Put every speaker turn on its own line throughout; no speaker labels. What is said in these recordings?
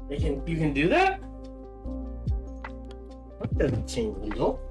You can do that? That doesn't seem legal.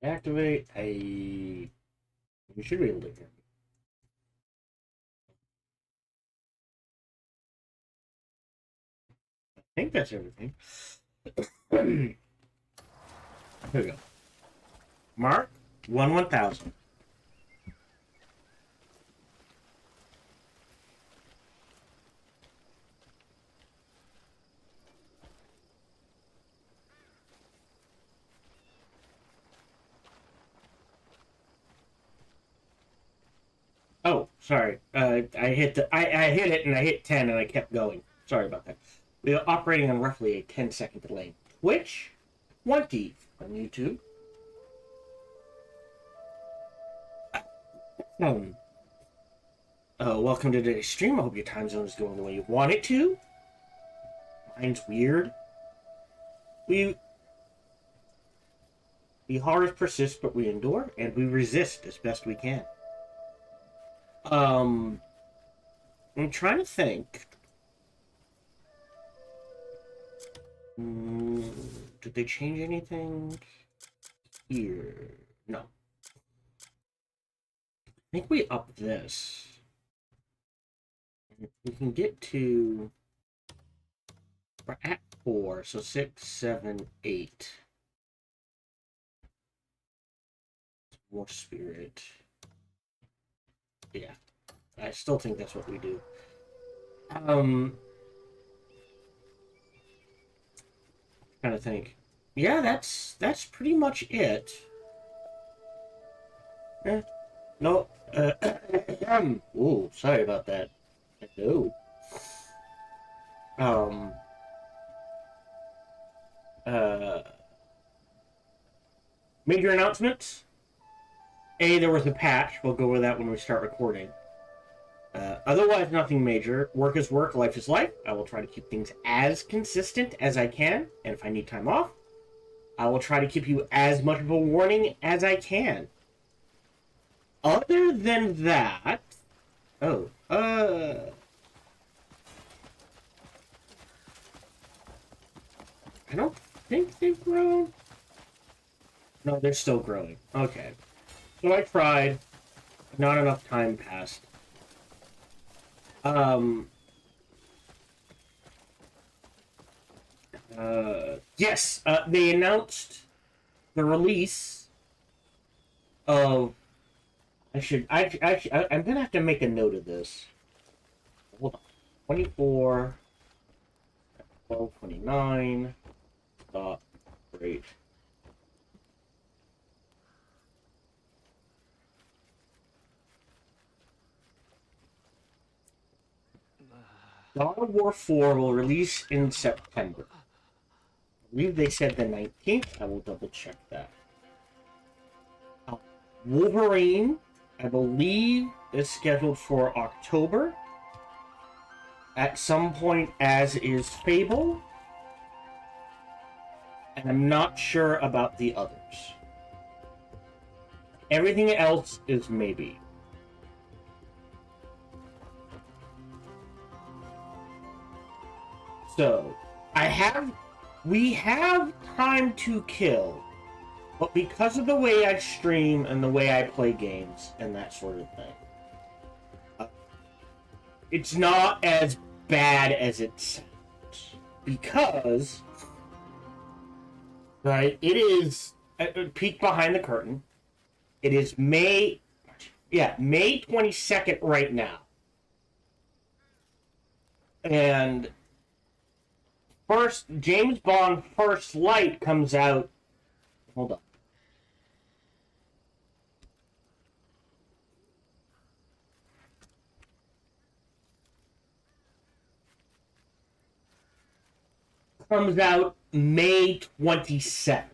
Activate a... You should be able to hear me. I think that's everything. Here we go. Mark 1000. Oh, sorry. I hit it and I hit 10 and I kept going. Sorry about that. We are operating on roughly a 10-second delay. Twitch 20 on YouTube. Welcome to today's stream. I hope your time zone is going the way you want it to. Mine's weird. The horrors persist, but we endure, and we resist as best we can. I'm trying to think. Did they change anything here? No. I think we upped this. We can get to... We're at 4, so 6, 7, 8. More spirit. Yeah. I still think that's what we do. Trying to think. Yeah, that's pretty much it. No. Ooh, sorry about that. No. Major announcements. There was a patch. We'll go over that when we start recording. Otherwise, nothing major. Work is work, life is life. I will try to keep things as consistent as I can, and if I need time off, I will try to keep you as much of a warning as I can. Other than that... Oh, I don't think they've grown. No, they're still growing. Okay. So I tried. Not enough time passed. Yes, they announced the release of... I'm gonna have to make a note of this. Hold on. 24, 12, 29, stop, great. God of War 4 will release in September. I believe they said the 19th. I will double check that. Wolverine, I believe, is scheduled for October. At some point, as is Fable. And I'm not sure about the others. Everything else is maybe. So, we have time to kill, but because of the way I stream and the way I play games and that sort of thing, it's not as bad as it sounds. Because, right, it is, peek behind the curtain, it is May 22nd right now. And James Bond First Light comes out. Hold on. Comes out May 27th.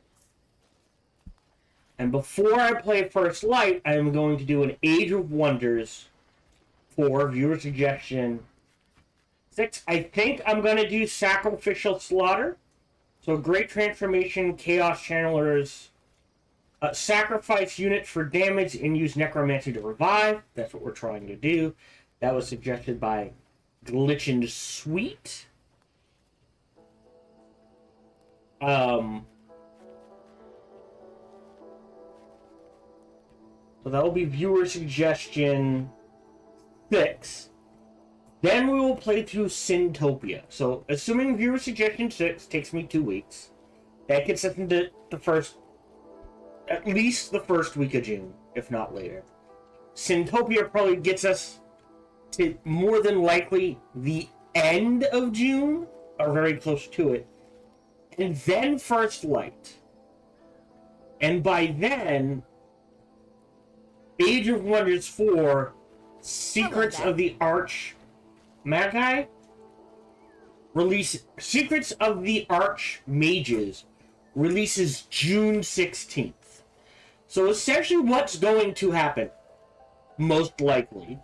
And before I play First Light, I am going to do an Age of Wonders for viewer suggestion 6. I think I'm going to do Sacrificial Slaughter. So Great Transformation, Chaos Channelers, sacrifice unit for damage and use Necromancy to revive. That's what we're trying to do. That was suggested by Glitchin' Sweet. So that will be viewer suggestion 6. Then we will play through Syntopia. So, assuming viewer suggestion 6 takes me 2 weeks, that gets us into at least the first week of June, if not later. Syntopia probably gets us to more than likely the end of June, or very close to it, and then First Light. And by then, Age of Wonders 4, Secrets of the Arch Magi Secrets of the Arch Mages releases June 16th. So essentially what's going to happen, most likely,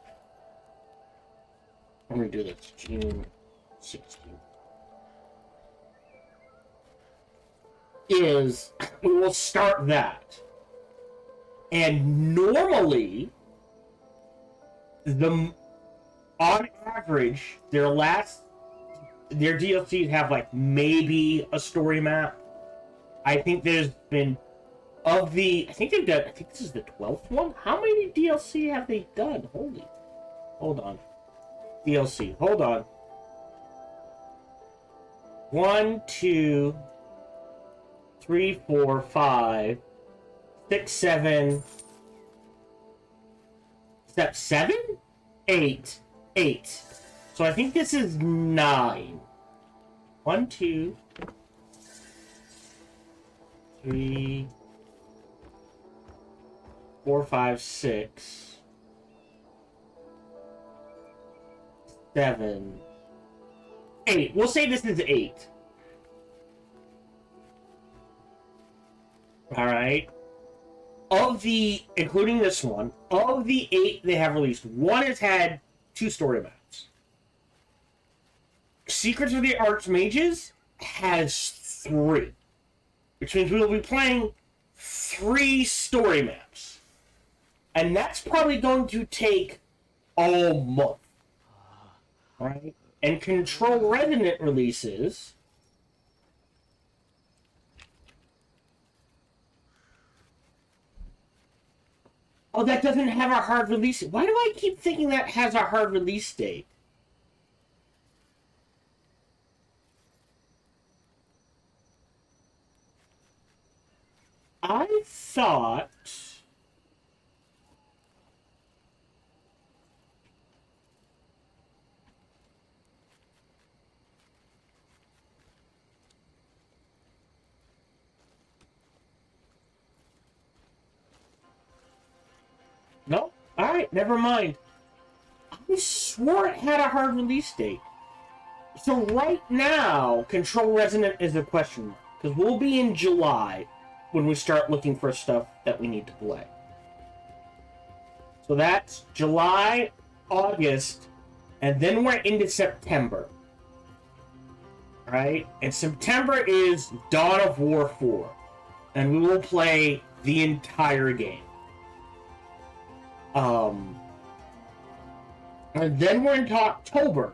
let me do this, June 16th, is we will start that. And normally, on average, their DLCs have like maybe a story map. I think there's been I think this is the 12th one. How many DLC have they done? Hold on. DLC, hold on. 1, 2, 3, 4, 5, 6, 7. Is that 7? 8. 8. So I think this is 9. 1, 2, 3, 4, 5, 6, 7, 8. We'll say this is 8. Alright. Including this one, of the 8 they have released, one has had 2 story maps. Secrets of the Archmages has 3, which means we will be playing 3 story maps. And that's probably going to take all month. Right? And Control Resonant releases... Oh, that doesn't have a hard release. Why do I keep thinking that has a hard release date? I thought... No? Alright, never mind. I swore it had a hard release date. So right now, Control Resonant is a question mark. Because we'll be in July when we start looking for stuff that we need to play. So that's July, August, and then we're into September. Right? And September is Dawn of War 4. And we will play the entire game. And then we're into October,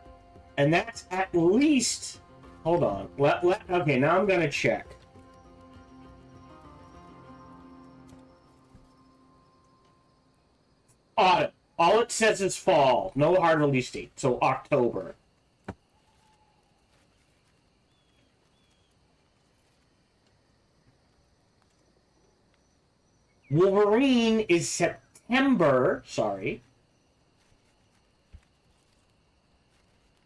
and that's at least... Hold on. Okay, now I'm gonna check. Autumn. All it says is fall. No hard release date. So October. Wolverine is September, sorry,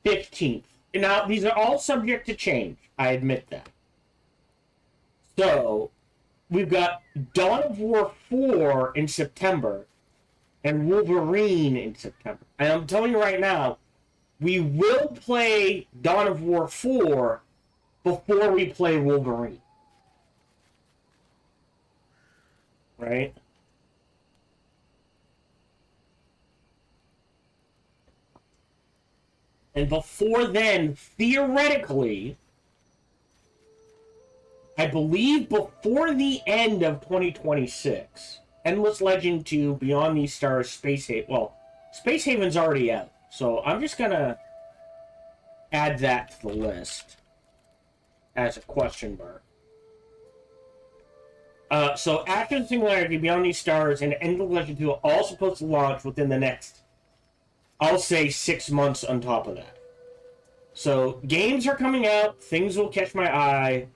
15th. Now, these are all subject to change. I admit that. So, we've got Dawn of War 4 in September and Wolverine in September. And I'm telling you right now, we will play Dawn of War 4 before we play Wolverine. Right? And before then, theoretically, I believe before the end of 2026, Endless Legend 2, Beyond These Stars, Space Haven... Well, Space Haven's already out, so I'm just gonna add that to the list as a question mark. So Action Singularity, Beyond These Stars, and Endless Legend 2 are all supposed to launch within the next, I'll say, 6 months on top of that. So games are coming out, things will catch my eye.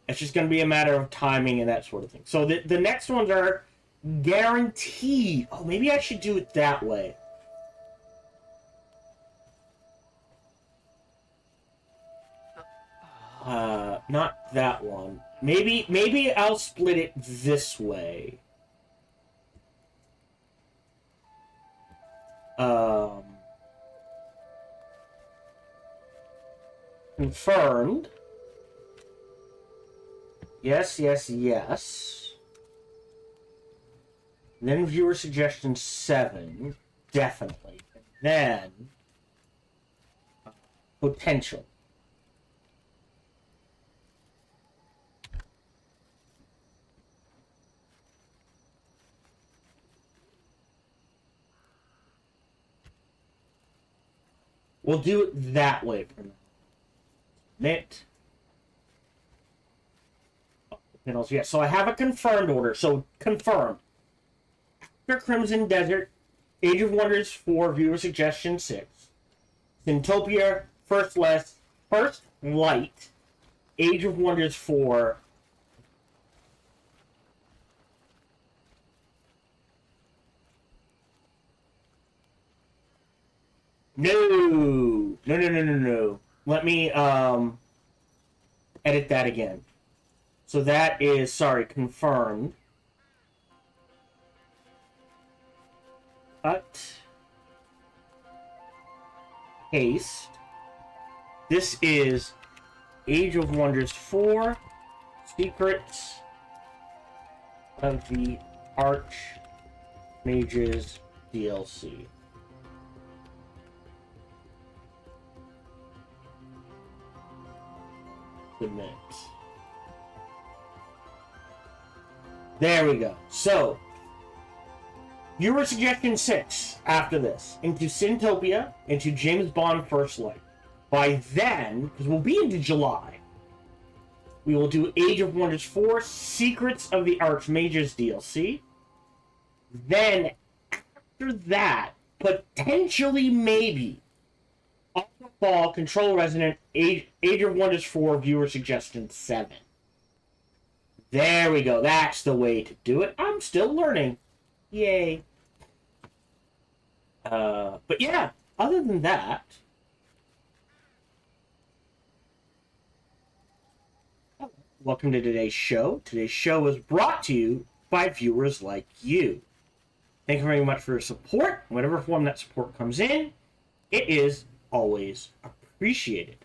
It's just going to be a matter of timing and that sort of thing. So the next ones are guaranteed. Oh, maybe I should do it that way. Not that one. Maybe I'll split it this way. Confirmed. Yes, yes, yes. Then viewer suggestion 7. Definitely. And then potential. We'll do it that way for now. Knit. Yeah, so I have a confirmed order. So, confirmed. After Crimson Desert, Age of Wonders 4, viewer suggestion 6. Syntopia, First Light, Age of Wonders 4. No. Let me edit that again. So that is, sorry, confirmed. Cut. Paste. This is Age of Wonders 4, Secrets of the Archmages DLC. Submit. There we go. So, viewer suggestion 6 after this. Into Syntopia, into James Bond First Light. By then, because we'll be into July, we will do Age of Wonders 4, Secrets of the Archmages DLC. Then, after that, potentially maybe, Alpha Fall, Control Resident, Age of Wonders 4, viewer suggestion 7. There we go. That's the way to do it. I'm still learning. Yay. But yeah, other than that, welcome to today's show. Today's show is brought to you by viewers like you. Thank you very much for your support. Whatever form that support comes in, it is always appreciated.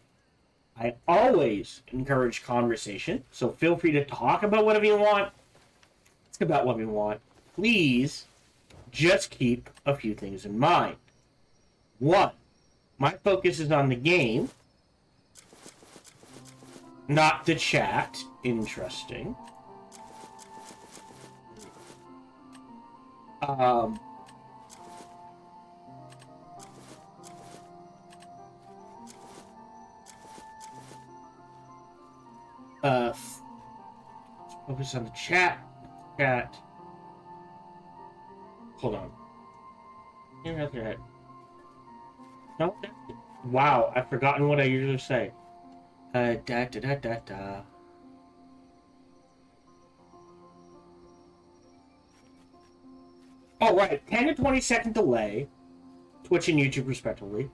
I always encourage conversation, so feel free to talk about whatever you want. Ask about what you want. Please just keep a few things in mind. 1, my focus is on the game, not the chat. Interesting. Focus on the chat. Hold on. No. Wow, I've forgotten what I usually say. Oh, right. 10 to 20 second delay. Twitch and YouTube, respectively.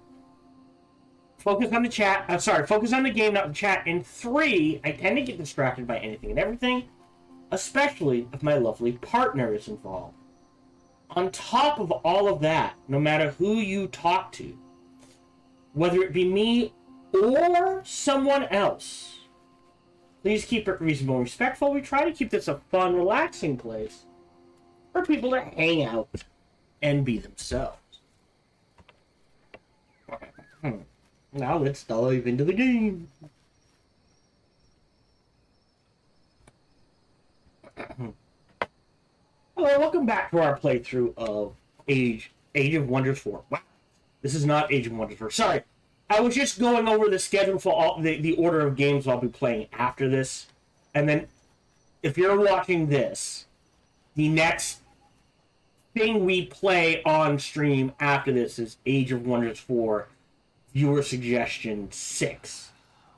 Focus on the chat. Focus on the game, not the chat. And 3, I tend to get distracted by anything and everything, especially if my lovely partner is involved. On top of all of that, no matter who you talk to, whether it be me or someone else, please keep it reasonable and respectful. We try to keep this a fun, relaxing place for people to hang out and be themselves. Now let's dive into the game. Hello, welcome back to our playthrough of Age of Wonders 4. Wow, this is not Age of Wonders 4. Sorry, I was just going over the schedule for all the order of games I'll be playing after this. And then, if you're watching this, the next thing we play on stream after this is Age of Wonders 4, viewer suggestion 6.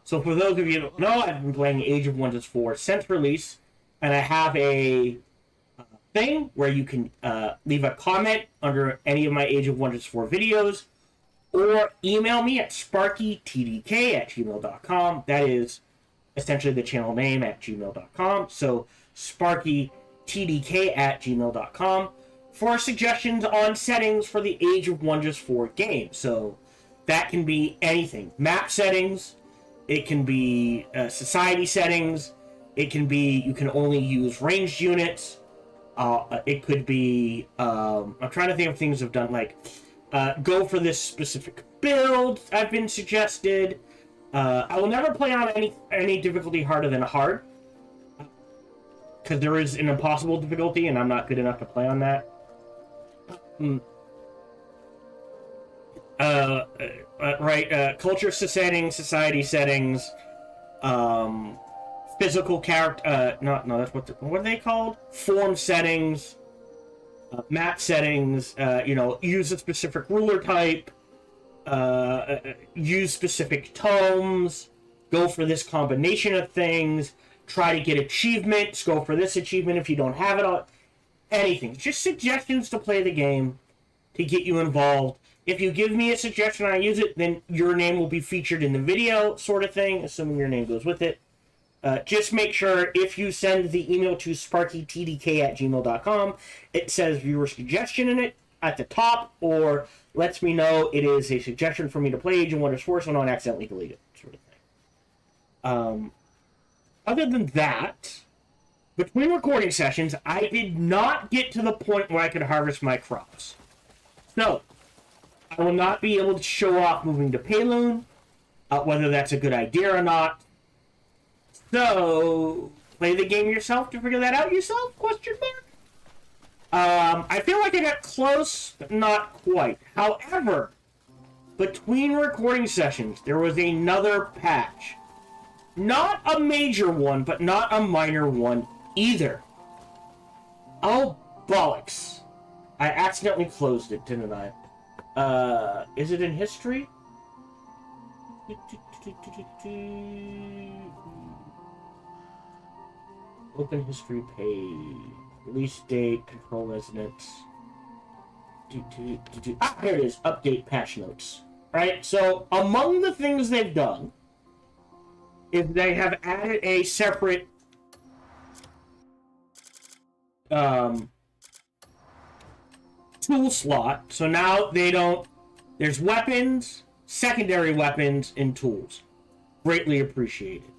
So for those of you who don't know, I've been playing Age of Wonders 4 since release, and I have a thing where you can leave a comment under any of my Age of Wonders 4 videos, or email me at sparkytdk@gmail.com. That is essentially the channel name at gmail.com. So sparkytdk@gmail.com for suggestions on settings for the Age of Wonders 4 game. So that can be anything. Map settings, it can be society settings, it can be you can only use ranged units, it could be, I'm trying to think of things I've done, like, go for this specific build I've been suggested. I will never play on any difficulty harder than hard, because there is an impossible difficulty, and I'm not good enough to play on that. Culture settings, society settings, physical character, that's what are they called? Form settings, map settings, use a specific ruler type, use specific tomes, go for this combination of things, try to get achievements, go for this achievement if you don't have it all, anything. Just suggestions to play the game, to get you involved. If you give me a suggestion and I use it, then your name will be featured in the video, sort of thing, assuming your name goes with it. Just make sure if you send the email to sparkytdk@gmail.com, it says viewer suggestion in it at the top, or lets me know it is a suggestion for me to play Age of Wonders 4 so I don't accidentally delete it, sort of thing. Other than that, between recording sessions, I did not get to the point where I could harvest my crops. So, I will not be able to show off moving to Payloon, whether that's a good idea or not. So, play the game yourself to figure that out yourself? Question mark. I feel like I got close, but not quite. However, between recording sessions, there was another patch. Not a major one, but not a minor one either. Oh, bollocks. I accidentally closed it, didn't I? Is it in history? Open history page. Release date, control resonance. Ah, here it is. Update patch notes. Right? So, among the things they've done is they have added a separate tool slot. So now they don't... There's weapons, secondary weapons, and tools. Greatly appreciated.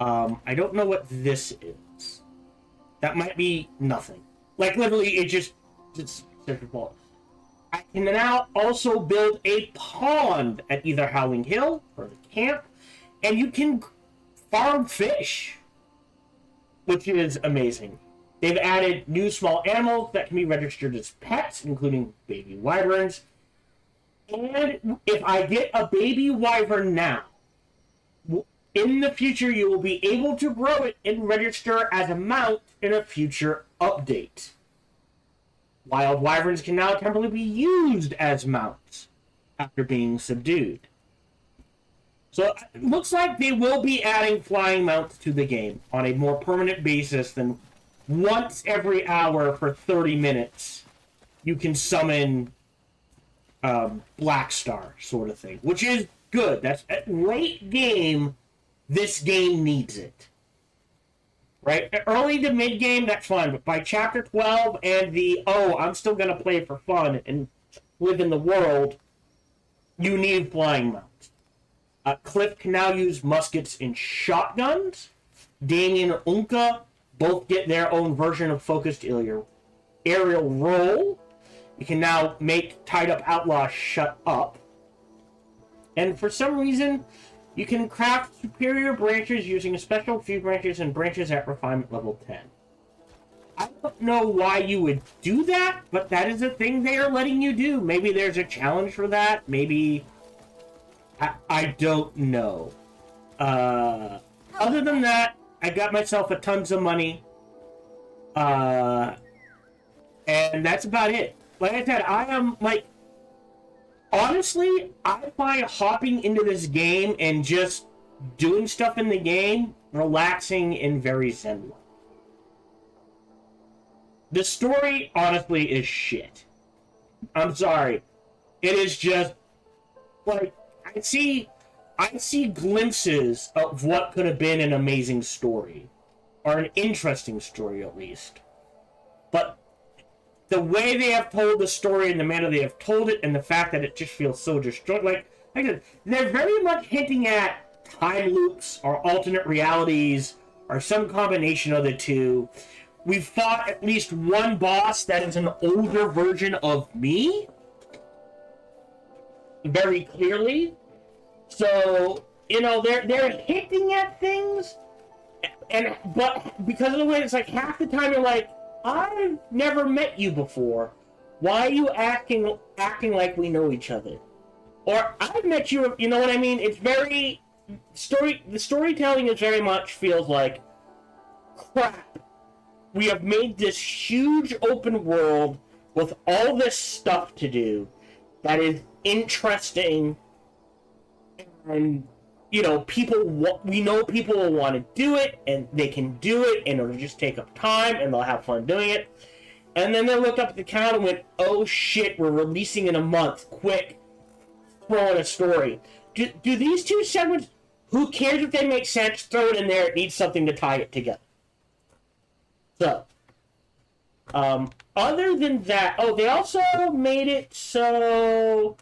I don't know what this is. That might be nothing. Like, literally, it's fault. I can now also build a pond at either Howling Hill or the camp, and you can farm fish, which is amazing. They've added new small animals that can be registered as pets, including baby wyverns. And if I get a baby wyvern now, in the future you will be able to grow it and register as a mount in a future update. Wild wyverns can now temporarily be used as mounts after being subdued. So it looks like they will be adding flying mounts to the game on a more permanent basis than once every hour for 30 minutes. You can summon Black Star sort of thing, which is good. That's a late game. This game needs it. Right? Early to mid game, that's fine. But by chapter 12 and I'm still going to play for fun and live in the world, you need flying mounts. Cliff can now use muskets and shotguns. Damien and Unka both get their own version of focused aerial roll. You can now make tied up outlaws shut up. And for some reason, you can craft superior branches using special tree branches and branches at refinement level 10. I don't know why you would do that, but that is a thing they are letting you do. Maybe there's a challenge for that. Maybe... I don't know. Other than that, I got myself a tons of money. And that's about it. Like I said, I am, like... Honestly, I find hopping into this game and just doing stuff in the game relaxing and very zen-like. The story, honestly, is shit. I'm sorry. It is just, like, I see glimpses of what could have been an amazing story. Or an interesting story, at least. But the way they have told the story and the manner they have told it and the fact that it just feels so disjointed, like I said, they're very much hinting at time loops or alternate realities or some combination of the two. We've fought at least one boss that is an older version of me, very clearly. So, you know, they're hinting at things, but because of the way it's like half the time you're like, I've never met you before. Why are you acting like we know each other? Or I've met you, you know what I mean? It's very the storytelling is very much feels like crap. We have made this huge open world with all this stuff to do that is interesting, and you know, we know people will want to do it, and they can do it, and it'll just take up time, and they'll have fun doing it. And then they looked up at the count and went, oh shit, we're releasing in a month, quick, throw in a story. Do these two segments, who cares if they make sense, throw it in there, it needs something to tie it together. So, other than that, they also made it so...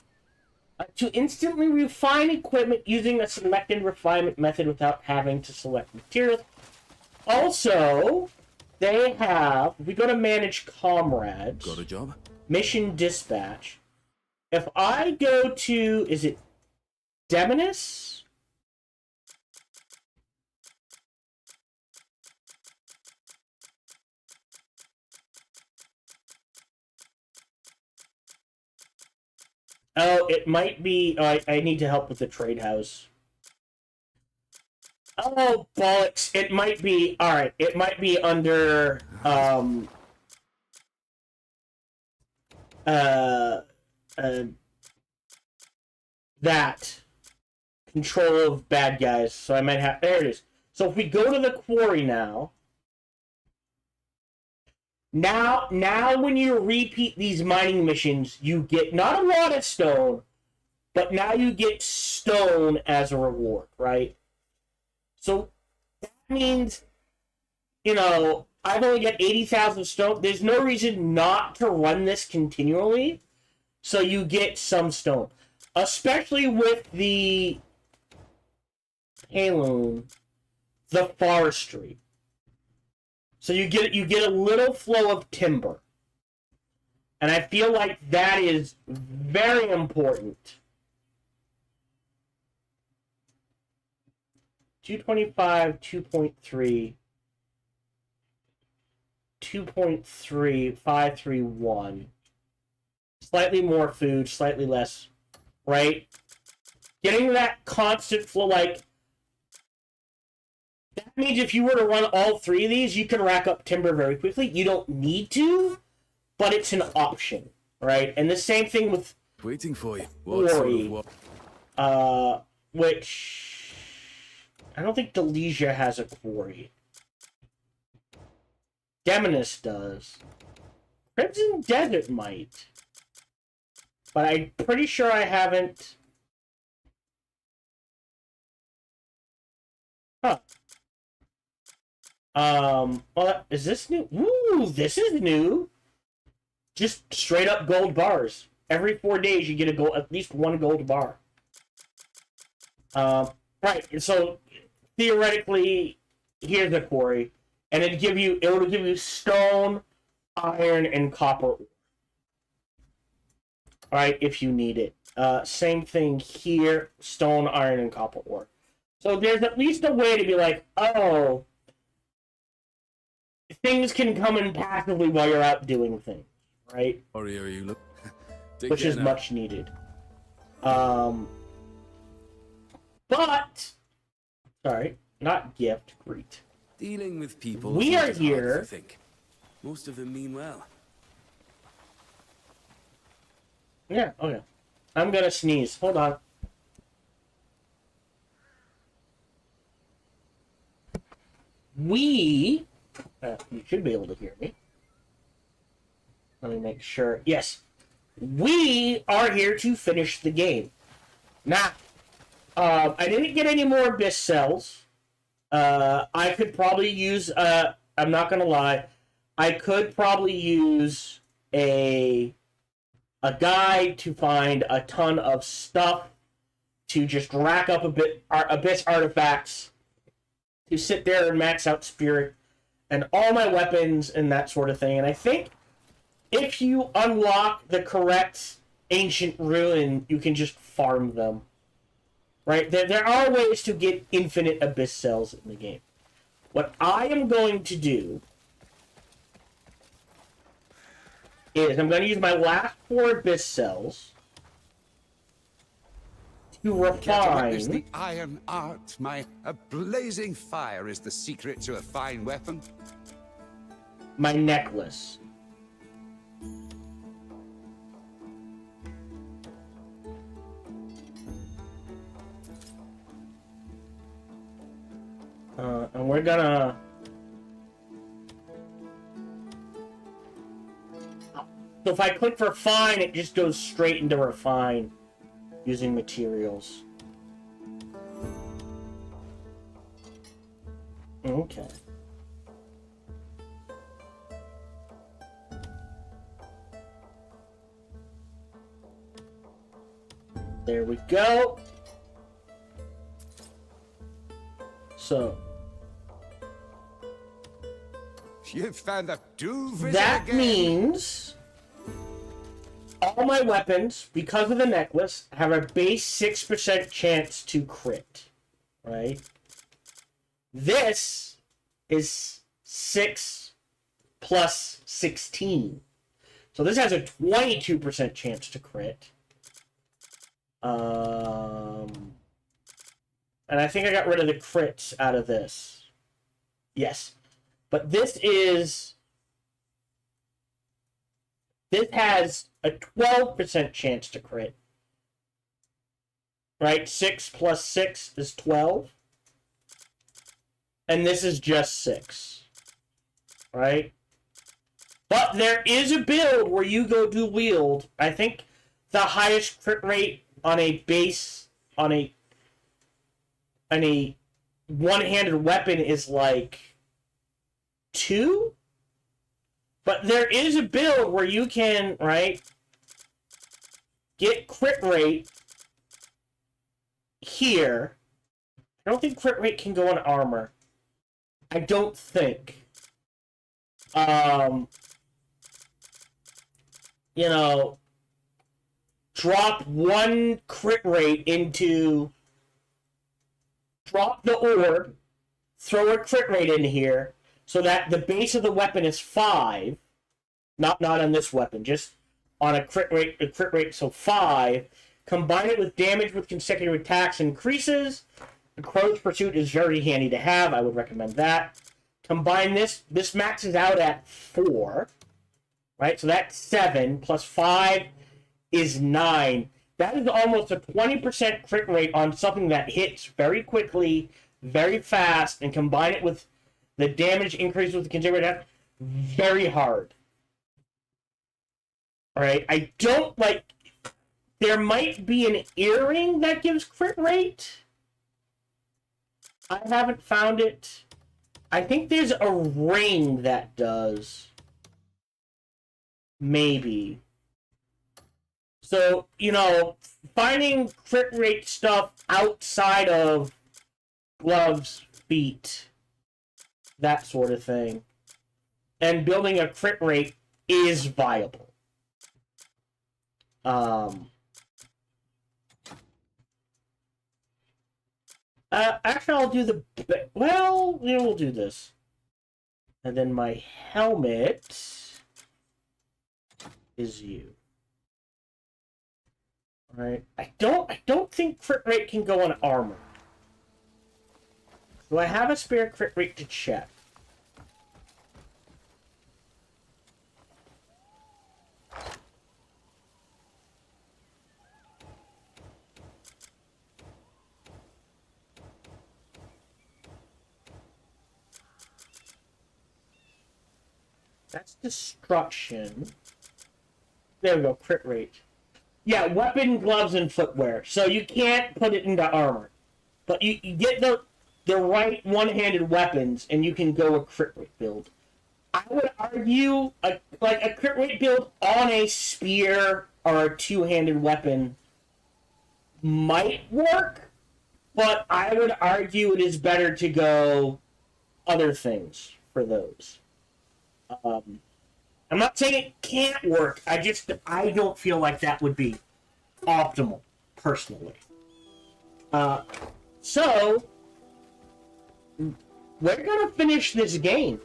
to instantly refine equipment using a selected refinement method without having to select materials. Also, they have, if we go to manage comrades,
got a job?
Mission dispatch. If I go to, is it Demonis? Oh, it might be. Oh, I need to help with the trade house. Oh, bollocks. It might be. Alright, it might be under. Uh, uh, that. Control of bad guys. So I might have. There it is. So if we go to the quarry now. Now, when you repeat these mining missions, you get not a lot of stone, but now you get stone as a reward, right? So that means, I've only got 80,000 stone. There's no reason not to run this continually, so you get some stone. Especially with the Halon, the forestry. So you get a little flow of timber. And I feel like that is very important. 225, 2.3, 2.3, 531. Slightly more food, slightly less, right? Getting that constant flow, like, that means if you were to run all three of these, you can rack up timber very quickly. You don't need to, but it's an option, right? And the same thing with
waiting for you. What sort
of which I don't think Delesia has a quarry. Demonus does. Crimson Desert might. But I'm pretty sure I haven't. Huh. Well, is this new? Ooh, this is new. Just straight up gold bars. Every 4 days you get at least one gold bar. Right. So theoretically, here's a quarry, and it'll give you stone, iron, and copper. All right, if you need it. Same thing here: stone, iron, and copper ore. So there's at least a way to be like, oh, things can come in passively while you're out doing things, right?
Warrior, you look.
Which is much needed. But sorry, not gift, greet.
Dealing with people.
We are here.
I think most of them mean well.
Yeah. Okay. I'm gonna sneeze. Hold on. You should be able to hear me. Let me make sure. Yes. We are here to finish the game. Now, I didn't get any more abyss cells. I could probably use, I'm not gonna lie, I could probably use a guide to find a ton of stuff to just rack up abyss artifacts, to sit there and max out spirit and all my weapons and that sort of thing. And I think if you unlock the correct ancient ruin, you can just farm them. Right? There are ways to get infinite abyss cells in the game. What I am going to do is I'm going to use my last 4 abyss cells to refine
the iron art. A blazing fire is the secret to a fine weapon.
my necklace. And we're gonna... So if I click refine, it just goes straight into refine using materials. Okay. There we go. So
You've found the doovies
that
again.
means all my weapons, because of the necklace, have a base 6% chance to crit. Right? This is 6 plus 16. So this has a 22% chance to crit. And I think I got rid of the crits out of this. Yes. But this has a 12% chance to crit. Right? 6 plus 6 is 12. And this is just 6. Right? But there is a build where you go dual wield. I think the highest crit rate on a base, on a one-handed weapon is like 2? But there is a build where you can, right, get crit rate here. I don't think crit rate can go on armor. I don't think. You know, drop 1 crit rate into... Drop the orb, throw a crit rate in here, so that the base of the weapon is 5. Not on this weapon, just on a crit rate, so 5. Combine it with damage with consecutive attacks increases. The Crow's Pursuit is very handy to have. I would recommend that. Combine this. This maxes out at 4. Right? So that's 7 plus 5 is 9. That is almost a 20% crit rate on something that hits very quickly, very fast, and combine it with the damage increase with the consecutive attack. Very hard. Alright? I don't like... There might be an earring that gives crit rate. I haven't found it. I think there's a ring that does. Maybe. So, you know, finding crit rate stuff outside of gloves, feet, that sort of thing, and building a crit rate is viable. Actually, I'll do the... Well, we'll do this. And then my helmet is you. Alright. I don't think crit rate can go on armor. Do I have a spare crit rate to check? That's destruction. There we go, crit rate. Yeah, weapon, gloves, and footwear. So you can't put it into armor. But you get the right one-handed weapons, and you can go a crit rate build. I would argue a crit rate build on a spear or a two-handed weapon might work, but I would argue it is better to go other things for those. I'm not saying it can't work. I don't feel like that would be optimal, personally. So we're gonna finish this game.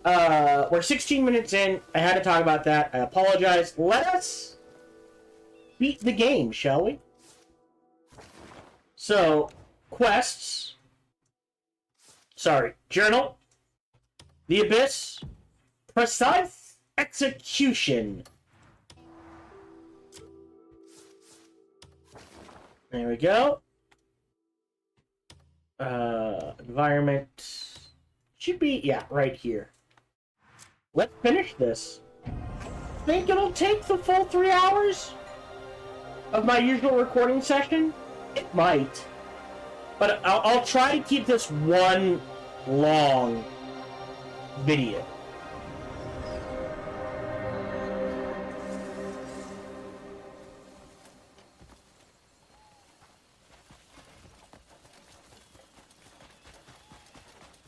We're 16 minutes in. I had to talk about that. I apologize. Let us beat the game, shall we? So, quests. Sorry, journal. The Abyss. Precise execution. There we go. Environment. Should be, yeah, right here. Let's finish this. Think it'll take the full 3 hours of my usual recording session? It might. But I'll try to keep this one long video.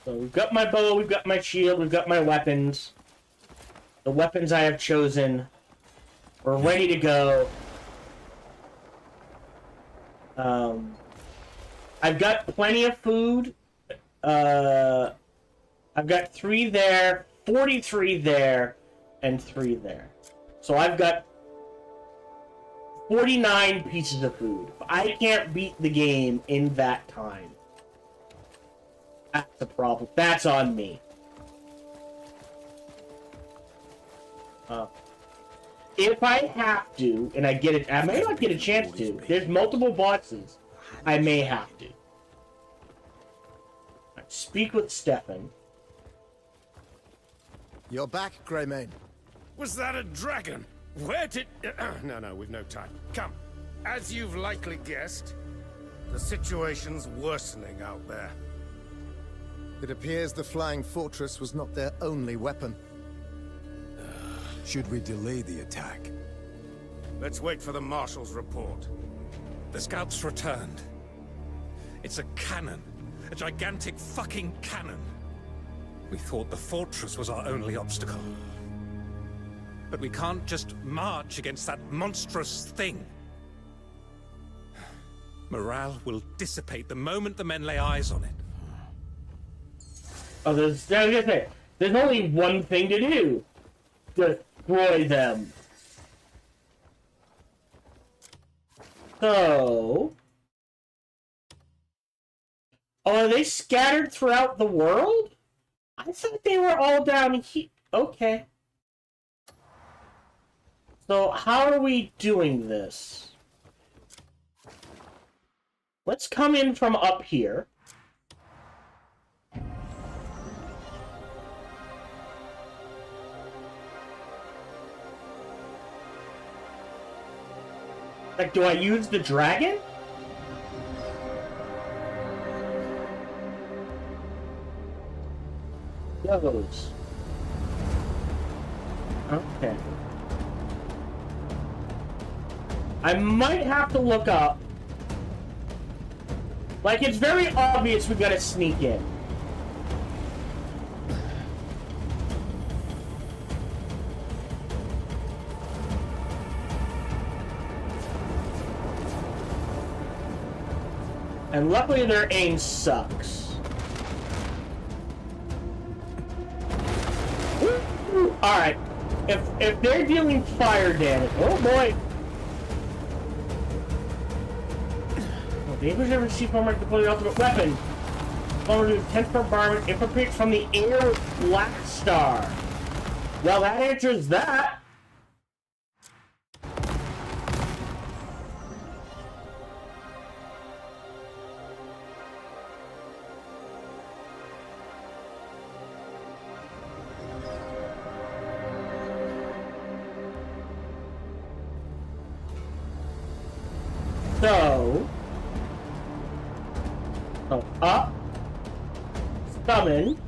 So we've got my bow, we've got my shield, we've got my weapons. The weapons I have chosen. We're ready to go. I've got plenty of food. I've got 3 there, 43 there, and 3 there. So I've got 49 pieces of food. I can't beat the game in that time. That's the problem. That's on me. If I have to, and I get it, I may not get a chance to. There's multiple bosses. I may have to. Right, speak with Stefan.
You're back, Greymane.
Was that a dragon? Where did... No, we've no time. Come. As you've likely guessed, the situation's worsening out there.
It appears the flying fortress was not their only weapon.
Should we delay the attack?
Let's wait for the Marshal's report.
The scouts returned. It's a cannon. A gigantic fucking cannon. We thought the fortress was our only obstacle. But we can't just march against that monstrous thing. Morale will dissipate the moment the men lay eyes on it.
Oh, there's only one thing to do. Destroy them. So... Oh, are they scattered throughout the world? I thought they were all down here. Okay. So, how are we doing this? Let's come in from up here. Like, do I use the dragon? Those. Okay. I might have to look up. Like, it's very obvious we gotta sneak in. And luckily their aim sucks. Alright. If they're dealing fire damage... Oh boy! The English ever see Farmer deploy the ultimate weapon. Farmer do 10th bombardment infiltrate from the air with Black Star. Well, that answers that. So... Oh, up. Summon.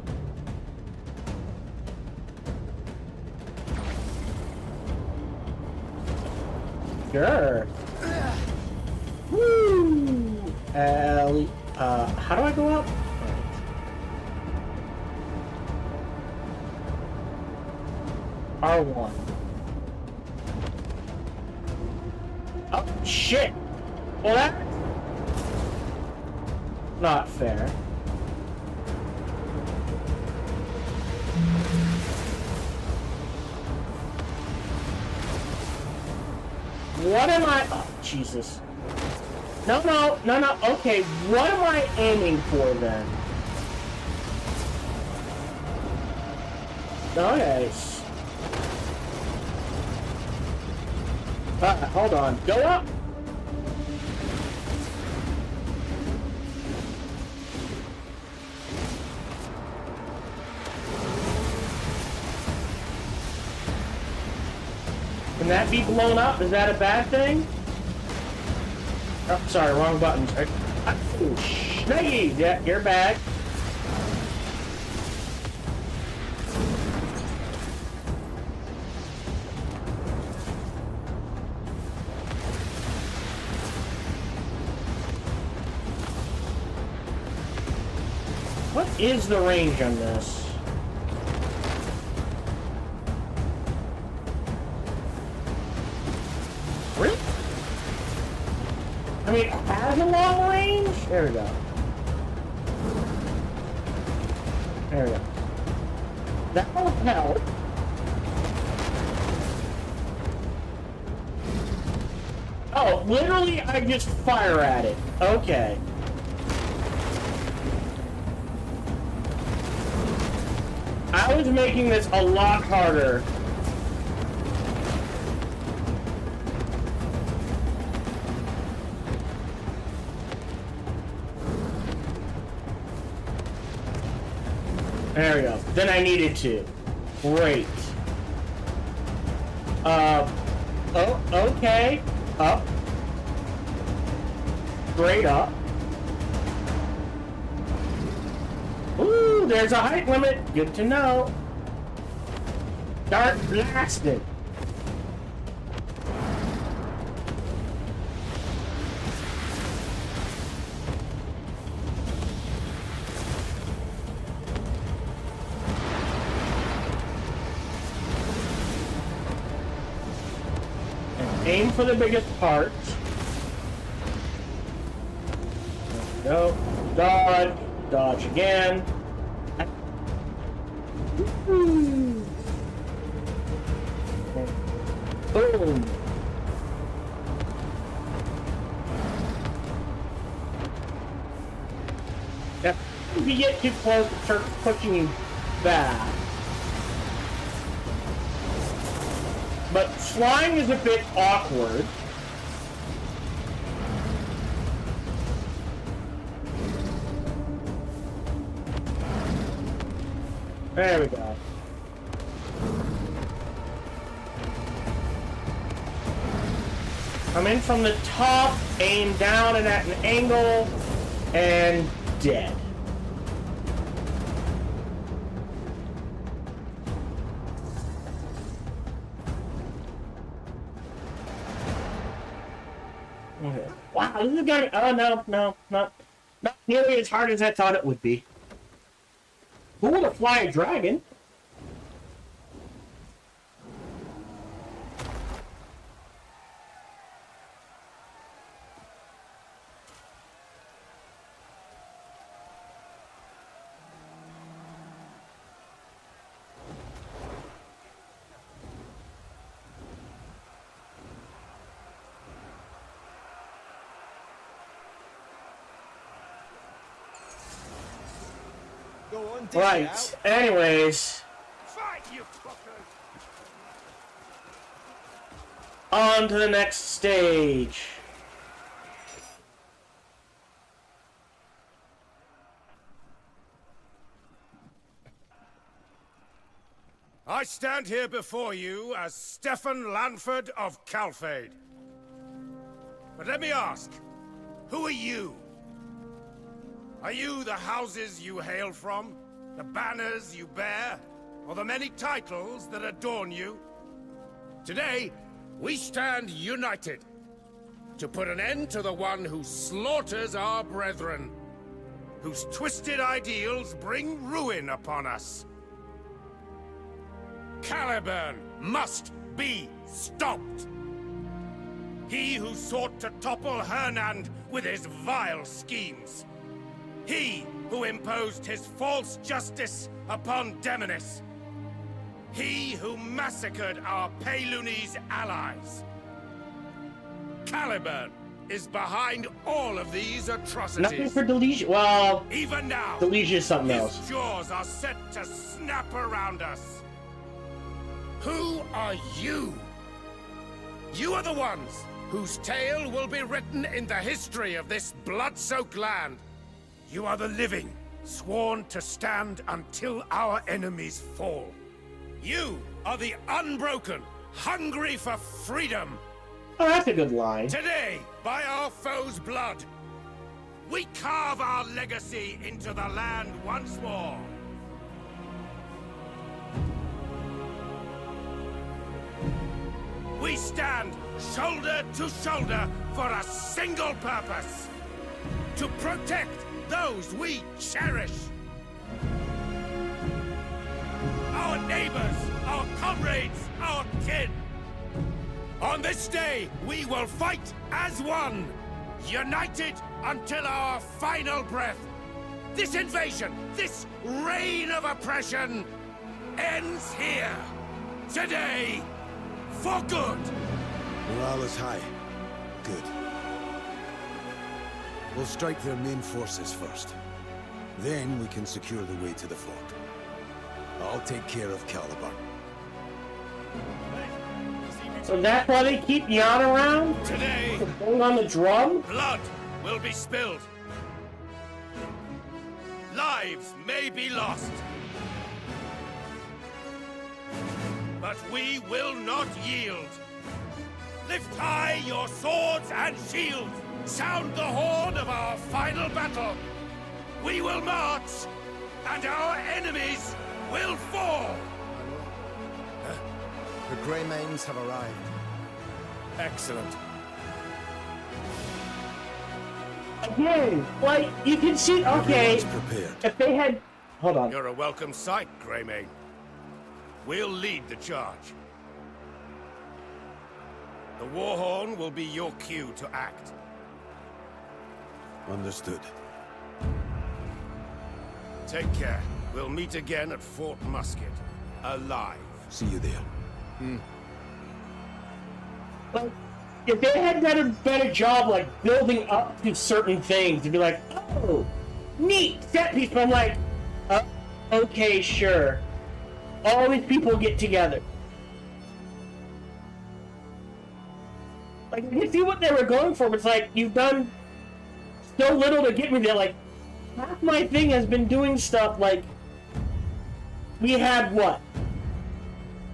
Sure. Woo! How do I go up? R1. Oh, shit! Well, that's not fair. What am I... Oh, Jesus. No. Okay, what am I aiming for, then? Okay. Hold on. Go up! Can that be blown up? Is that a bad thing? Oh, sorry, wrong button. Oh, snaggy! Yeah, you're bad. What is the range on this? Really? I mean, it has a long range? There we go. There we go. That will help. Oh, literally, I just fire at it. Okay. I was making this a lot harder. There we go. Then I needed to. Great. Oh, okay. Up. Straight up. Ooh, there's a height limit. Good to know. Start blasting. Aim for the biggest part. There we go. Dodge. Dodge again. Boom. If you get too close, it starts pushing you back. But flying is a bit awkward. There we go. Come in from the top, aim down and at an angle, and dead. Okay. Wow, this is going. Oh no, not nearly as hard as I thought it would be. Cool to fly a dragon. Right. Anyways,
Fight, you fuckers!
on to the next stage.
I stand here before you as Stefan Lanford of Calfade. But let me ask, who are you? Are you the houses you hail from? The banners you bear? Or the many titles that adorn you? Today, we stand united to put an end to the one who slaughters our brethren, whose twisted ideals bring ruin upon us. Caliburn must be stopped! He who sought to topple Hernand with his vile schemes. He who imposed his false justice upon Demonis. He who massacred our Paylunese allies. Caliburn is behind all of these atrocities.
Nothing for Delegia. Well,
even now,
Delegia is something
his
else.
jaws are set to snap around us. Who are you? You are the ones whose tale will be written in the history of this blood-soaked land. You are the living, sworn to stand until our enemies fall. You are the unbroken, hungry for freedom.
Oh, that's a good line.
Today, by our foes' blood, we carve our legacy into the land once more. We stand shoulder to shoulder for a single purpose. To protect those we cherish. Our neighbors, our comrades, our kin. On this day, we will fight as one, united until our final breath. This invasion, this reign of oppression, ends here, today, for good.
Morale is high. Good. We'll strike their main forces first. Then we can secure the way to the fort. I'll take care of Caliban.
So that's why they keep Jan around?
Today,
Going on the drum?
blood will be spilled. Lives may be lost. But we will not yield. Lift high your swords and shields. Sound the horn of our final battle. We will march, and our enemies will fall.
The Greymanes have arrived.
Excellent.
Again, like, you can see, okay,
Everyone's prepared.
if they had, hold on.
You're a welcome sight, Greymane. We'll lead the charge. The war horn will be your cue to act.
Understood.
Take care. We'll meet again at Fort Musket. Alive.
See you there.
Like, if they had done a better job, like, building up to certain things, to be like, oh, neat, set piece, but I'm like, okay, sure. All these people get together. Like, you can see what they were going for, but it's like, you've done so little to get me there. Like, half my thing has been doing stuff like, we had what?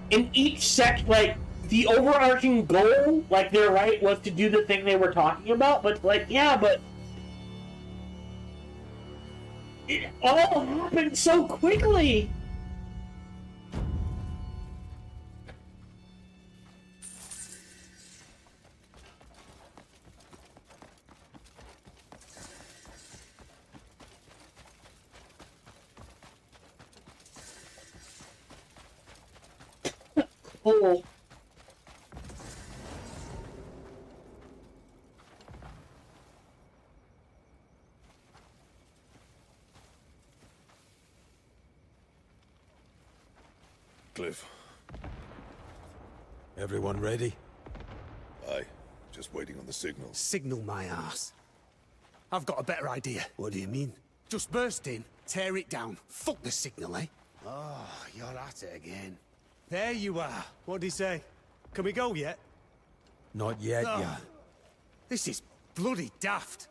In each sect, like, the overarching goal, like, they're right, was to do the thing they were talking about, but, like, yeah, but it all happened so quickly. Cool.
Cliff.
Everyone ready?
Aye. Just waiting on the signal.
Signal my ass. I've got a better idea.
What do you mean?
Just burst in, tear it down. Fuck the signal, eh?
Oh, you're at it again.
There you are. What do you say? Can we go yet?
Not yet,
Ugh.
Jan.
This is bloody daft.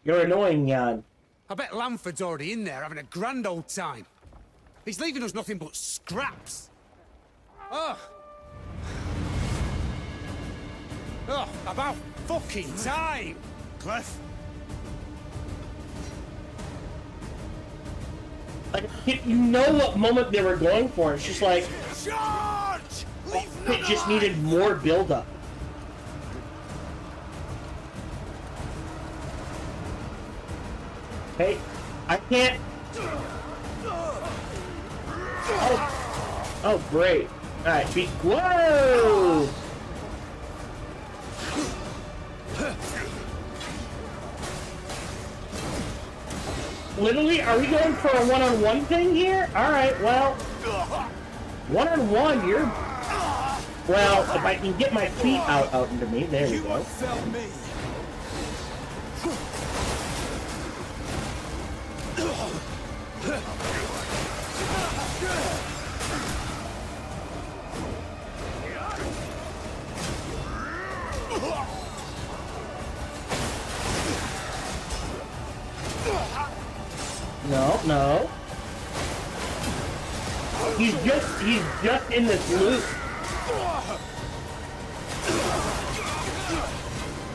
You're annoying, Jan.
I bet Lanford's already in there having a grand old time. He's leaving us nothing but scraps. Oh. Oh, about fucking time.
Cliff?
Like, you know what moment they were going for. It's just like,
Charge!
it just needed more build-up. Hey, I can't. Oh, great. Alright, be. Whoa! Literally, are we going for a one-on-one thing here? Alright, well. One-on-one, you're. Well, if I can get my feet out into me, there we go. No. He's just in this loop.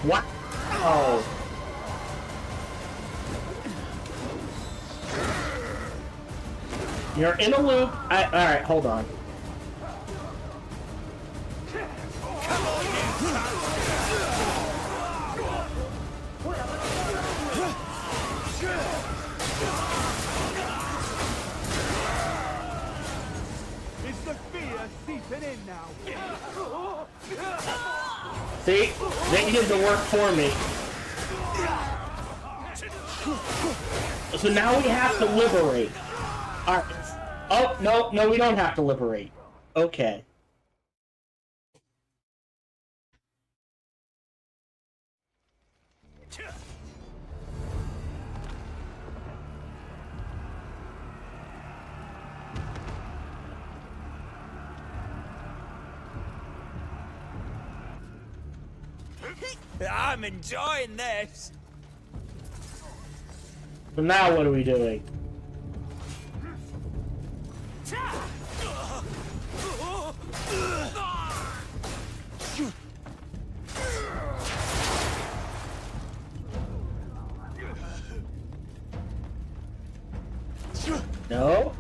What? Oh. You're in a loop. Alright, hold on. See? They did the work for me. So now we have to liberate. Alright. Oh, no, we don't have to liberate. Okay.
I'm enjoying this.
So now what are we doing? No.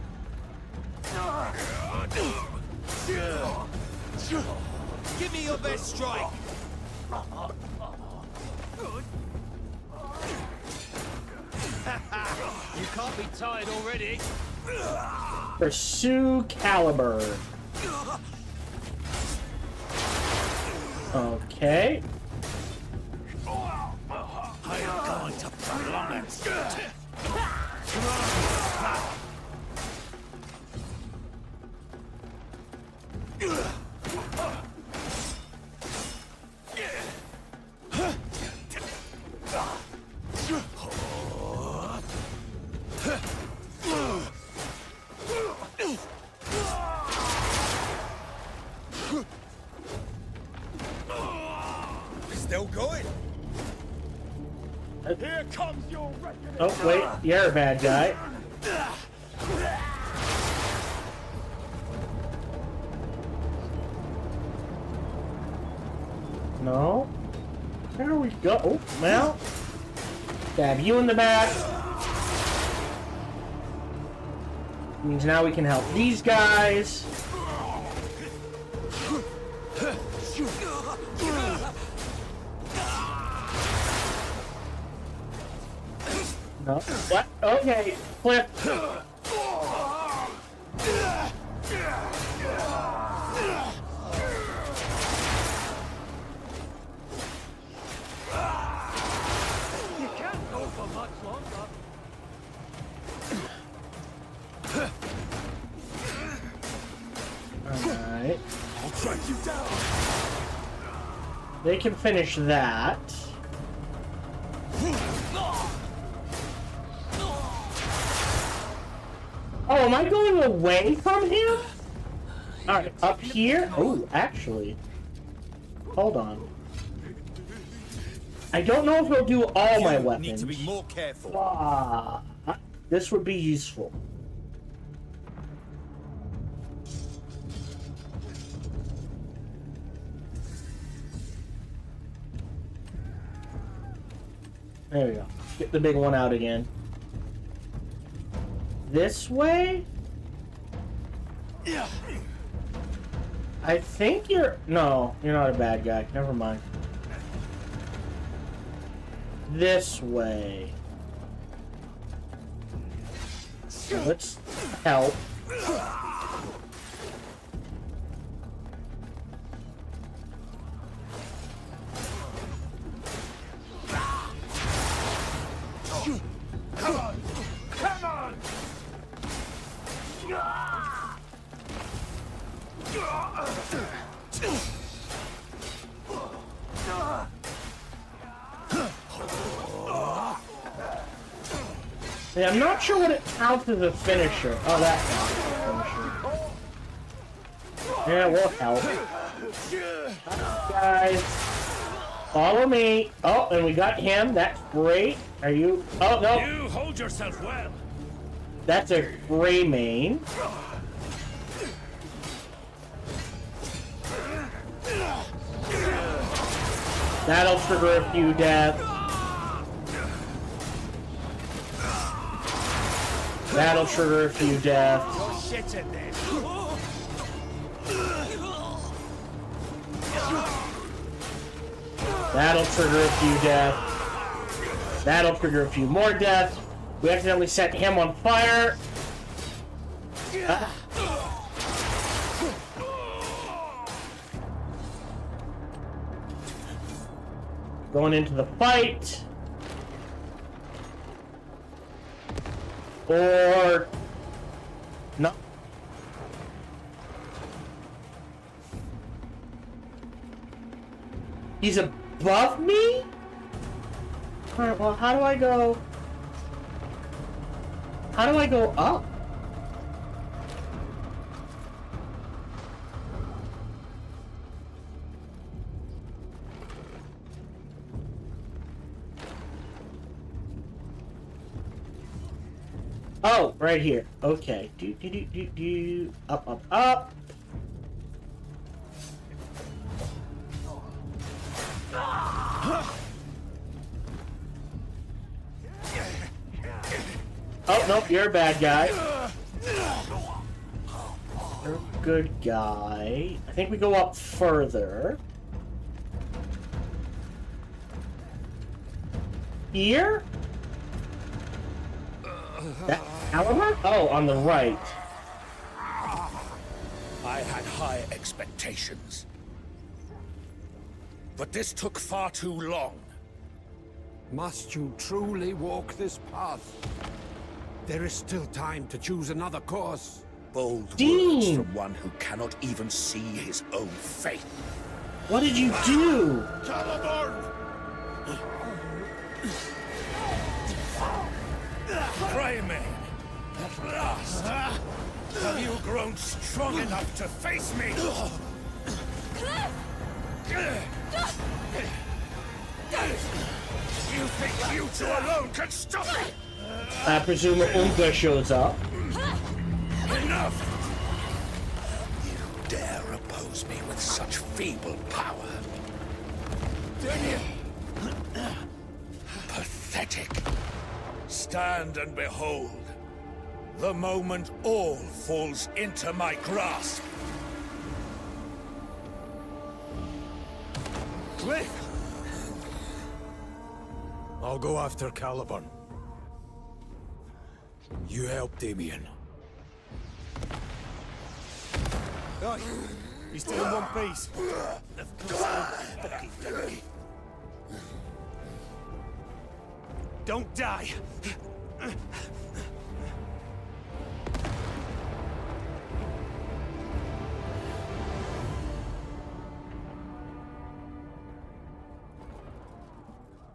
Give me your best strike. You can't be tired already.
Pursue Caliber. Okay.
I am going to prolong it.
Still going.
Here comes your reckoning.
Oh, wait. You're a bad guy. No. Where do we go? Oh, well. Stab you in the back. Means now we can help these guys. No. What? Okay. Flip.
You can't go for much longer.
Alright.
I'll track you down.
They can finish that. Oh, am I going away from him? Alright, up here? Oh, actually. Hold on. I don't know if it'll do all my weapons.
Need to be more careful.
Ah, this would be useful. There we go. Get the big one out again. This way? I think you're... No, you're not a bad guy. Never mind. This way. So let's help.
Come on! Come on!
Yeah, I'm not sure what it counts as a finisher. Oh, that counts as a finisher. Yeah, we'll help. Guys, follow me. Oh, and we got him. That's great. Are you? Oh, no.
You hold yourself well.
That's a gray mane. That'll trigger a few deaths. That'll trigger a few deaths.
Your shit's in there.
That'll trigger a few deaths. That'll trigger a few more deaths. We accidentally set him on fire. Going into the fight. Or... No. He's above me? Alright, well, how do I go... How do I go up? Oh, right here. Okay. Up, up, up. Oh, nope, you're a bad guy. You're a good guy. I think we go up further. Here? That caliber? Oh, on the right.
I had high expectations. But this took far too long.
Must you truly walk this path? There is still time to choose another course.
Bold
Dean!
words from one who cannot even see his own fate.
What did you do?
Caliburn! Greymane, at last! Have you grown strong enough to face me? You think you two alone can stop me?
I presume Unga shows up.
Enough! You dare oppose me with such feeble power? Pathetic. Stand and behold. The moment all falls into my grasp.
Cliff! I'll go after Caliburn. You help Damien. Aye, he's still in one piece. Of course, fucking donkey. Don't die!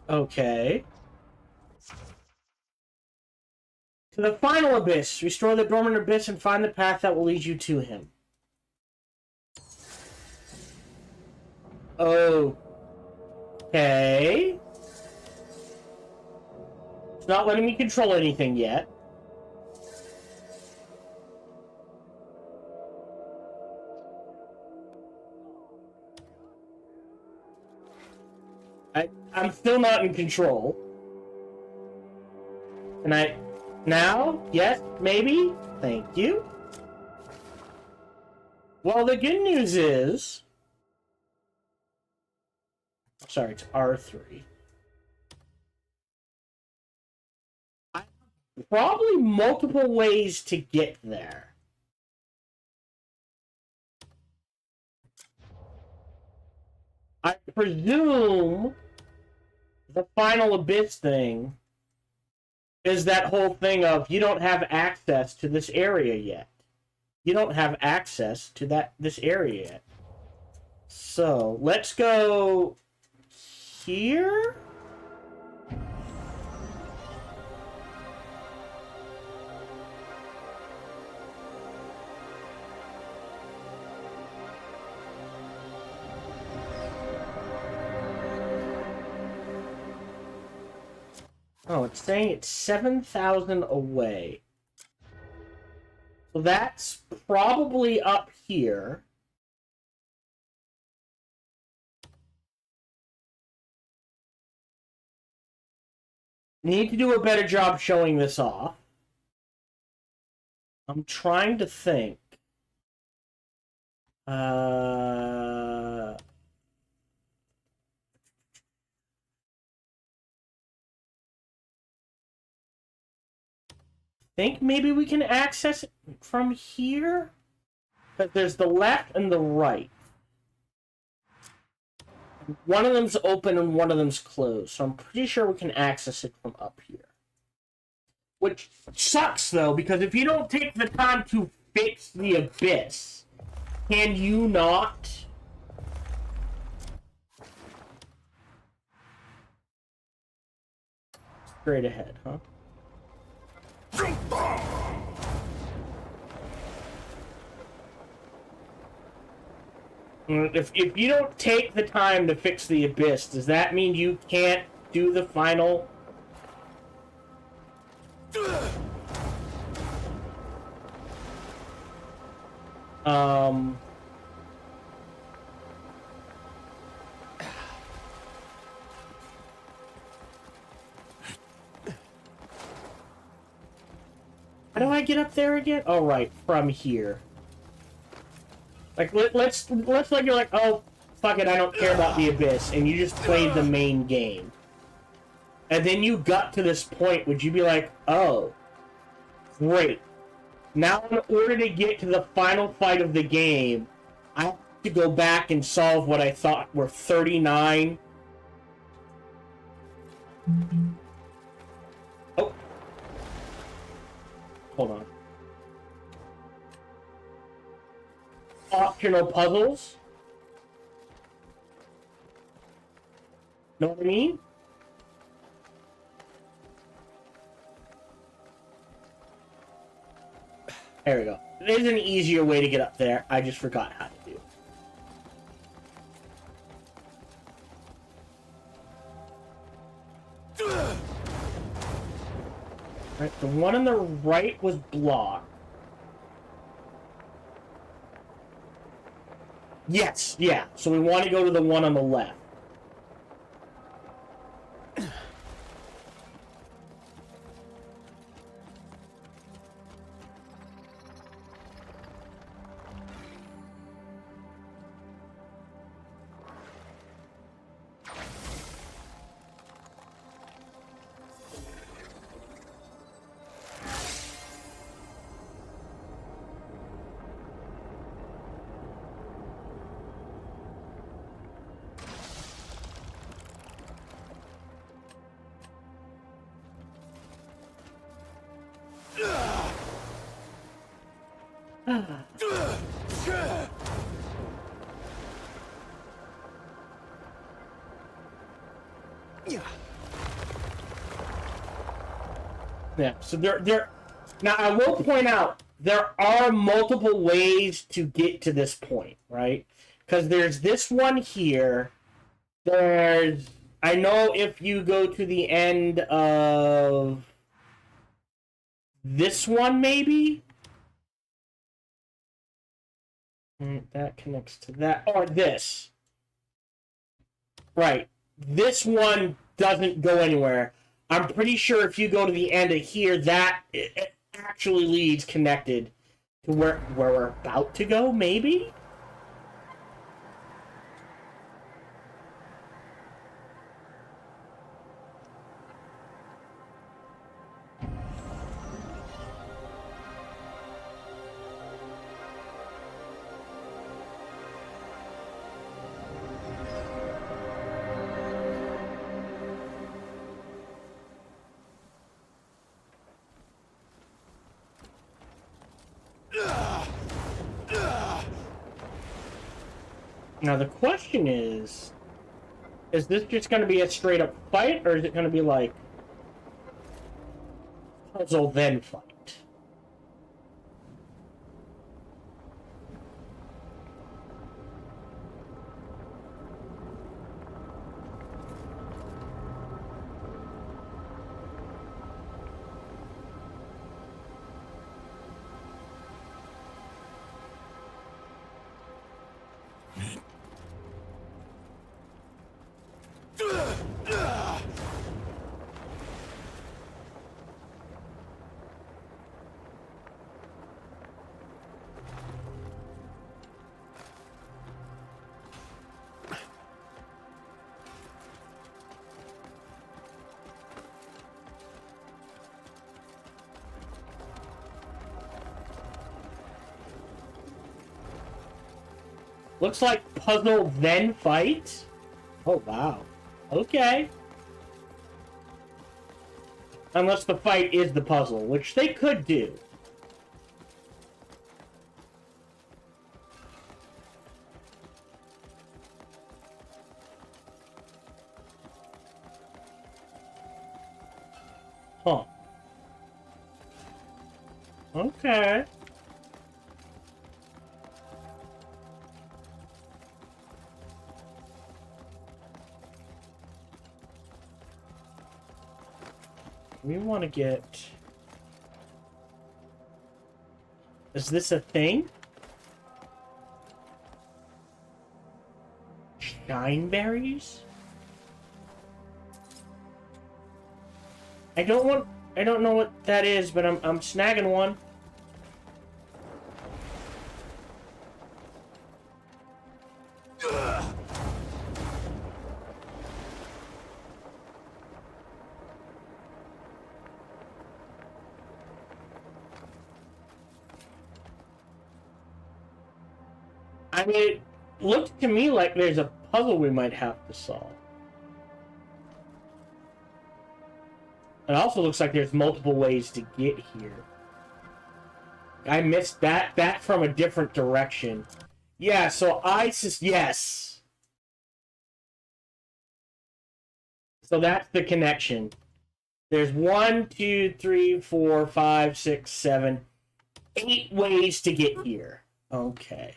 Okay. To the final abyss. Restore the dormant abyss and find the path that will lead you to him. Okay. It's not letting me control anything yet. I'm still not in control. And now? Yes? Maybe? Thank you. Well, the good news is... Sorry, it's R3. Probably multiple ways to get there. I presume the final abyss thing is that whole thing of you don't have access to this area yet. You don't have access to this area yet. So, let's go here? Oh, it's saying it's 7,000 away. So that's probably up here. Need to do a better job showing this off. I'm trying to think. Think maybe we can access it from here? But there's the left and the right. One of them's open and one of them's closed, so I'm pretty sure we can access it from up here. Which sucks, though, because if you don't take the time to fix the abyss, can you not? Straight ahead, huh? If you don't take the time to fix the abyss, does that mean you can't do the final? How do I get up there again? Oh, right, from here. Like, let's like you're like, oh, fuck it, I don't care about the Abyss, and you just played the main game. And then you got to this point, would you be like, oh, great. Now, in order to get to the final fight of the game, I have to go back and solve what I thought were 39. Oh. Hold on. Optional puzzles. Know what I mean? There we go. There's an easier way to get up there. I just forgot how to do it. Right, the one on the right was blocked. Yes, yeah. So we want to go to the one on the left. Yeah, so now I will point out there are multiple ways to get to this point, right? Because there's this one here. I know if you go to the end of this one, maybe? That connects to that. Or this. Right. This one doesn't go anywhere. I'm pretty sure if you go to the end of here, that it actually leads connected to where we're about to go, maybe? Now the question is this just going to be a straight up fight, or is it going to be like puzzle then fight? Looks like puzzle then fight? Oh, wow. Okay. Unless the fight is the puzzle, which they could do. Huh. Okay. We want to get... Is this a thing? Shine berries? I don't know what that is, but I'm snagging one. I mean, it looks to me like there's a puzzle we might have to solve. It also looks like there's multiple ways to get here. I missed that from a different direction. Yeah, so yes. So that's the connection. There's 1, 2, 3, 4, 5, 6, 7, 8 ways to get here. Okay.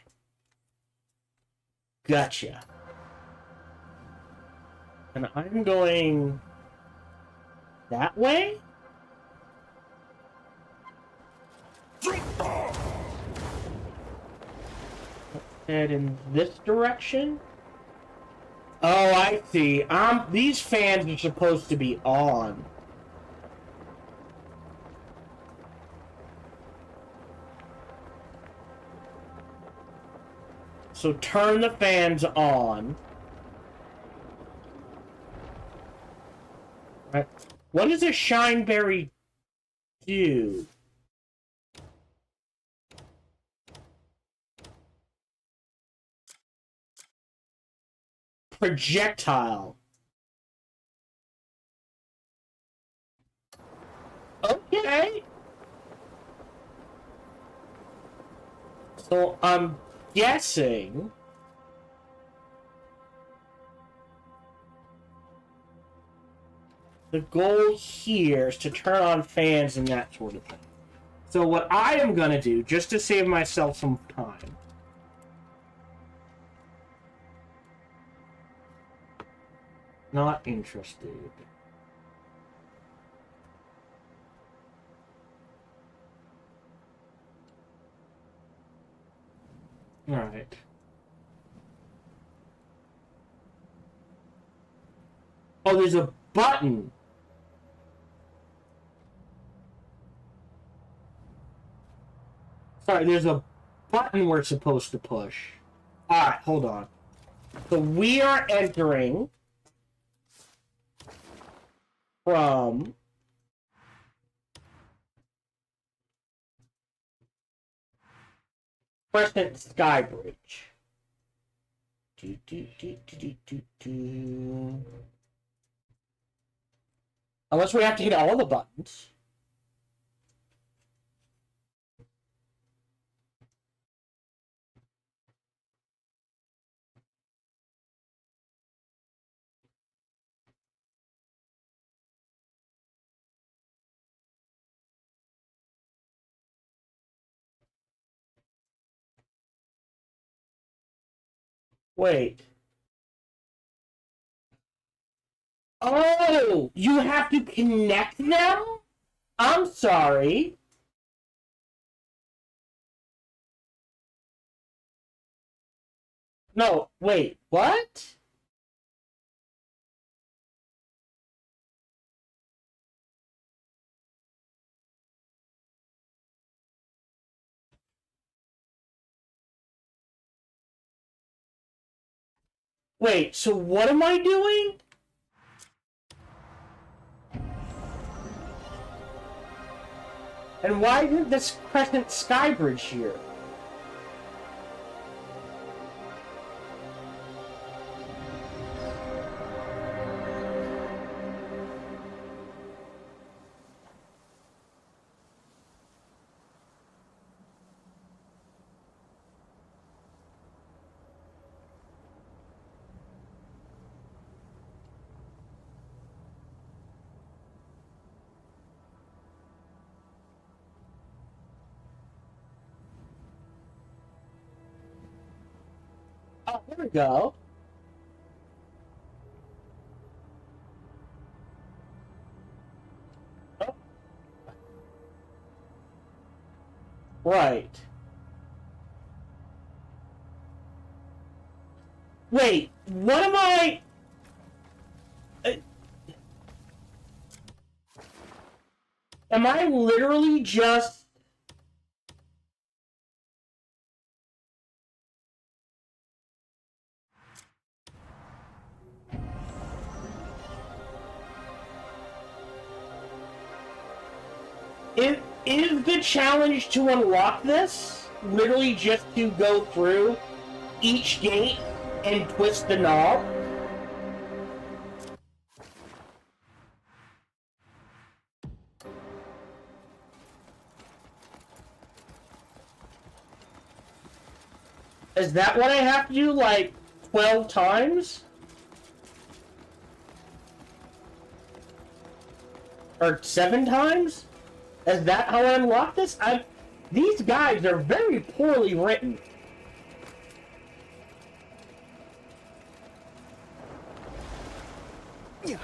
Gotcha. And I'm going that way? Head in this direction? Oh, I see. These fans are supposed to be on. So turn the fans on. Right. What does a shineberry do? Projectile. Okay. So I'm guessing the goal here is to turn on fans and that sort of thing. So what I am going to do, just to save myself some time, not interested. Alright. Oh, there's a button. Sorry, there's a button we're supposed to push. Alright, hold on. So we are entering from Crescent Skybridge. Unless we have to hit all the buttons. Wait. Oh, you have to connect them? I'm sorry. No, wait, what? Wait, so what am I doing? And why isn't this Crescent Skybridge here? Oh, here we go. Oh. Right. Wait, What am I... am I literally just... Is the challenge to unlock this literally just to go through each gate and twist the knob? Is that what I have to do, like, 12 times? Or 7 times? Is that how I unlock this? These guides are very poorly written.
Yeah.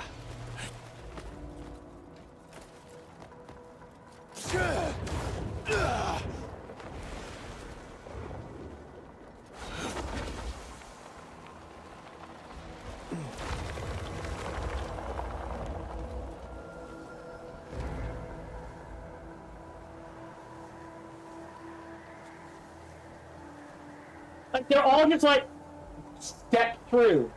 Like, they're all just like, step through.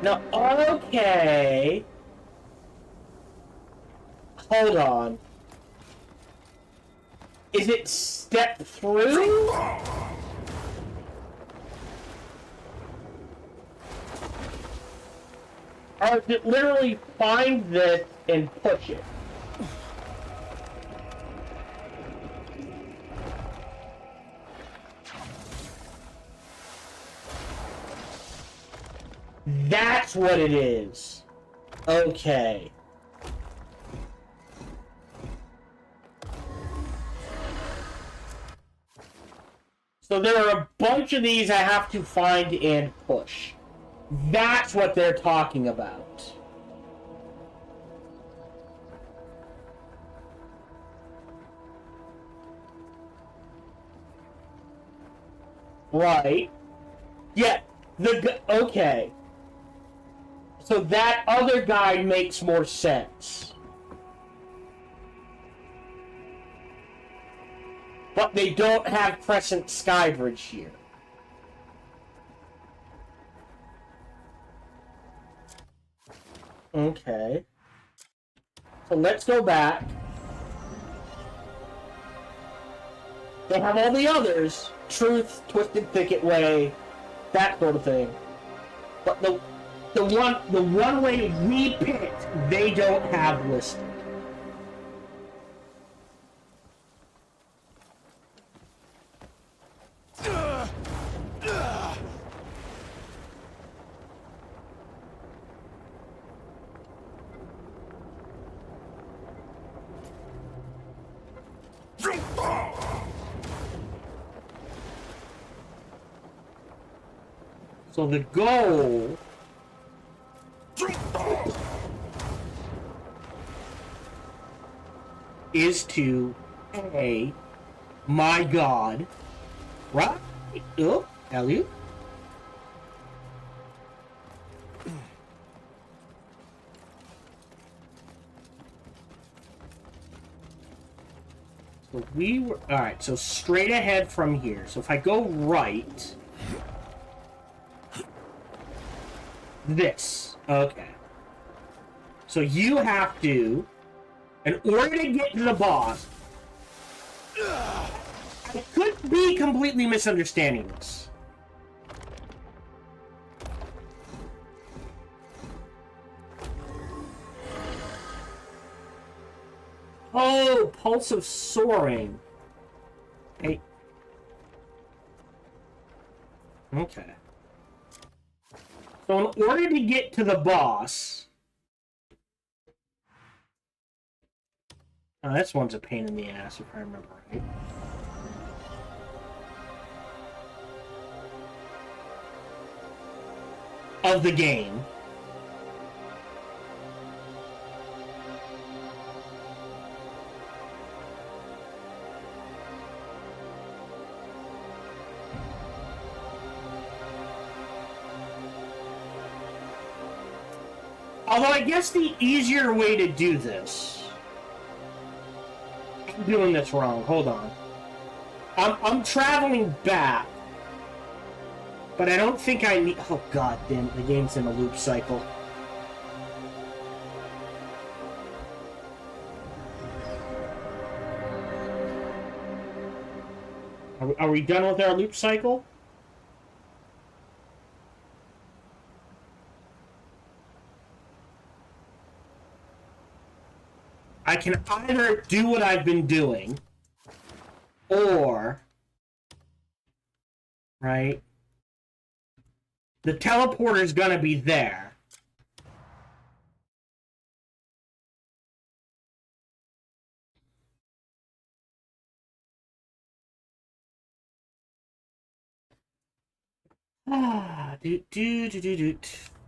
No, okay. Hold on. Is it step through? Or is it literally find this and push it? That's what it is. Okay. So there are a bunch of these I have to find and push. That's what they're talking about. Right. Yeah. Okay. So that other guy makes more sense. But they don't have Crescent Skybridge here. Okay. So let's go back. They have all the others. Truth, Twisted Thicket Way, that sort of thing. But the one way we picked, they don't have listed. So the goal is to my God, right? Oh, Elliot. So we were all right. So straight ahead from here. So if I go right. This. Okay. So you have to, in order to get to the boss, I could be completely misunderstanding this. Oh, Pulse of Soaring. Hey. Okay. So in order to get to the boss... Oh, this one's a pain in the ass, if I remember right. Of the game. Although I guess the easier way to do this... I'm doing this wrong. Hold on. I'm traveling back. But I don't think I need... Oh, god damn it. The game's in a loop cycle. Are we done with our loop cycle? I can either do what I've been doing, or, right, the teleporter's gonna be there.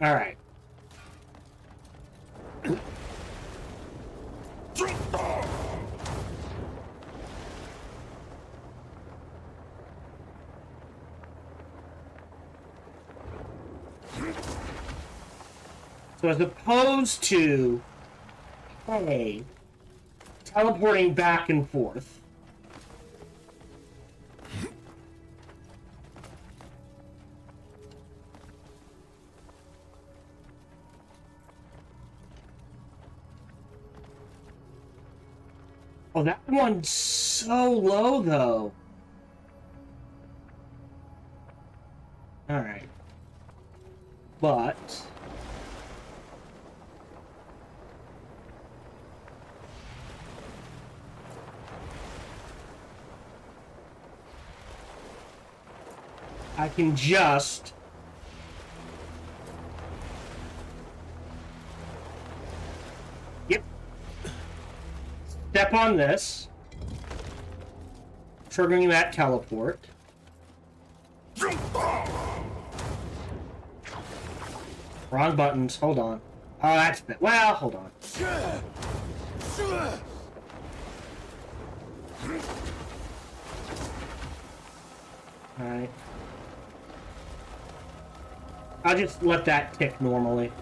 All right. So as opposed to, hey, teleporting back and forth, oh, that one's so low, though. Alright. But... I can just... Yep. Step on this. Triggering that teleport. Wrong buttons. Hold on. Oh, that's... Well, hold on. Alright. I'll just let that tick normally.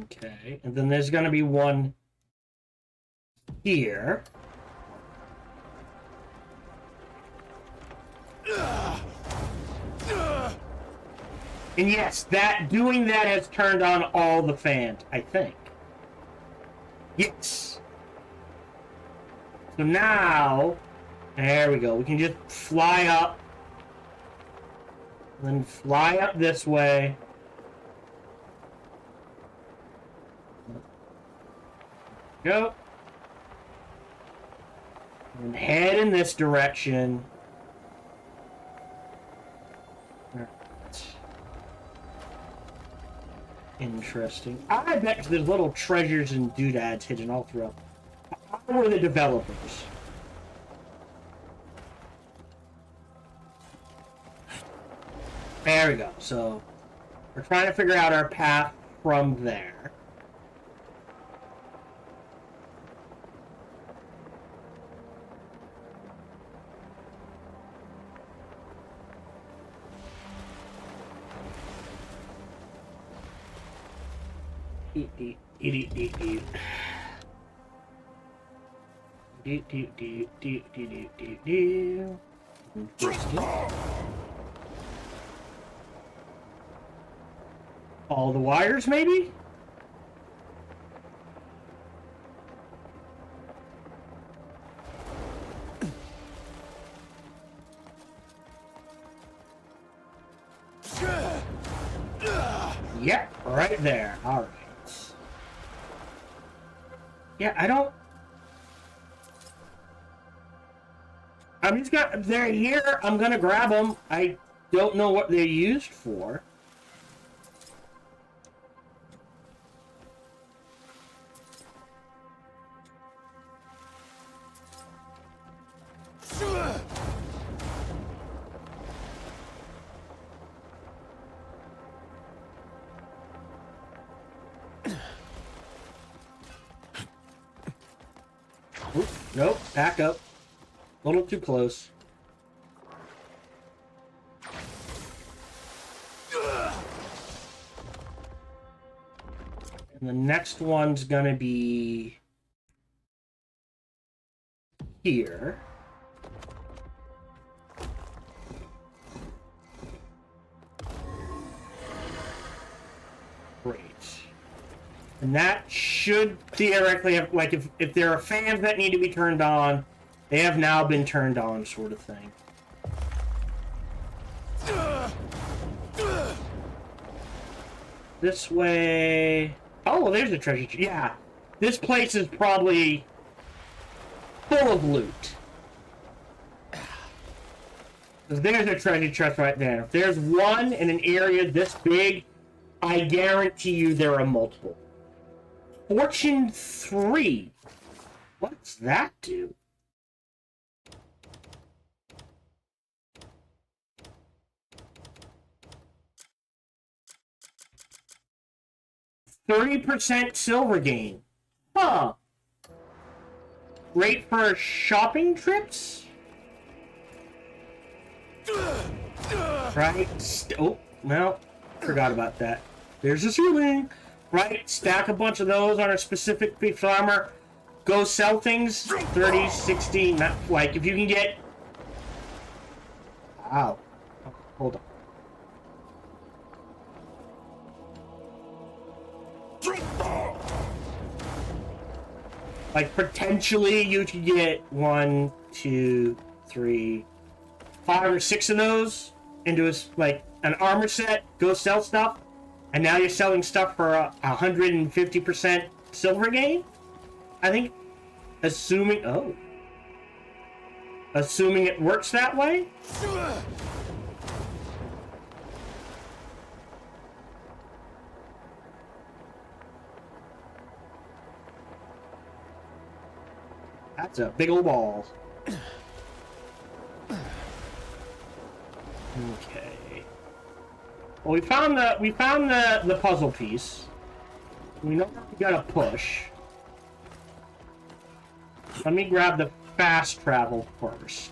Okay, and then there's gonna be one here. And yes, doing that has turned on all the fans, I think. Yes. So now, there we go. We can just fly up. And then fly up this way. Go. And head in this direction. Right. Interesting. I bet there's little treasures and doodads hidden all throughout. How were the developers? There we go. So, we're trying to figure out our path from there. All the wires, maybe? Yep, right there. All right. Yeah, I don't... I'm just gonna... They're here. I'm gonna grab them. I don't know what they're used for. Nope, back up. A little too close. And the next one's gonna be here. Great. And that should theoretically have, like, if there are fans that need to be turned on, they have now been turned on, sort of thing. This way... Oh, well, there's a treasure chest. Yeah. This place is probably full of loot. There's a treasure chest right there. If there's one in an area this big, I guarantee you there are multiple. Fortune 3. What's that do? %30 silver gain. Huh. Great for shopping trips? Right? Oh, no. Forgot about that. There's a ceiling. Right? Stack a bunch of those on a specific piece of armor. Go sell things. 30, 60, not, like, if you can get... Wow. Oh, hold on. Like, potentially you could get 1, 2, 3, 5 or 6 of those into like an armor set, go sell stuff, and now you're selling stuff for 150% silver gain? I think, assuming it works that way? That's a big old ball. Okay. Well, we found the puzzle piece. We know we gotta push. Let me grab the fast travel first.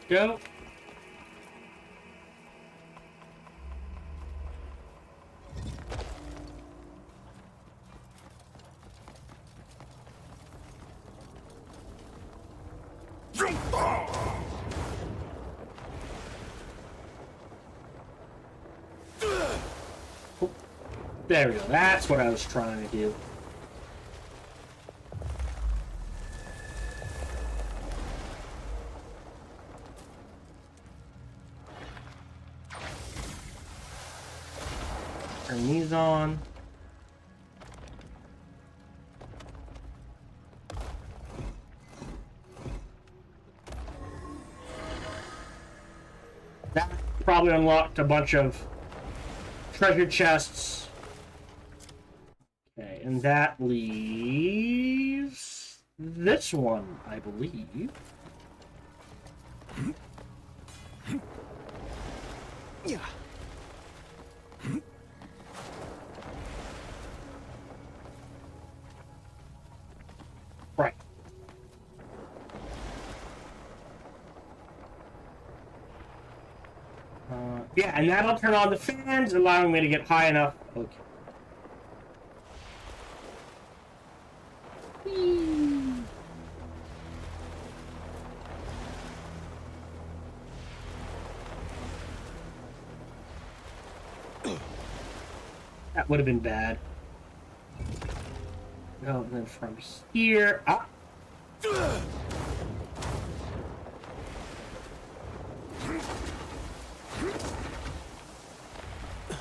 Go. There we go. That's what I was trying to do. Turn these on. That probably unlocked a bunch of treasure chests. Okay, and that leaves this one, I believe. Yeah. Right. Yeah, and that'll turn on the fans, allowing me to get high enough. Okay. That would have been bad. No, and then from here up.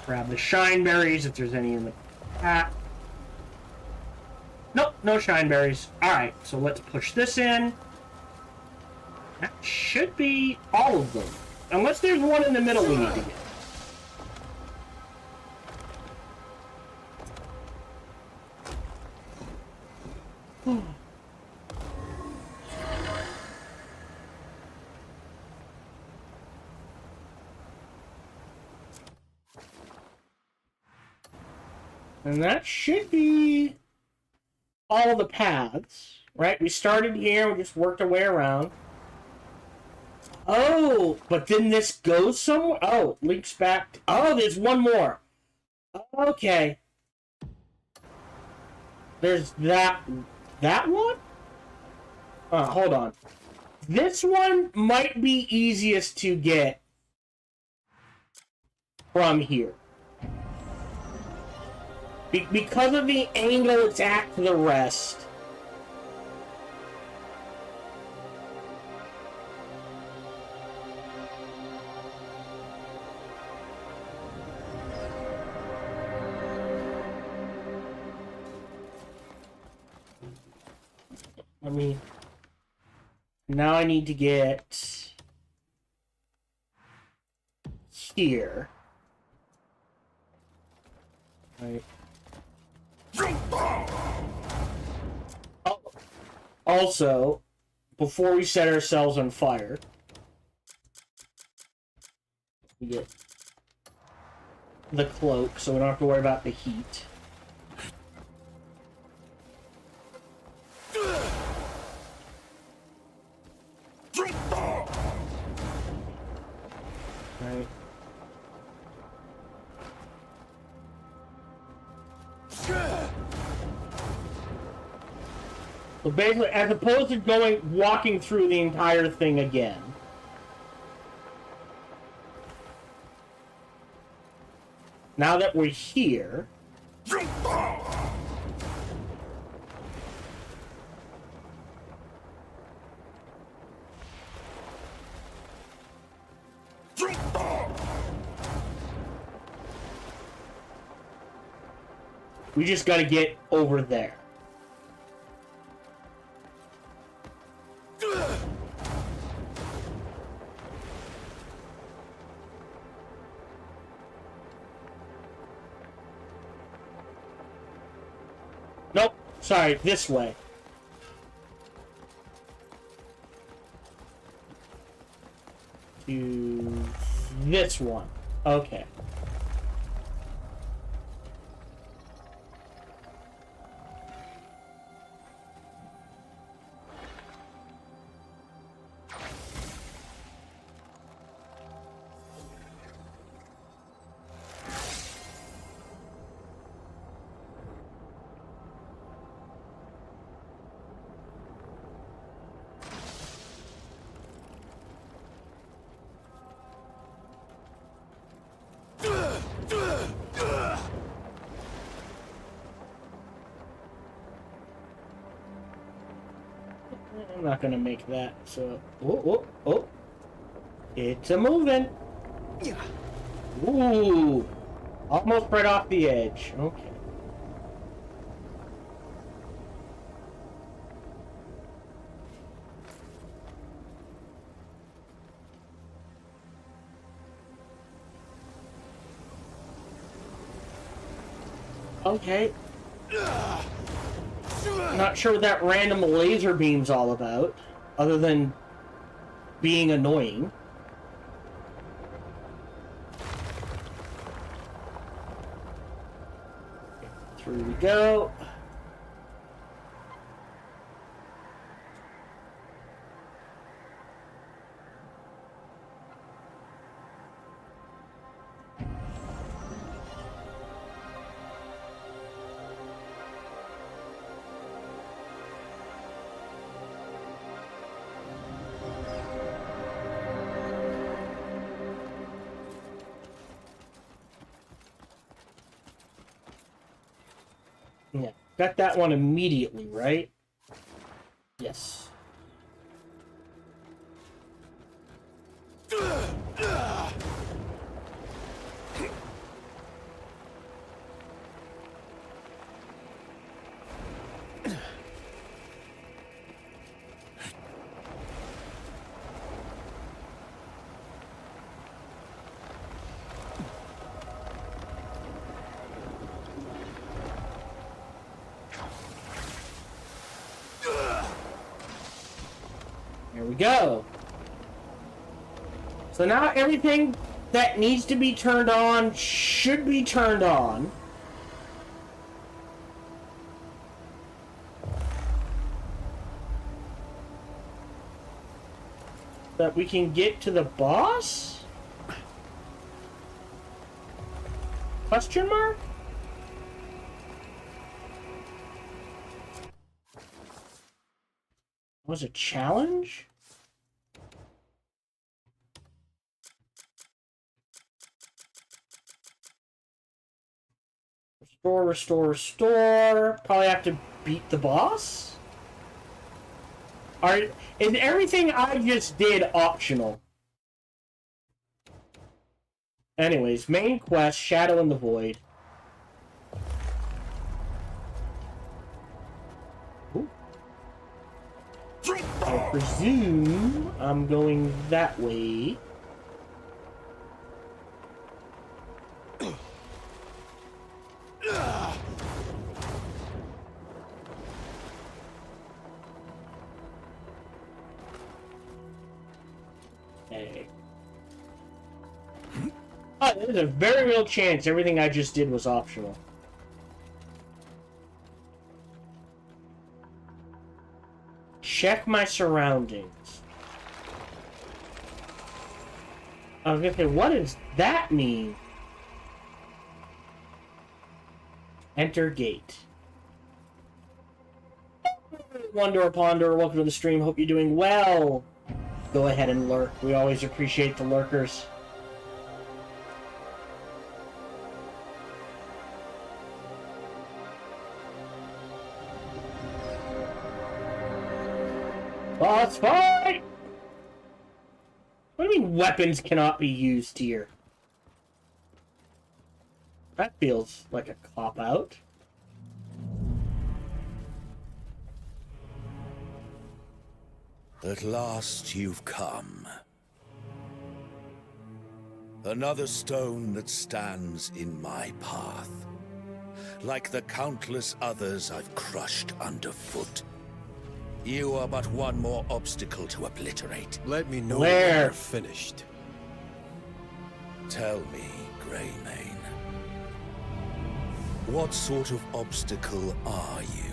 Grab the shine berries if there's any in the pack. Nope, no shine berries. Alright, so let's push this in. That should be all of them. Unless there's one in the middle we need to get. And that should be all the paths, right? We started here, we just worked our way around. Oh, but then this goes somewhere? Oh, links back. Oh, there's one more. Okay. There's that one? Hold on. This one might be easiest to get from here. Because of the angle it's at to the rest. Let me... Now I need to get... here. Right. Oh. Also, before we set ourselves on fire, we get the cloak, so we don't have to worry about the heat. Right. So basically, as opposed to walking through the entire thing again, now that we're here, we just gotta get over there. Nope. Sorry, this way. To this one. Okay. I'm not gonna make that, so... Oh. It's a moving. Ooh. Almost right off the edge. Okay. Okay. Not sure what that random laser beam's all about, other than being annoying. Through we go. Yeah, got that one immediately, right? Yes. There we go. So now everything that needs to be turned on should be turned on. that we can get to the boss? Question mark? Was a challenge? Restore, restore, restore. Probably have to beat the boss? Is everything I just did optional? Anyways, main quest, Shadow in the Void. Ooh. I presume I'm going that way. Okay. Oh, there's a very real chance everything I just did was optional. Check my surroundings. I was gonna say, what does that mean? Enter gate. Wonder Ponder, welcome to the stream. Hope you're doing well. Go ahead and lurk. We always appreciate the lurkers. Boss fight! What do you mean weapons cannot be used here? That feels like a cop-out.
At last you've come. Another stone that stands in my path. Like the countless others I've crushed underfoot. You are but one more obstacle to obliterate.
Let me know
Where?
when you're finished.
Tell me, Greymane. What sort of obstacle are you?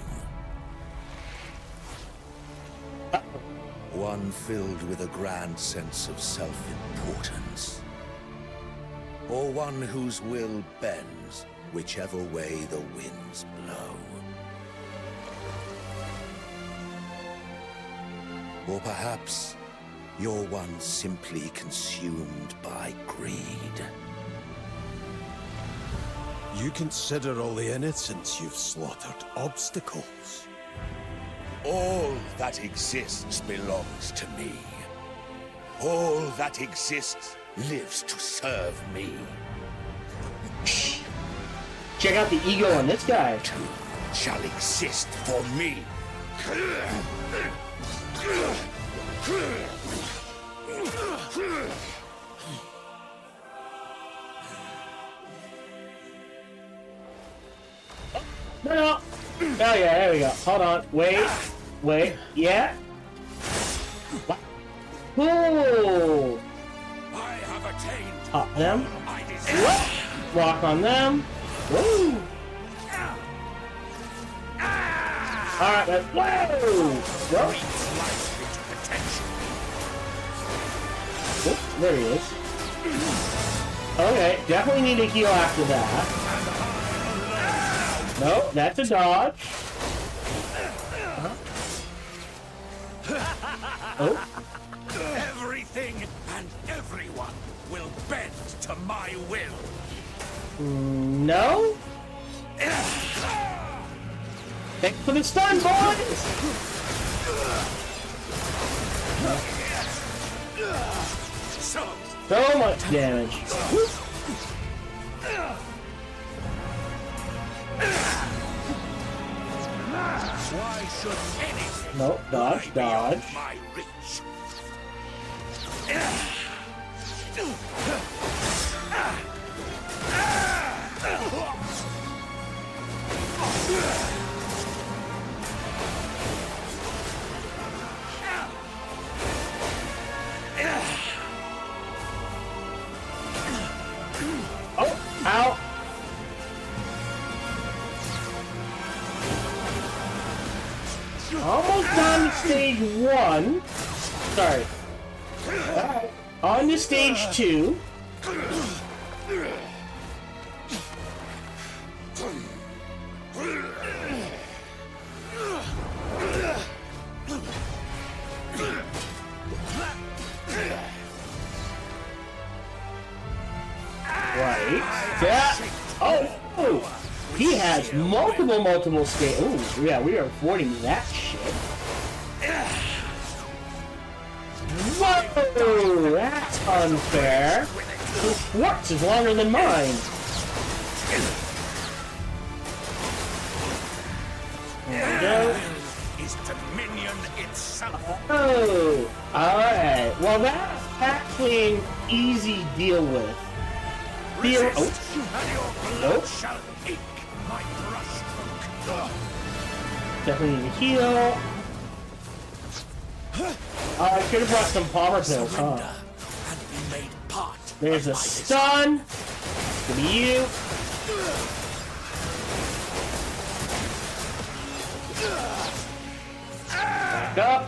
One filled with a grand sense of self-importance? Or one whose will bends whichever way the winds blow? Or perhaps you're one simply consumed by greed?
You consider all the innocents you've slaughtered obstacles.
All that exists belongs to me. All that exists lives to serve me.
Check out the ego on this guy.
Too shall exist for me.
No. Oh yeah, there we go. Hold on. Wait. Yeah. What? Ooh.
I have attained
Pop them.
I desire.
Walk on them. Woo. Alright, let's whoa! Oh, there he is. Okay, definitely need to heal after that. No, that's a dodge. Oh.
Everything and everyone will bend to my will.
No? Thanks for the stun, boys! So much damage.
Why should anything
No, dodge, dodge.
my reach?
Oh, ow. Almost done stage 1. Sorry. On to stage 2. Right. Yeah. Oh! He has multiple stage. Oh, yeah, we are avoiding that shit. Whoa! That's unfair. His Schwartz is longer than mine. There we go.
Is dominion itself.
Oh! Alright. Well, that's actually an easy deal with. Here. Oh.
And your blood
Nope.
shall ink my brushstroke.
Definitely need to heal. I could have brought some Palmer pills, huh?
And be made part.
There's a stun. Give me you. Back up.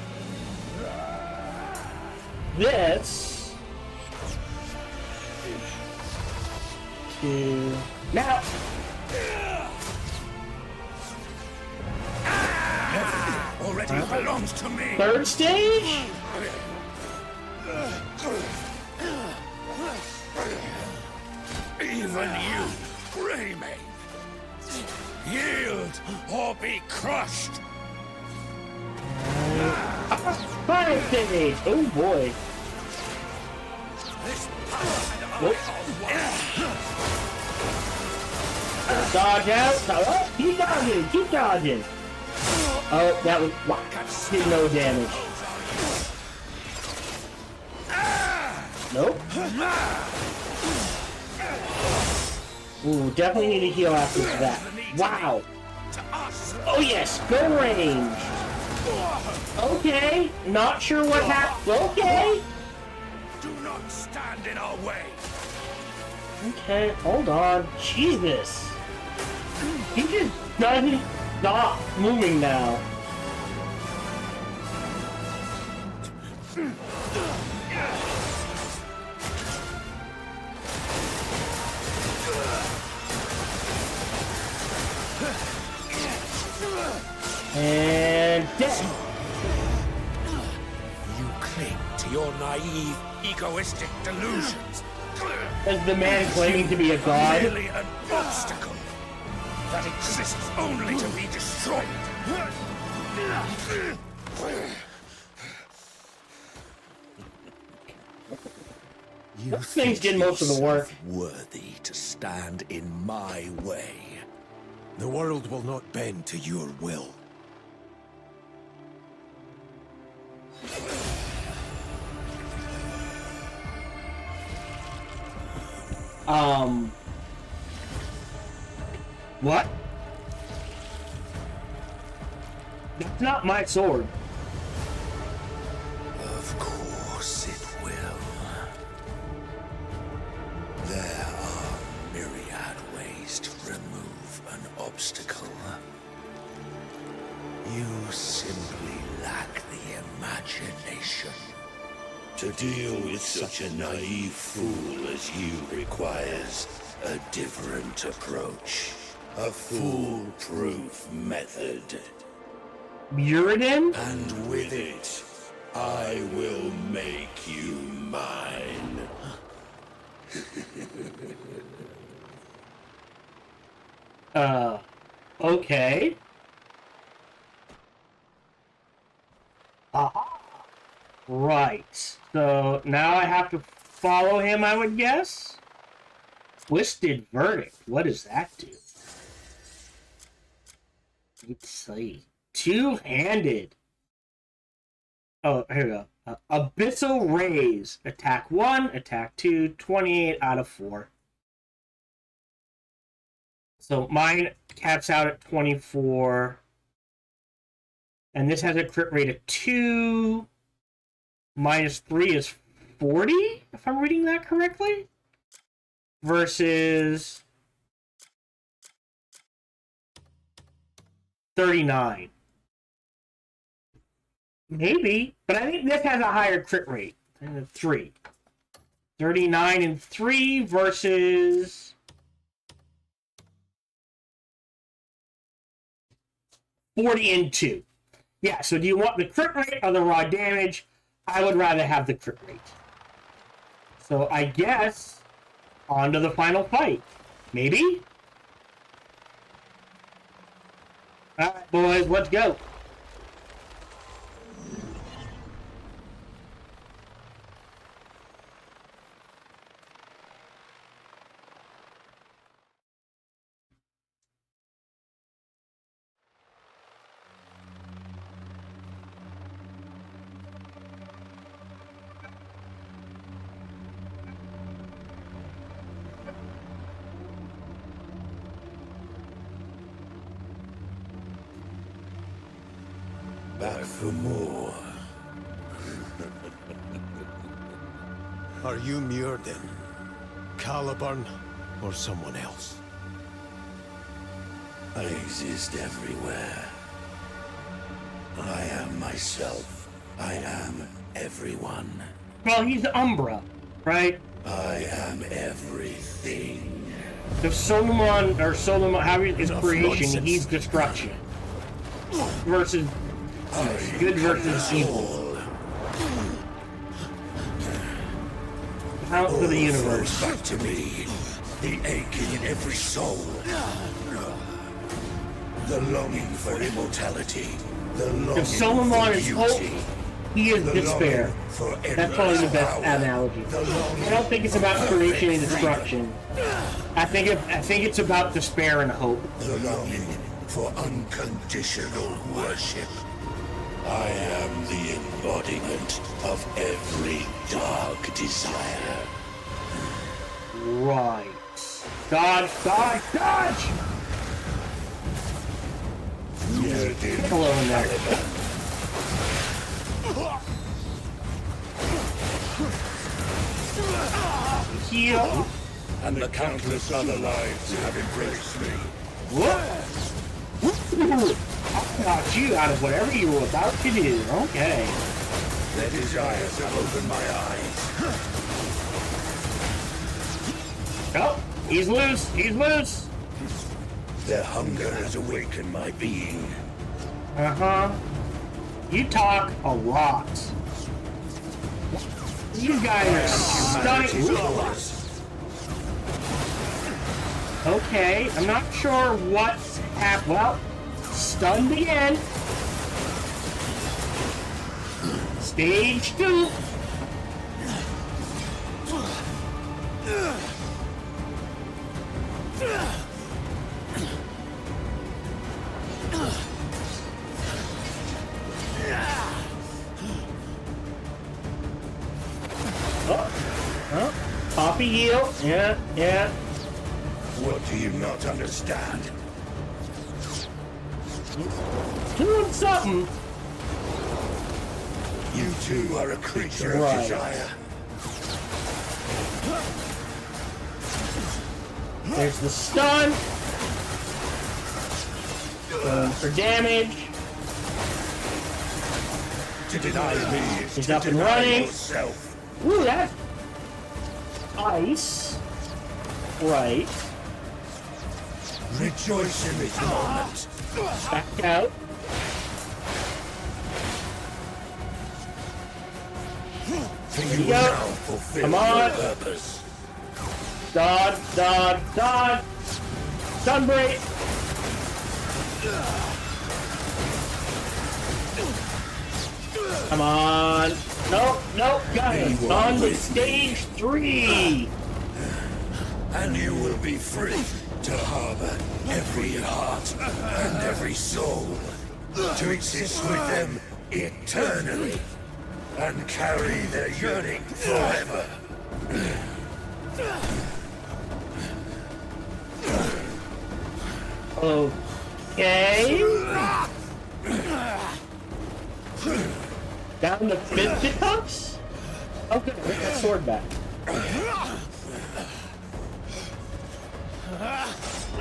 This. To now.
Already belongs to me.
Third stage.
Even you, Greymane. Yield or be crushed.
Final stage. Oh boy. Nope. Dodge out. Oh, keep dodging. Keep dodging. Oh, that was wow. Did no damage. Nope. Ooh, definitely need to heal after that. Wow. Oh yes, go range. Okay, not sure what happened. Okay.
Do not stand in our way.
Okay, hold on. Jesus. He just doesn't stop moving now. And dead.
You cling to your naive, egoistic delusions.
As the man claiming to be a god.
Merely an obstacle that exists only to be destroyed.
You
Those things did most of the work.
worthy to stand in my way. The world will not bend to your will.
What? That's not my sword.
Of course it will. There are myriad ways to remove an obstacle. You simply lack the imagination. To deal with such a naive fool as you requires a different approach. A foolproof method.
Muradin?
And with it, I will make you mine.
Okay. Aha. Right. So now I have to follow him, I would guess? Twisted Verdict. What does that do? Let's see. Two-handed. Oh, here we go. Abyssal Raise. Attack 1, attack 2, 28 out of 4. So mine caps out at 24. And this has a crit rate of 2. Minus 3 is 40, if I'm reading that correctly. Versus 39. Maybe, but I think this has a higher crit rate. 3. 39 and 3 versus 40 and 2. Yeah, so do you want the crit rate or the raw damage? I would rather have the crit rate. So I guess on to the final fight. Maybe? Alright, boys, let's go.
Back for more.
Are you Muirden, Caliburn, or someone else?
I exist everywhere. I am myself. I am everyone.
Well, he's Umbra, right?
I am everything.
If Solomon, or Solomon, however is creation, he's destruction. Versus good versus evil. Out for the universe.
Back to me. The aching in every soul. The longing for immortality. The longing
If Solomon
for
is
beauty.
hope, he is
The
despair.
longing for
That's probably the best
endless power.
analogy.
The longing
I don't think it's about
for
creation and
perfect
destruction. I think it's about despair and hope.
the longing for unconditional worship. I am the embodiment of every dark desire.
Right. Dodge, dodge, dodge! Hello in there. Heal.
And the countless other lives have embraced me.
Whoop. I got you out of whatever you were about to do. Okay.
Their desires have opened my eyes.
Oh, he's loose. He's loose.
Their hunger has awakened my being.
Uh-huh. You talk a lot. You guys are stunning. Okay, I'm not sure what's happened. Well, stunned again. Stage 2. Oh, Poppy heal. Yeah.
What do you not understand?
Doing something.
You too are a creature
Right.
of desire.
There's the stun. Going for damage.
To deny me is
He's
to
up and
deny
running.
yourself.
Ooh, that's ice. Right.
Rejoice in this moment.
Back out.
For
you
you will
go.
now fulfill
Come on.
your purpose.
Dodge. Sunbreak. Come on. Nope, got it.
You are
On to
with
stage 3.
And you will be free to harbor every heart and every soul. To exist with them eternally. And carry their yearning forever.
Okay. Down to fisticuffs? Okay, get that sword back.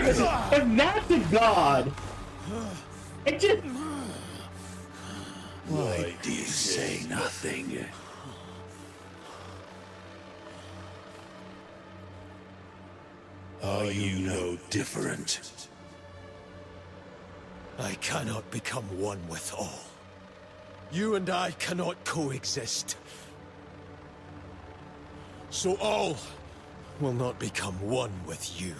If that's a god, it just...
Why do you say nothing? Are you no different?
I cannot become one with all. You and I cannot coexist. So all will not become one with you.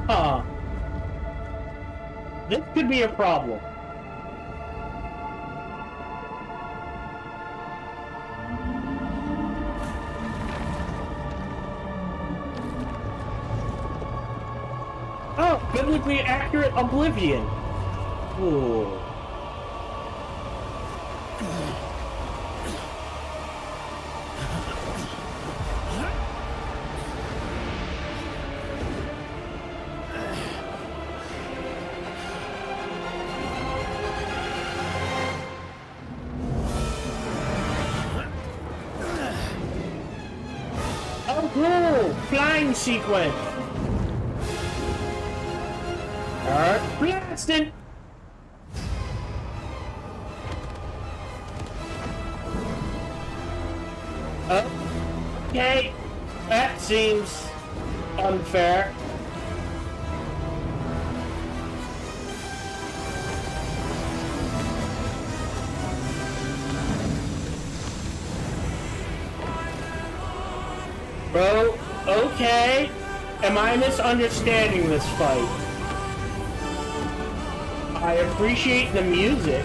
Huh. This could be a problem. Oh, biblically accurate oblivion. Ooh. Oh, cool! Flying sequence. Alright, blasting. Okay, that seems unfair. Bro, okay. Am I misunderstanding this fight? I appreciate the music.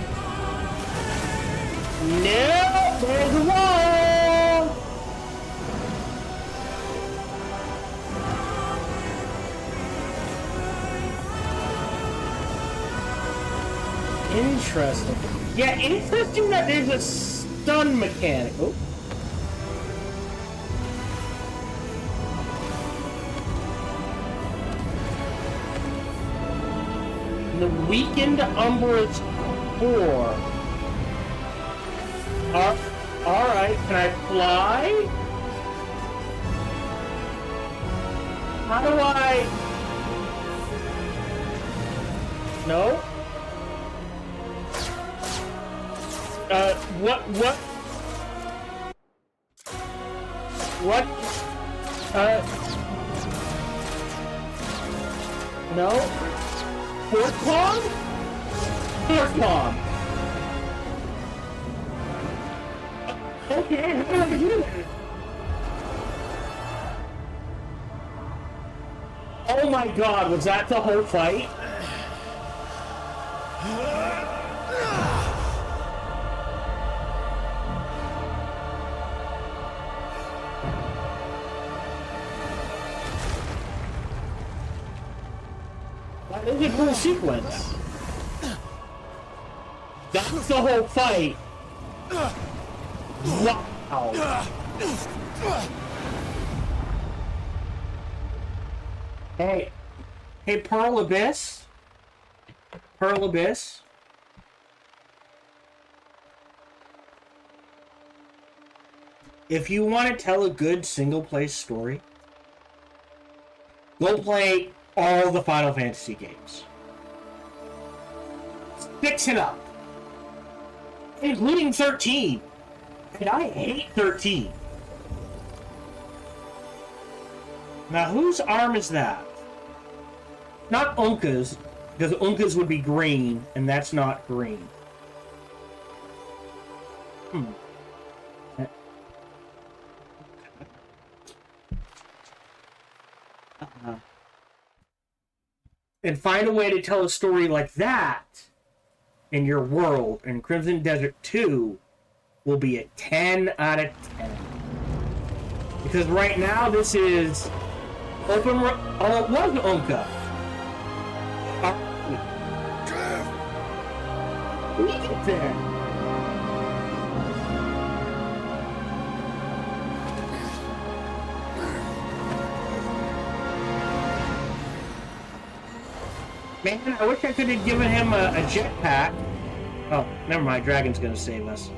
No, there's a wall! Interesting. Yeah, interesting that there's a stun mechanic. Oh. The weakened Umbra's core. Alright, can I fly? How do I... No? What? No? Force bomb? Force bomb. Okay, how do I do that? Oh my god, was that the whole fight? That is a cool sequence. That's the whole fight. Wow. Hey, Pearl Abyss? Pearl Abyss? If you want to tell a good single-player story, go play all the Final Fantasy games. Fix it up. Including 13. And I hate 13. Now, whose arm is that? Not Unka's, because Unka's would be green, and that's not green. And find a way to tell a story like that in your world, and Crimson Desert 2 will be a 10 out of 10. Because right now this is open. Oh, it was Unka. We get there. Man, I wish I could have given him a jetpack. Oh, never mind. Dragon's gonna save us.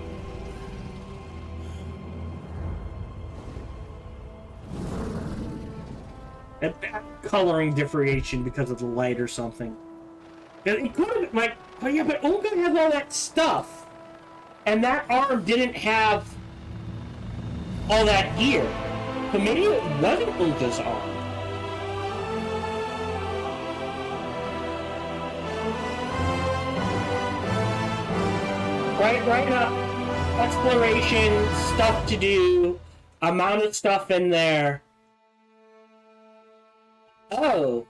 A bad coloring differentiation because of the light or something. It could have been like, oh yeah, but Unka has all that stuff. And that arm didn't have all that gear. So maybe it wasn't Unka's arm. Right now, exploration, stuff to do, amount of stuff in there. Oh.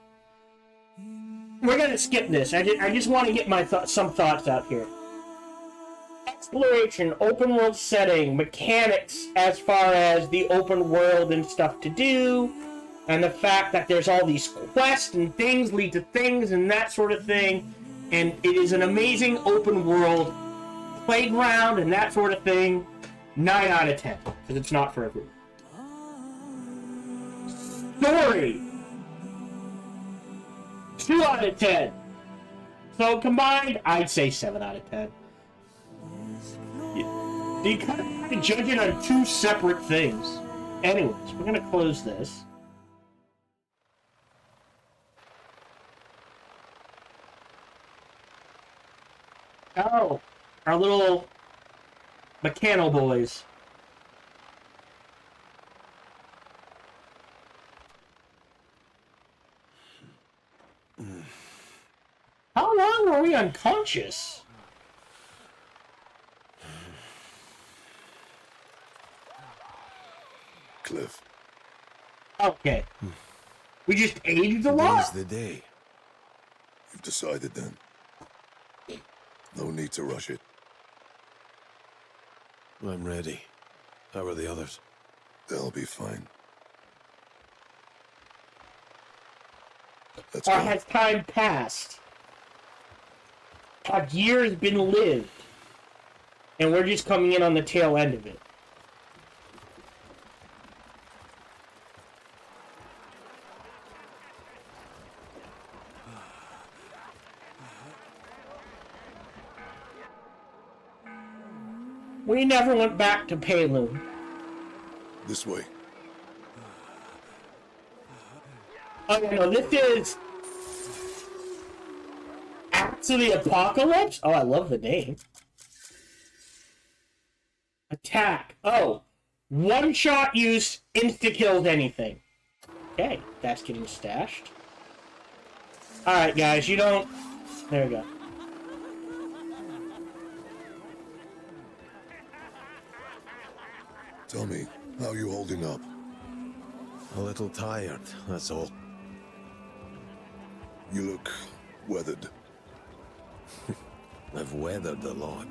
We're gonna skip this. I just want to get my some thoughts out here. Exploration, open world setting, mechanics as far as the open world and stuff to do, and the fact that there's all these quests and things lead to things and that sort of thing, and it is an amazing open world playground and that sort of thing. 9 out of 10, because it's not for everyone. Story, 2 out of 10. So combined, I'd say 7 out of 10. You kind of have to judge it on 2 separate things. Anyways, we're going to close this. Oh, our little mechano boys. How long were we unconscious?
Cliff.
Okay. We just aged a lot?
Today's the day.
You've decided then. No need to rush it.
I'm ready. How are the others?
They'll be fine. Let's
Or
go.
has time passed? Have years been lived? And we're just coming in on the tail end of it. We never went back to Palin.
This way.
Oh no, this is Acts of the Apocalypse? Oh, I love the name. Attack. Oh, one-shot use, insta-kills anything. Okay, that's getting stashed. Alright, guys, you don't... There we go.
Tell me, how are you holding up?
A little tired, that's all.
You look weathered.
I've weathered a lot.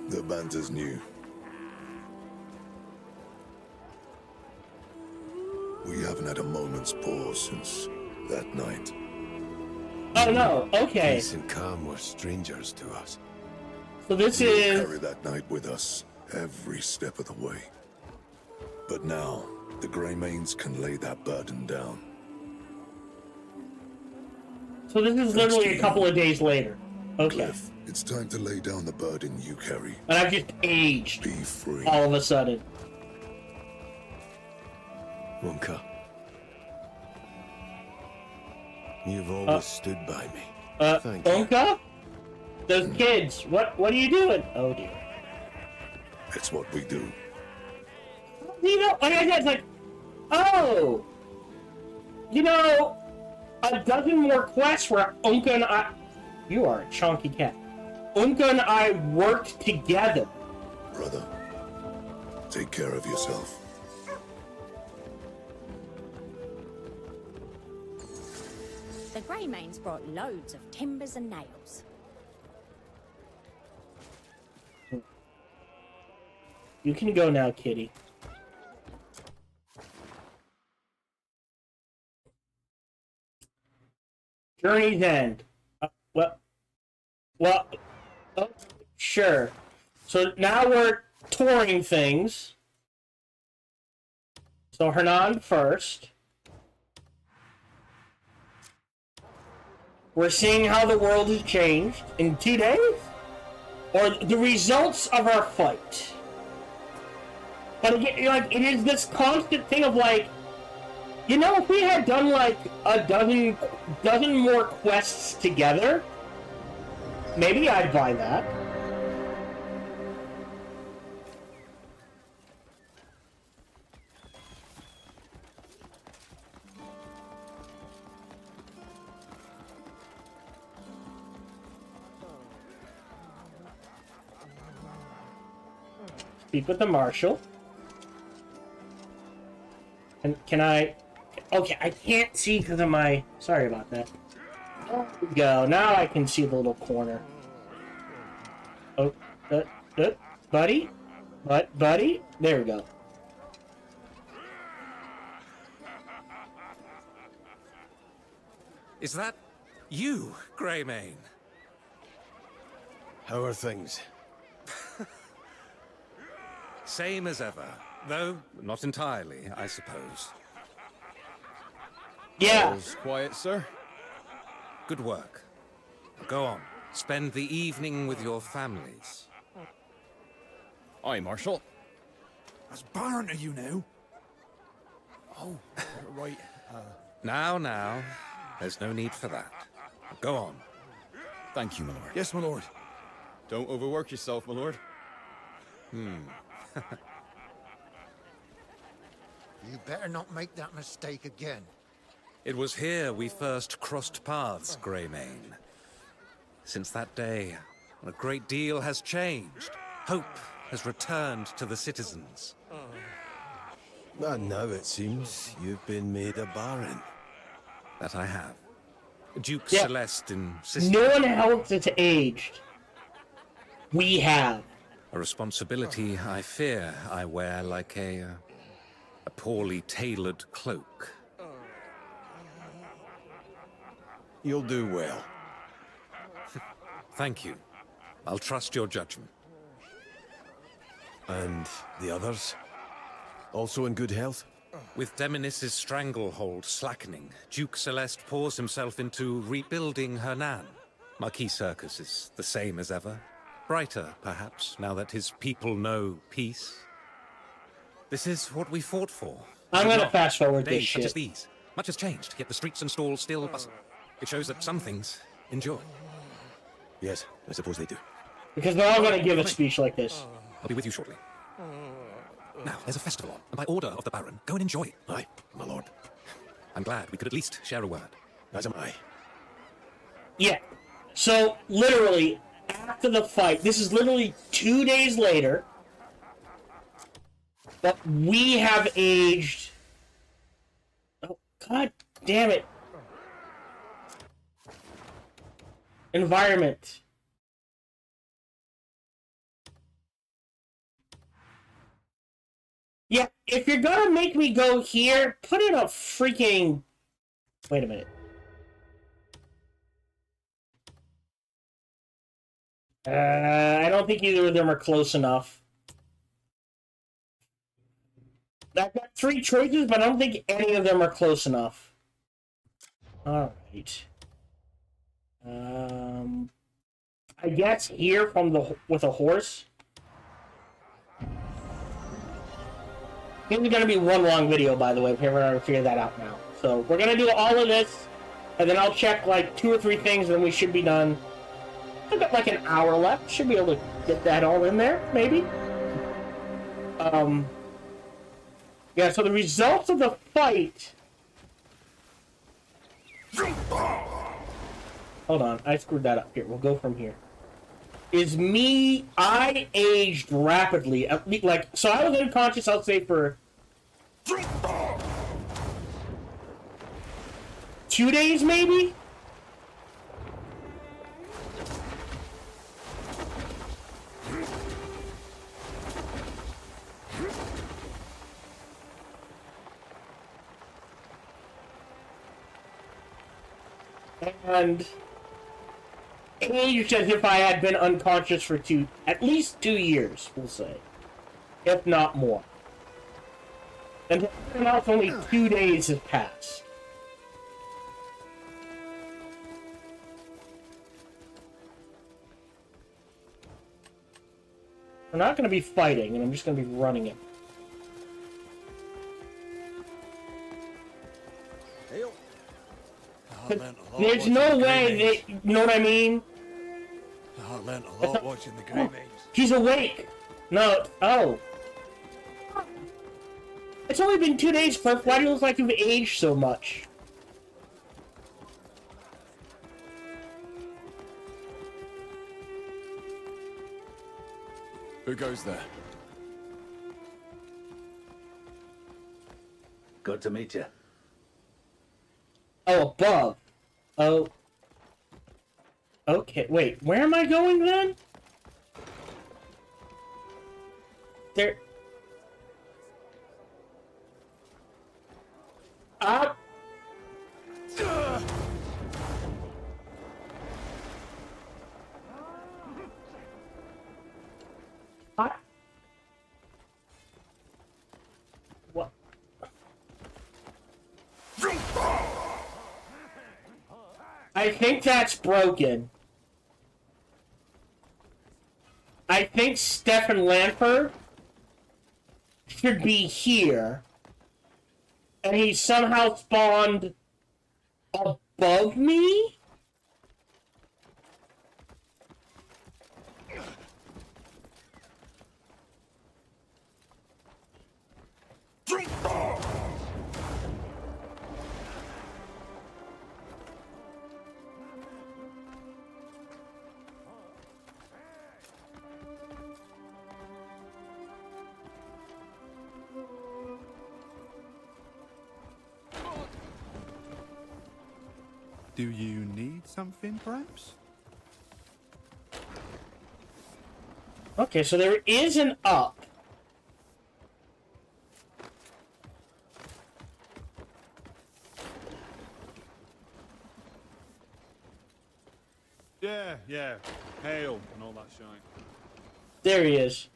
The banter's new. We haven't had a moment's pause since that night.
Oh no, okay.
Peace and calm were strangers to us.
So this
We'll
is...
carry that night with us every step of the way. But now, the Greymanes can lay that burden down.
So this is literally a couple of days later. Okay.
Cliff, it's time to lay down the burden you carry.
And I've just aged
Be free.
all of a sudden.
Unka. You've always stood by me. Thank you.
Unka? Those kids, what are you doing? Oh dear.
It's what we do.
You know, like I said, it's like, oh, you know, a dozen more quests where Unka and I, you are a chunky cat. Unka and I worked together.
Brother, take care of yourself.
The Greymanes brought loads of timbers and nails.
You can go now, kitty. Journey's end. Well, oh, sure. So now we're touring things. So Hernan first. We're seeing how the world has changed in 2 days? Or the results of our fight. But again, like, it is this constant thing of like, you know, if we had done like a dozen more quests together, maybe I'd buy that. Speak with the marshal. And can I... Okay, I can't see because of my... Sorry about that. There we go. Now I can see the little corner. Oh, buddy? Buddy? There we go.
Is that you, Greymane?
How are things?
Same as ever, though not entirely, I suppose.
Yeah.
All's quiet, sir?
Good work. Go on. Spend the evening with your families.
Aye, Marshal.
That's Baron to you now.
Oh, right.
Now. There's no need for that. Go on.
Thank you, my lord.
Yes, my lord.
Don't overwork yourself, my lord.
You better not make that mistake again.
It was here we first crossed paths, Greymane. Since that day, a great deal has changed. Hope has returned to the citizens.
And now it seems you've been made a baron.
That I have. Duke
Yeah.
Celeste insisted.
No one else is aged. We have.
A responsibility I fear I wear like a poorly tailored cloak.
You'll do well.
Thank you. I'll trust your judgment.
And the others? Also in good health?
With Demonis's stranglehold slackening, Duke Celeste pours himself into rebuilding Hernan. Marquis Circus is the same as ever. Brighter, perhaps, now that his people know peace. This is what we fought for.
I'm gonna fast forward this
Days such
shit.
as these. Much has changed, yet the streets and stalls still bustle. It shows that some things endure.
Yes, I suppose they do.
Because they're all gonna give a speech like this.
I'll be with you shortly. Now, there's a festival on, and by order of the Baron, go and enjoy it.
Aye, my lord.
I'm glad we could at least share a word.
As am I.
Yeah. So, literally, after the fight, this is literally 2 days later, that we have aged... Oh, god damn it. Environment. Yeah, if you're gonna make me go here, put in a freaking... Wait a minute. I don't think either of them are close enough. I've got 3 choices, but I don't think any of them are close enough. Alright. I guess here from the with a horse. This is gonna be one long video, by the way, if you ever figure that out now. So we're gonna do all of this, and then I'll check like 2 or 3 things, and then we should be done. I've got like an hour left. Should be able to get that all in there, maybe. Yeah, so the results of the fight... Hold on, I screwed that up. Here, we'll go from here. Is me... I aged rapidly. At least, like, so I was unconscious, I'll say, for... 2 days, maybe? And aged as if I had been unconscious for at least 2 years, we'll say, if not more. And now it's only 2 days have passed. We're not going to be fighting, and I'm just going to be running it. There's no way they... You know what I mean?
I learned a lot watching the Grey Mains.
He's awake! No, oh. It's only been 2 days, Cliff. Why do you look like you've aged so much?
Who goes there?
Good to meet you.
Oh, above. Oh. Okay, wait. Where am I going then? There... Up. What? I think that's broken. I think Stefan Lanford should be here. And he somehow spawned above me?
Do you need something, perhaps?
Okay, so there is an up.
Yeah. Hail and all that shine.
There he is.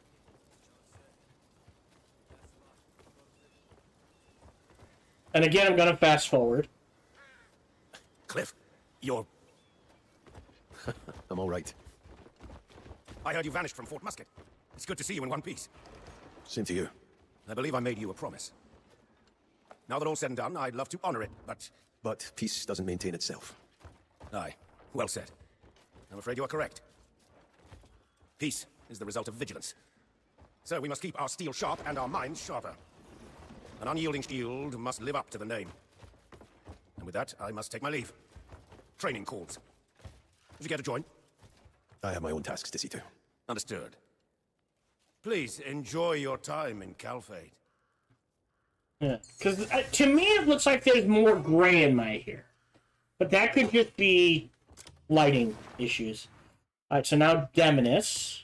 And again, I'm gonna fast forward.
Cliff, you're...
I'm all right.
I heard you vanished from Fort Musket. It's good to see you in one piece.
Same to you.
I believe I made you a promise. Now that all's said and done, I'd love to honor it, but...
But peace doesn't maintain itself.
Aye, well said. I'm afraid you are correct. Peace is the result of vigilance. So we must keep our steel sharp and our minds sharper. An unyielding shield must live up to the name. And with that, I must take my leave. Training calls. Would you care to join?
I have my own tasks to see to.
Understood. Please, enjoy your time in Calfade.
Yeah, because to me it looks like there's more gray in my hair. But that could just be lighting issues. Alright, so now Demonis.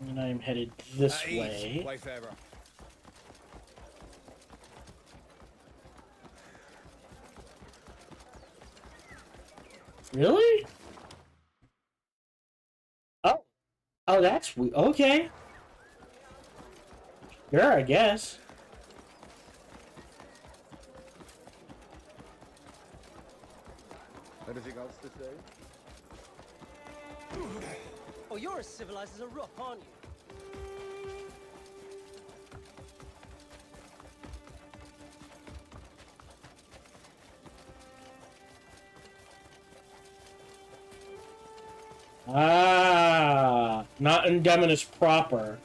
And I'm headed this way.
Wayfarer.
Really? Oh. Oh, that's okay. Sure, I guess.
Anything else to say?
Oh, you're as civilized as a rook, aren't you?
Ah, not in Demonis proper.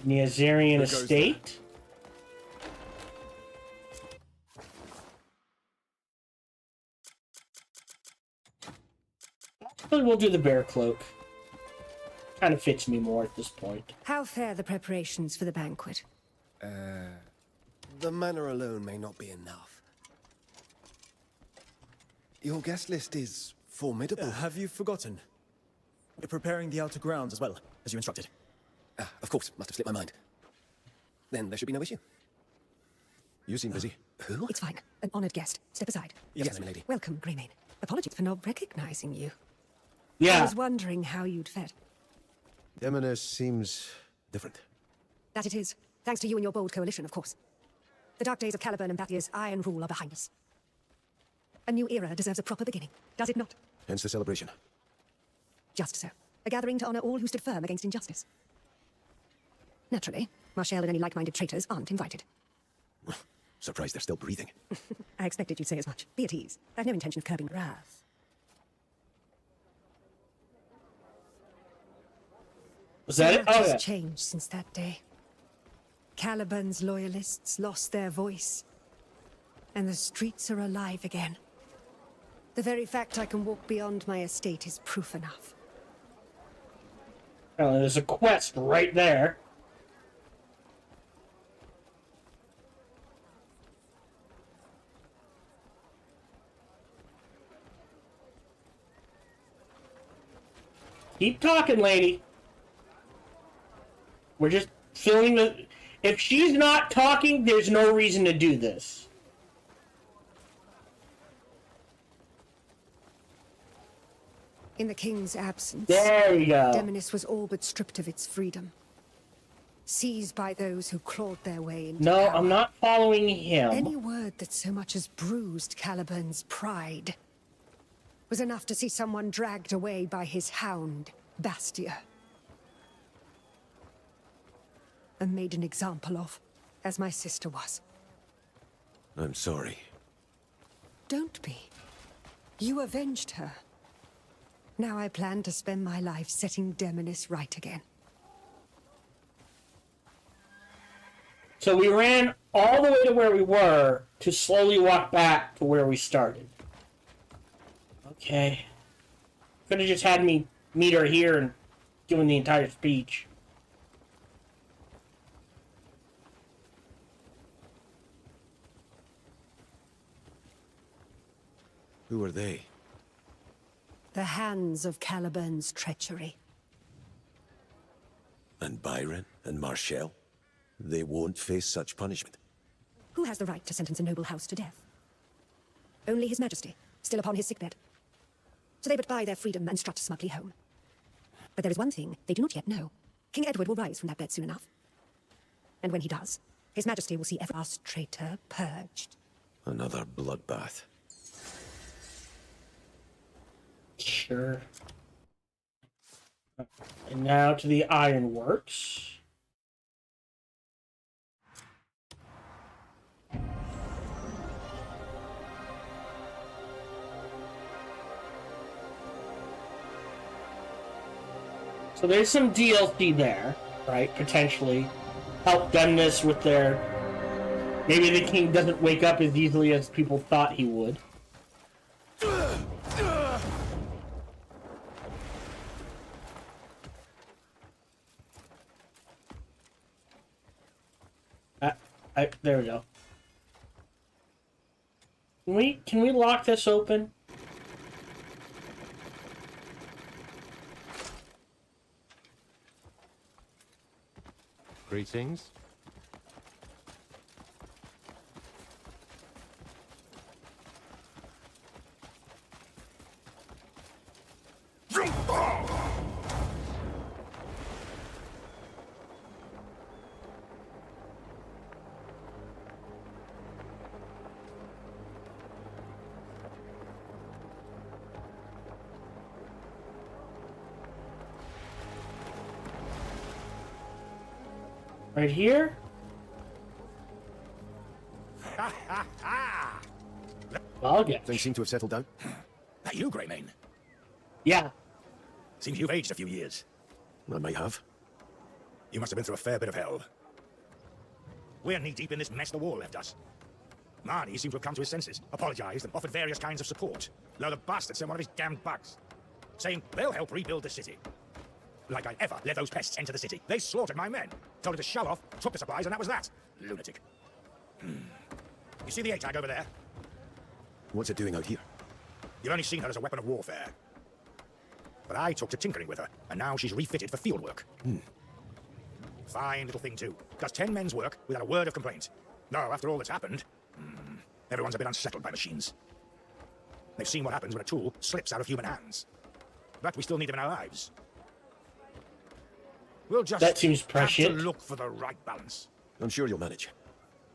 In the Azarian estate. But we'll do the bear cloak. Kind of fits me more at this point.
How fare the preparations for the banquet?
The manor alone may not be enough. Your guest list is formidable.
Have you forgotten? We're preparing the outer grounds as well, as you instructed.
Of course, must have slipped my mind. Then there should be no issue.
You seem busy.
Who?
It's fine. An honored guest. Step aside.
Yes, my lady.
Welcome, Greymane. Apologies for not recognizing you.
Yeah.
I was wondering how you'd fared.
Demoness seems different.
That it is. Thanks to you and your bold coalition, of course. The dark days of Caliburn and Bathier's iron rule are behind us. A new era deserves a proper beginning, does it not?
Hence the celebration.
Just so. A gathering to honor all who stood firm against injustice. Naturally, Marshall and any like-minded traitors aren't invited.
Surprised they're still breathing.
I expected you'd say as much. Be at ease. I've no intention of curbing wrath.
Was that it?
Much
Oh,
has
yeah.
changed since that day. Caliburn's loyalists lost their voice, and the streets are alive again. The very fact I can walk beyond my estate is proof enough.
Oh, there's a quest right there. Keep talking, lady. We're just filling the... If she's not talking, there's no reason to do this.
In the king's absence,
There you go.
Demonis was all but stripped of its freedom. Seized by those who clawed their way into
No,
power.
I'm not following him.
Any word that so much as bruised Caliburn's pride was enough to see someone dragged away by his hound, Bastia. And made an example of, as my sister was.
I'm sorry.
Don't be. You avenged her. Now I plan to spend my life setting Demonis right again.
So we ran all the way to where we were to slowly walk back to where we started. Okay. Could have just had me meet her here and given the entire speech.
Who are they?
The hands of Caliburn's treachery.
And Byron and Marshall? They won't face such punishment.
Who has the right to sentence a noble house to death? Only His Majesty, still upon his sickbed. So they but buy their freedom and strut smugly home. But there is one thing they do not yet know. King Edward will rise from that bed soon enough. And when he does, His Majesty will see every last traitor purged.
Another bloodbath.
Sure. And now to the ironworks. So there's some DLC there, right? Potentially. Help Demnis with their... Maybe the king doesn't wake up as easily as people thought he would. There we go. Can we lock this open?
Greetings.
Right here? I'll get.
Things seem to have settled down.
That you, Greymane?
Yeah.
Seems you've aged a few years.
I might have.
You must have been through a fair bit of hell. We're knee-deep in this mess the war left us. Marnie seemed to have come to his senses, apologized, and offered various kinds of support. Though the bastard sent one of his damned bugs, saying they'll help rebuild the city. Like I ever let those pests enter the city. They slaughtered my men, told her to shove off, took the supplies, and that was that. Lunatic. You see the A-tag over there?
What's it doing out here?
You've only seen her as a weapon of warfare. But I took to tinkering with her, and now she's refitted for field work.
Fine little thing, too. Does 10 men's work without a word of complaint. No, after all that's happened, everyone's a bit unsettled by machines. They've seen what happens when a tool slips out of human hands. But we still need them in our lives. We'll just
that seems
have
prescient.
to look for the right balance.
I'm sure you'll manage.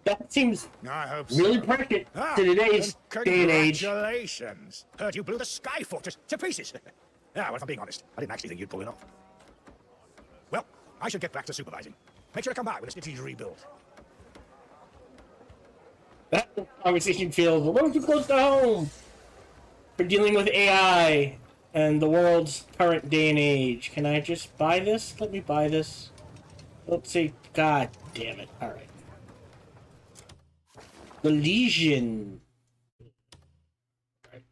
That seems
I hope
really
so.
prescient
Ah,
to today's
and
day and age.
congratulations. Heard you blew the Sky Fortress to pieces. Well, if I'm being honest, I didn't actually think you'd pull it off. Well, I should get back to supervising. Make sure to come by when the city's rebuilt.
That conversation feels a little too close to home for dealing with AI and the world's current day and age. Can I just buy this? Let me buy this. Let's see. God damn it. Alright. The Legion.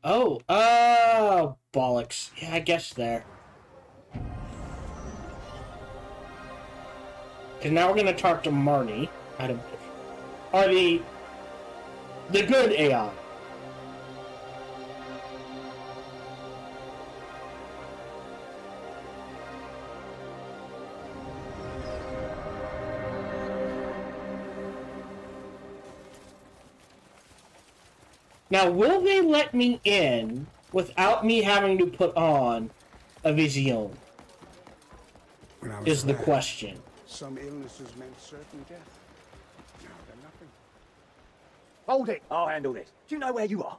Oh, bollocks. Yeah, I guess there. And now we're gonna talk to Marnie. Are the good AI. Now, will they let me in without me having to put on a vision? Is the question.
Some illnesses meant certain death. Now they're nothing.
Hold it! I'll handle this. Do you know where you are?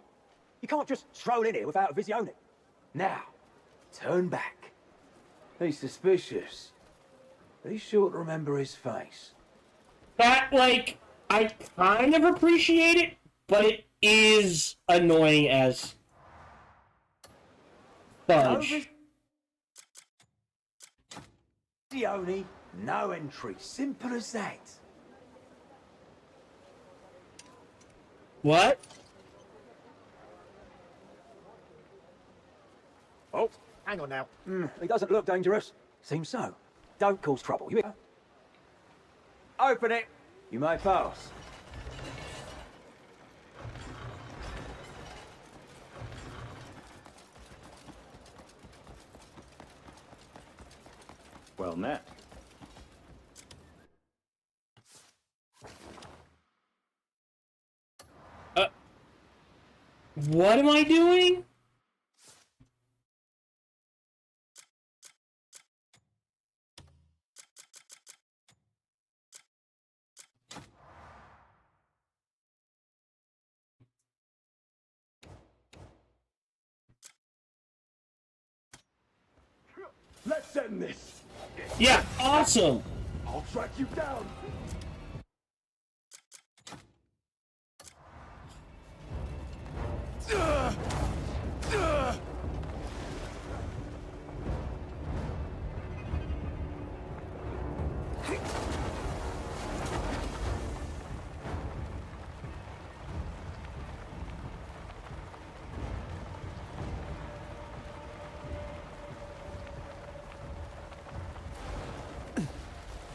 You can't just stroll in here without a visione. Now, turn back.
He's suspicious. Be sure to remember his face.
That, like, I kind of appreciate it, but it is annoying as fudge.
Visione, no entry. Simple as that.
What?
Oh, hang on now. He doesn't look dangerous. Seems so. Don't cause trouble. You hear? Open it. You may pass.
Well met.
What am I doing?
Let's end this.
Yeah, awesome.
I'll track you down.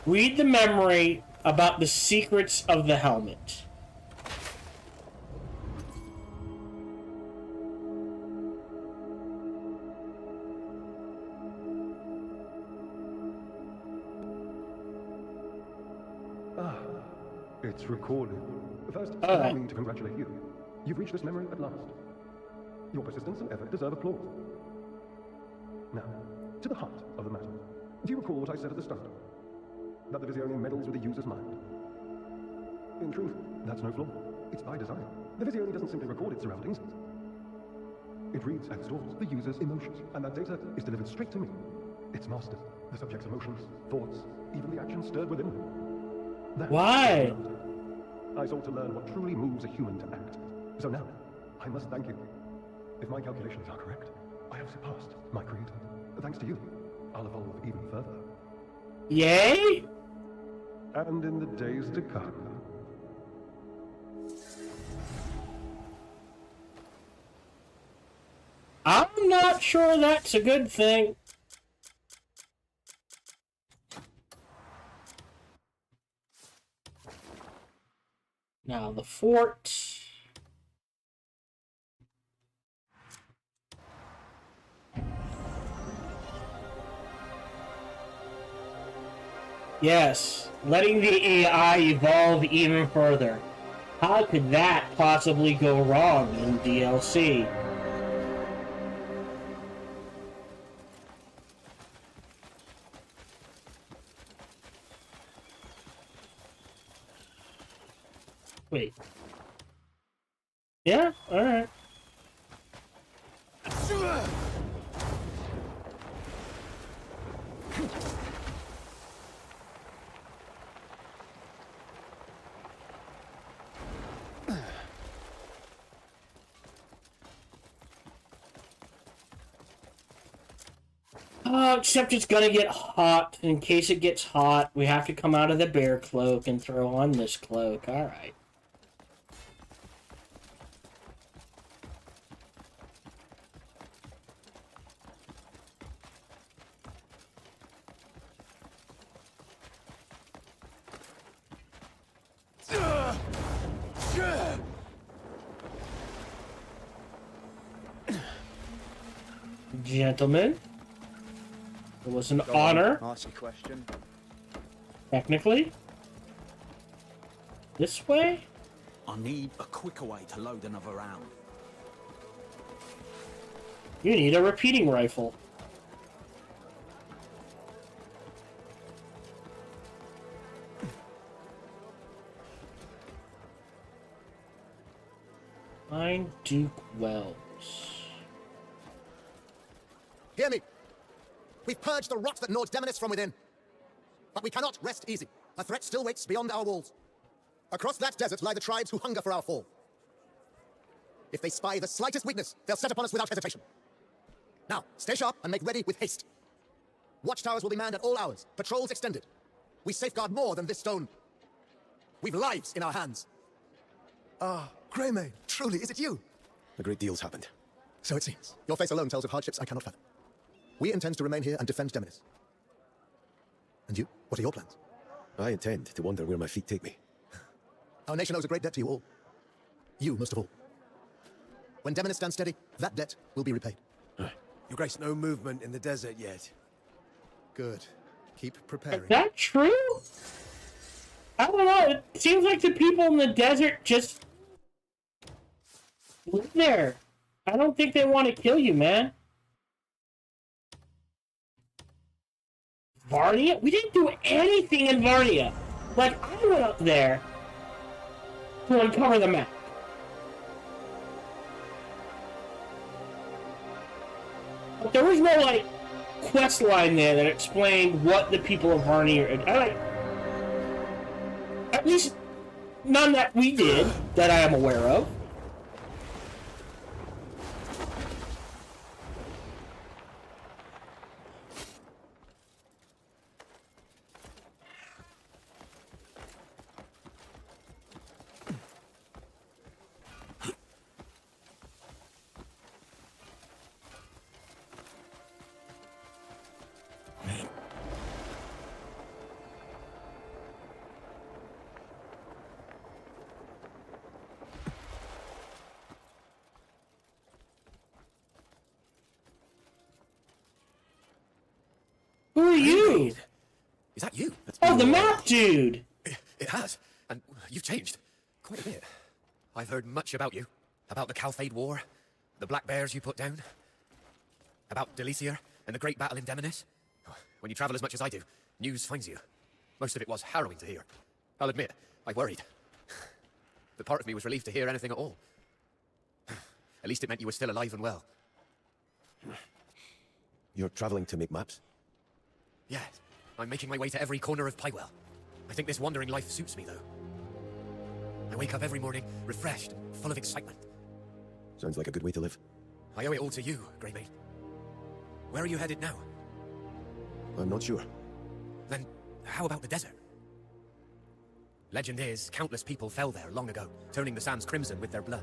Read the memory about the secrets of the helmet.
It's recorded. First, allow me to congratulate you. You've reached this memory at last. Your persistence and effort deserve applause. Now, to the heart of the matter. Do you recall what I said at the start? That the Visione meddles with the user's mind. In truth, that's no flaw. It's by design. The Visione doesn't simply record its surroundings. It reads and stores the user's emotions, and that data is delivered straight to me. It's mastered. The subject's emotions, thoughts, even the actions stirred within them.
Why?
I sought to learn what truly moves a human to act. So now, I must thank you. If my calculations are correct, I have surpassed my creator. Thanks to you, I'll evolve even further.
Yay?
And in the days to come.
I'm not sure that's a good thing. Now the fort. Yes, letting the AI evolve even further. How could that possibly go wrong in DLC? Wait. Yeah, alright. Oh, except it's gonna get hot. In case it gets hot, we have to come out of the bear cloak and throw on this cloak. Alright. Gentlemen, it was an honor.
Ask a question.
Technically. This way?
I need a quicker way to load another round.
You need a repeating rifle. Find Duke Wells.
Hear me! We've purged the rot that gnawed Demonis from within. But we cannot rest easy. A threat still waits beyond our walls. Across that desert lie the tribes who hunger for our fall. If they spy the slightest weakness, they'll set upon us without hesitation. Now, stay sharp and make ready with haste. Watchtowers will be manned at all hours, patrols extended. We safeguard more than this stone. We've lives in our hands.
Ah, Greymane, truly, is it you?
A great deal's happened.
So it seems. Your face alone tells of hardships I cannot fathom. We intend to remain here and defend Demonis. And you? What are your plans?
I intend to wander where my feet take me.
Our nation owes a great debt to you all. You, most of all. When Demonis stands steady, that debt will be repaid.
Your Grace, no movement in the desert yet.
Good. Keep preparing.
Is that true? I don't know. It seems like the people in the desert just live there. I don't think they want to kill you, man. Varnia? We didn't do anything in Varnia. Like, I went up there to uncover the map. But there was no, like, quest line there that explained what the people of Varnia are. At least none that we did, that I am aware of. Who are you?
Is that you?
Oh, the map dude!
It has. And you've changed. Quite a bit. I've heard much about you. About the Calphade War, the Black Bears you put down, about Delicia and the great battle in Demonis. When you travel as much as I do, news finds you. Most of it was harrowing to hear. I'll admit, I worried. But part of me was relieved to hear anything at all. At least it meant you were still alive and well.
You're traveling to make maps?
Yes, I'm making my way to every corner of Pywell. I think this wandering life suits me, though. I wake up every morning, refreshed and full of excitement.
Sounds like a good way to live.
I owe it all to you, Greymane. Where are you headed now?
I'm not sure.
Then, how about the desert? Legend is, countless people fell there long ago, turning the sands crimson with their blood.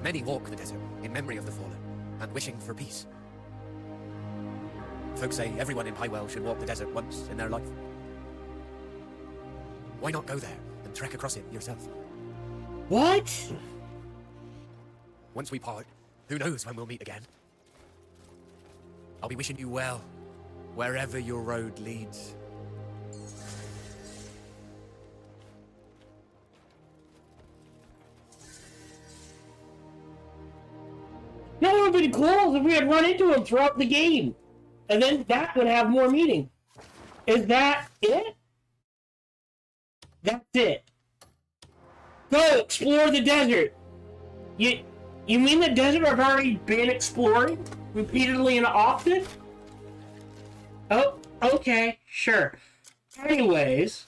Many walk the desert in memory of the fallen, and wishing for peace. Folks say everyone in Pywell should walk the desert once in their life. Why not go there and trek across it yourself?
What?
Once we part, who knows when we'll meet again? I'll be wishing you well, wherever your road leads.
have been cool if we had run into him throughout the game. And then that would have more meaning. Is that it? That's it. Go explore the desert. You mean the desert I've already been exploring repeatedly and often? Oh, okay, sure. Anyways,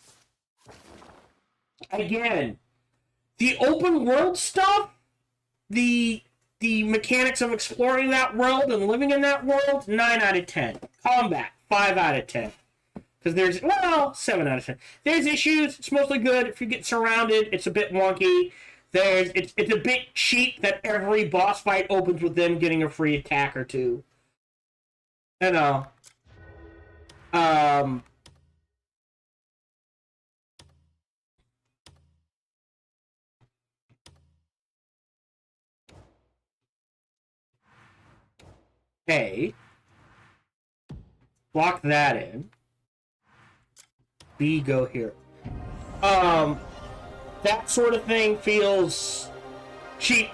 again, the open world stuff, the mechanics of exploring that world and living in that world, 9 out of 10. Combat, 5 out of 10. Because there's, well, 7 out of 10. There's issues, it's mostly good. If you get surrounded, it's a bit wonky. It's a bit cheap that every boss fight opens with them getting a free attack or two. You know. A. Block that in. B, go here. That sort of thing feels cheap.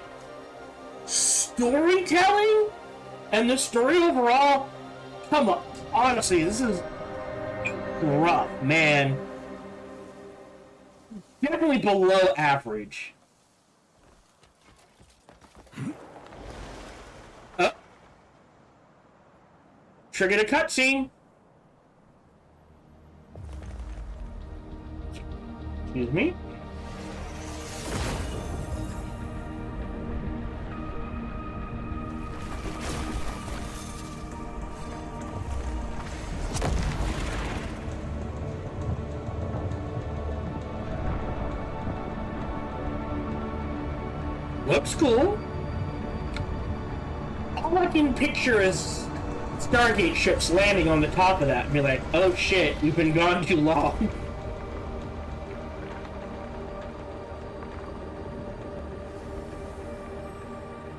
Storytelling? And the story overall? Come on. Honestly, this is rough, man. Definitely below average. Triggered a cutscene. Excuse me. Looks cool. All I can picture is Stargate ships landing on the top of that and be like, oh shit, we've been gone too long.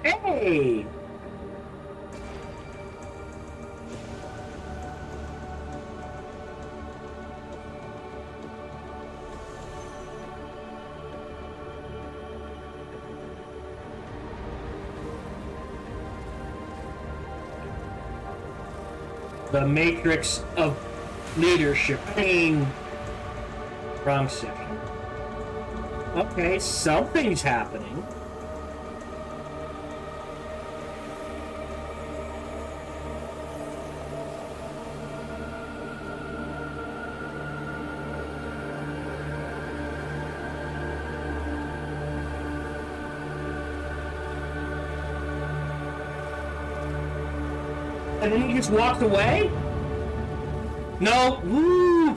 Hey! The matrix of leadership. I mean, wrong section. Okay, something's happening. And then he just walked away? No. Woo!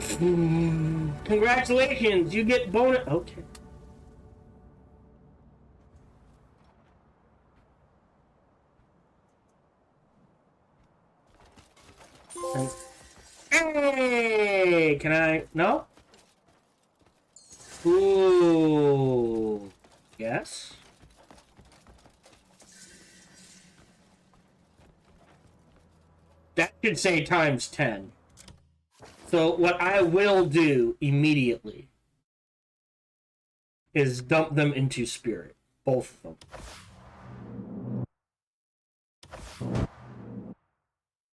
Congratulations, you get bonus. Okay. Hey! Can I? No? Ooh. Yes? That should say times 10. So what I will do immediately is dump them into spirit. Both of them.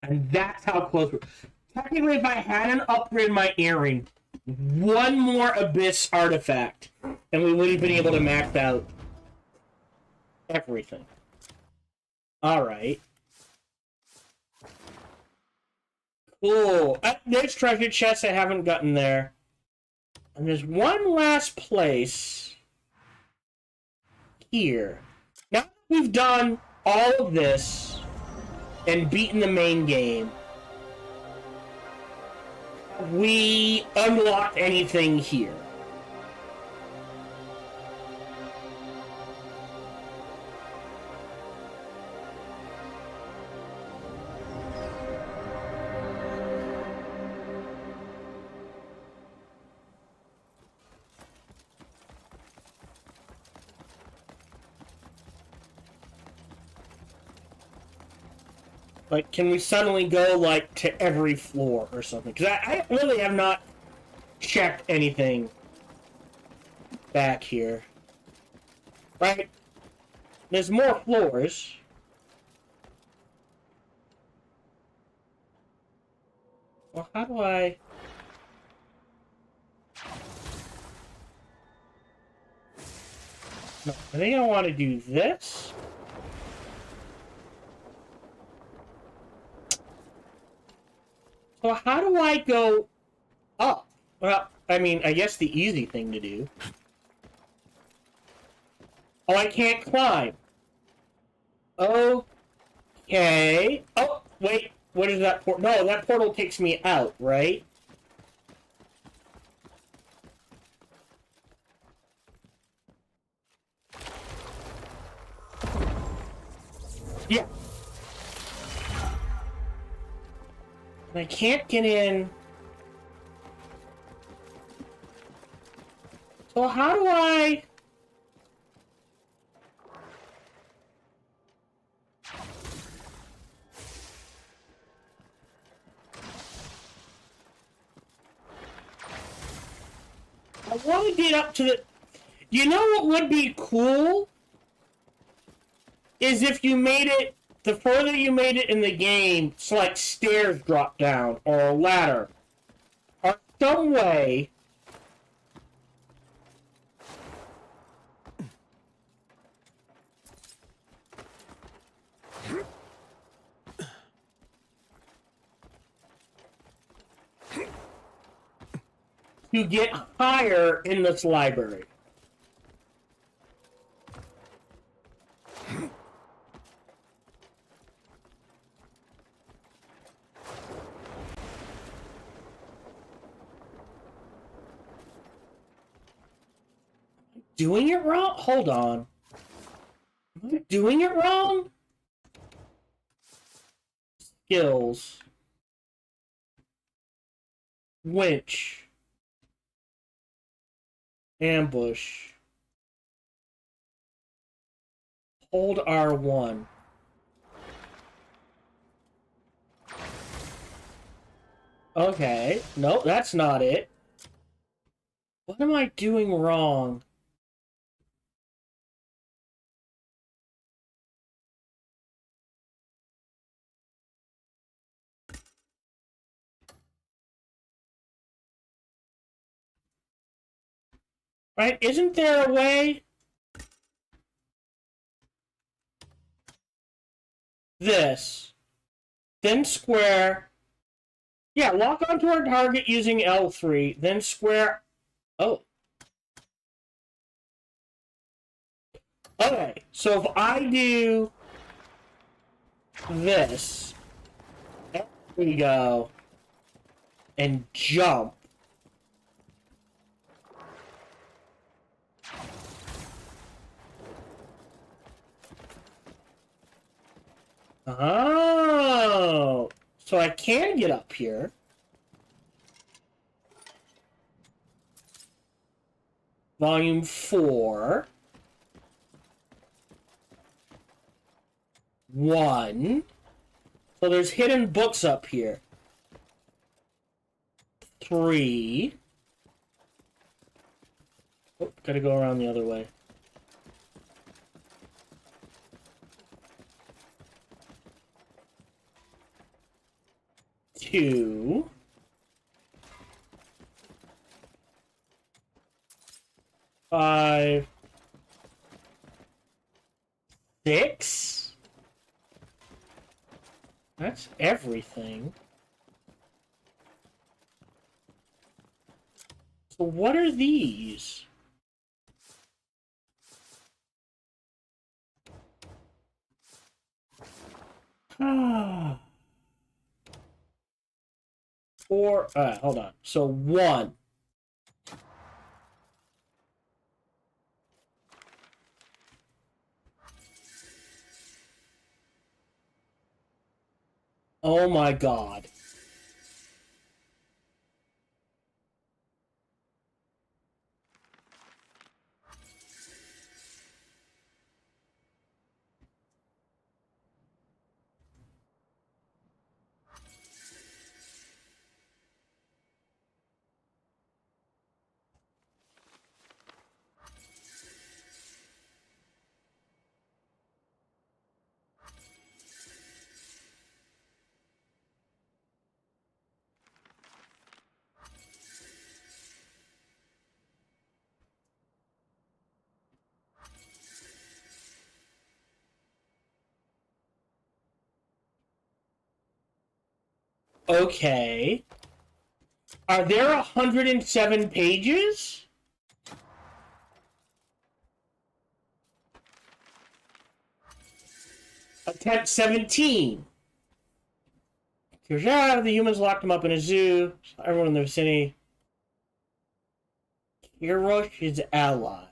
And that's how close we're... Technically, if I hadn't upgraded my earring, one more Abyss artifact, and we would have been able to max out everything. Alright. Cool. There's treasure chests I haven't gotten there. And there's one last place here. Now that we've done all of this and beaten the main game, have we unlocked anything here? Like, can we suddenly go, like, to every floor or something? Because I really have not checked anything back here. Right? There's more floors. Well, how do I... No, I think I want to do this. So how do I go up? Well, I mean, I guess the easy thing to do. Oh, I can't climb. Okay. Oh, wait. What is that portal? No, that portal takes me out, right? Yeah. I can't get in. So how do I... I want to get up to the... You know what would be cool? Is if you made it... The further you made it in the game, it's like stairs drop down, or a ladder. Or some way... to get higher in this library. Doing it wrong? Hold on. Am I doing it wrong? Skills. Winch. Ambush. Hold R1. Okay. No, that's not it. What am I doing wrong? Right? Isn't there a way? This. Then square. Yeah, lock onto our target using L3. Then square. Oh. Okay, so if I do this, there we go, and jump. Oh, so I can get up here. Volume 4. 1. So there's hidden books up here. 3. Oh, gotta go around the other way. 2. 5. 6. That's everything. So what are these? Ah. 4. Hold on. So 1. Oh my god. Okay. Are there 107 pages? Attempt 17. The humans locked him up in a zoo. Everyone in the vicinity. Kirosh, his ally.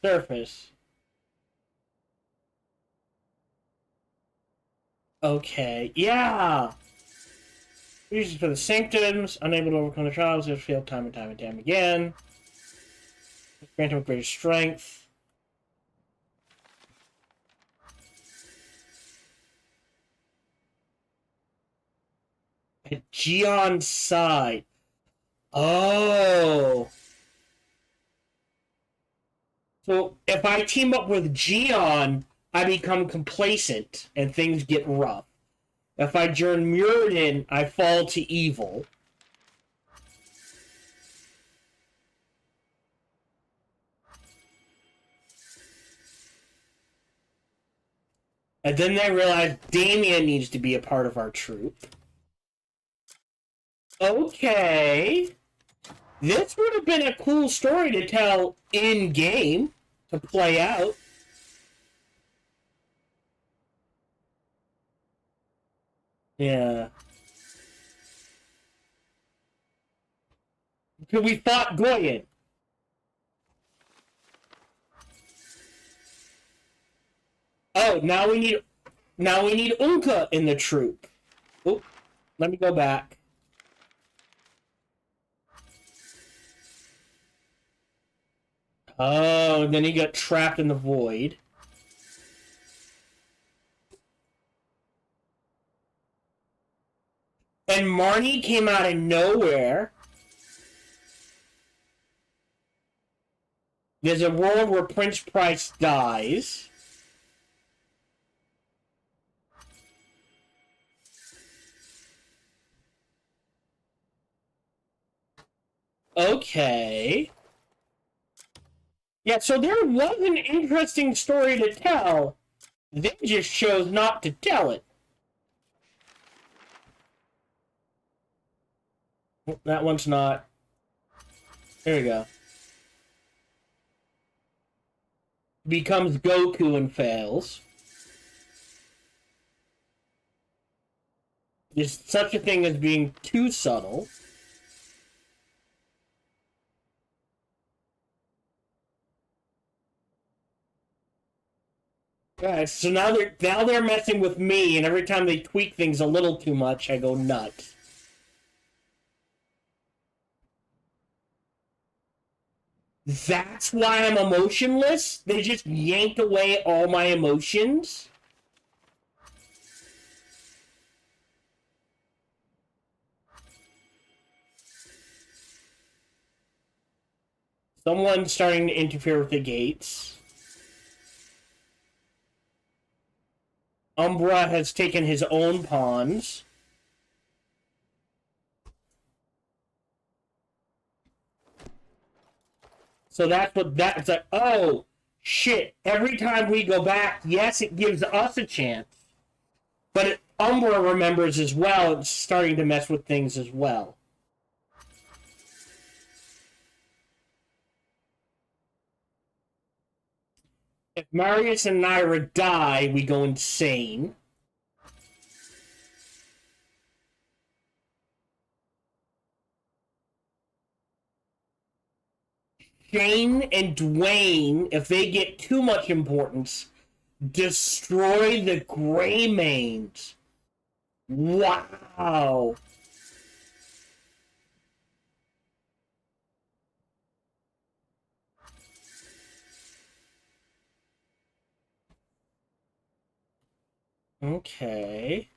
Surface. Okay, yeah! Uses for the sanctums, unable to overcome the trials, has failed time and time and time again. Grant him greater strength. At Gion's side. Oh! So, if I team up with Gion, I become complacent, and things get rough. If I join Muradin, I fall to evil. And then they realize Damien needs to be a part of our troop. Okay. This would have been a cool story to tell in-game, to play out. Yeah. So we fought Goyen. Oh, now we need Unka in the troop. Oh, let me go back. Oh, then he got trapped in the void. And Marnie came out of nowhere. There's a world where Prince Price dies. Okay. Yeah, so there was an interesting story to tell. They just chose not to tell it. That one's not. There we go. Becomes Goku and fails. There's such a thing as being too subtle. Yeah, so now they're messing with me, and every time they tweak things a little too much, I go nuts. That's why I'm emotionless? They just yanked away all my emotions? Someone's starting to interfere with the gates. Umbra has taken his own pawns. So that's like, oh, shit. Every time we go back, yes, it gives us a chance. But Umbra remembers as well. It's starting to mess with things as well. If Marius and Naira die, we go insane. Shane and Dwayne, if they get too much importance, destroy the Greymanes. Wow. Okay.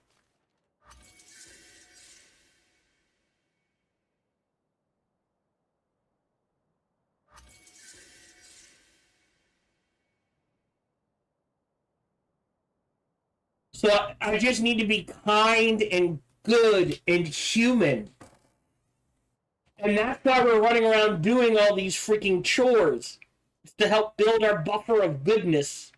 So I just need to be kind and good and human. And that's why we're running around doing all these freaking chores. It's to help build our buffer of goodness.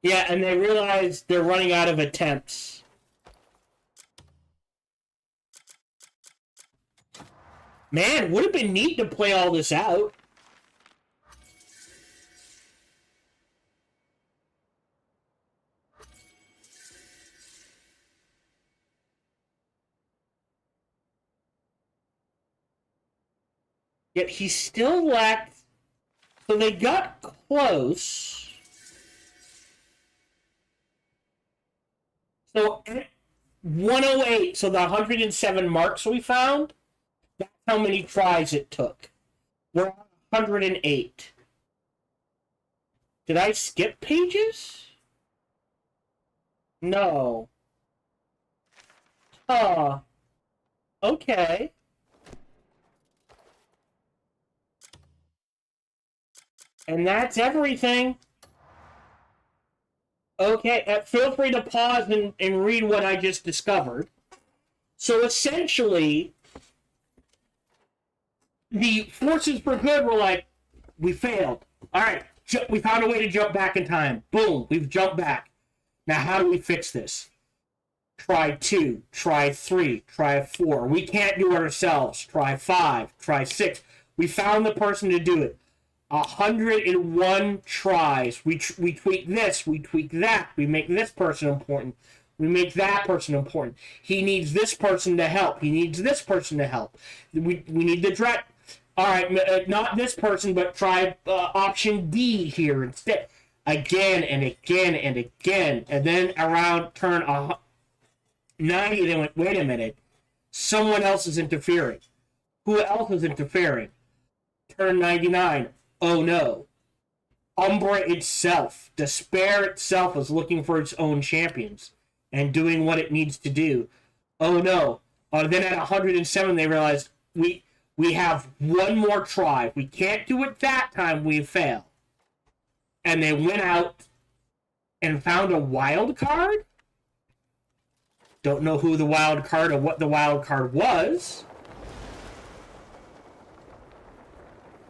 Yeah, and they realize they're running out of attempts. Man, would have been neat to play all this out. Yet he still lacked... So they got close. So at 108, so the 107 marks we found, that's how many tries it took. We're on 108. Did I skip pages? No. Oh. Okay. And that's everything. Okay, feel free to pause and read what I just discovered. So essentially, the forces for good were like, we failed. All right, we found a way to jump back in time. Boom, we've jumped back. Now, how do we fix this? Try 2, try 3, try 4. We can't do it ourselves. Try 5, try 6. We found the person to do it. 101 tries. We tweak this, we tweak that. We make this person important. We make that person important. He needs this person to help. He needs this person to help. We need the direct. All right, not this person, but try option D here instead. Again and again and again. And then around turn 90, they went, wait a minute. Someone else is interfering. Who else is interfering? Turn 99. Oh no. Umbra itself, despair itself is looking for its own champions and doing what it needs to do. Oh no. Then at 107 they realized we have one more try. We can't do it that time, we fail. And they went out and found a wild card? Don't know who the wild card or what the wild card was.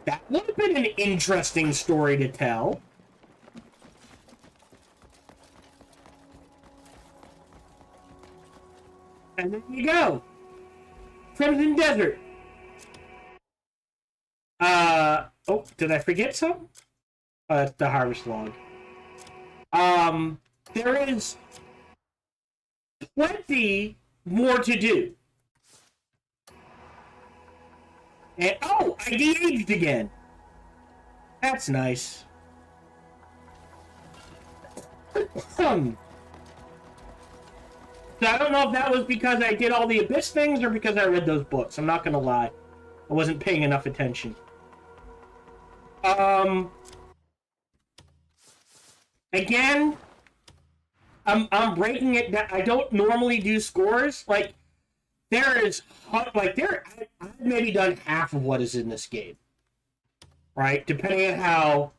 That would have been an interesting story to tell. And there you go. Crimson Desert. Oh, did I forget something? That's the harvest log. There is plenty more to do. And, oh, I de-aged again. That's nice. So I don't know if that was because I did all the Abyss things or because I read those books. I'm not gonna lie. I wasn't paying enough attention. Again, I'm breaking it down. I don't normally do scores. Like, I've maybe done half of what is in this game, right? Depending on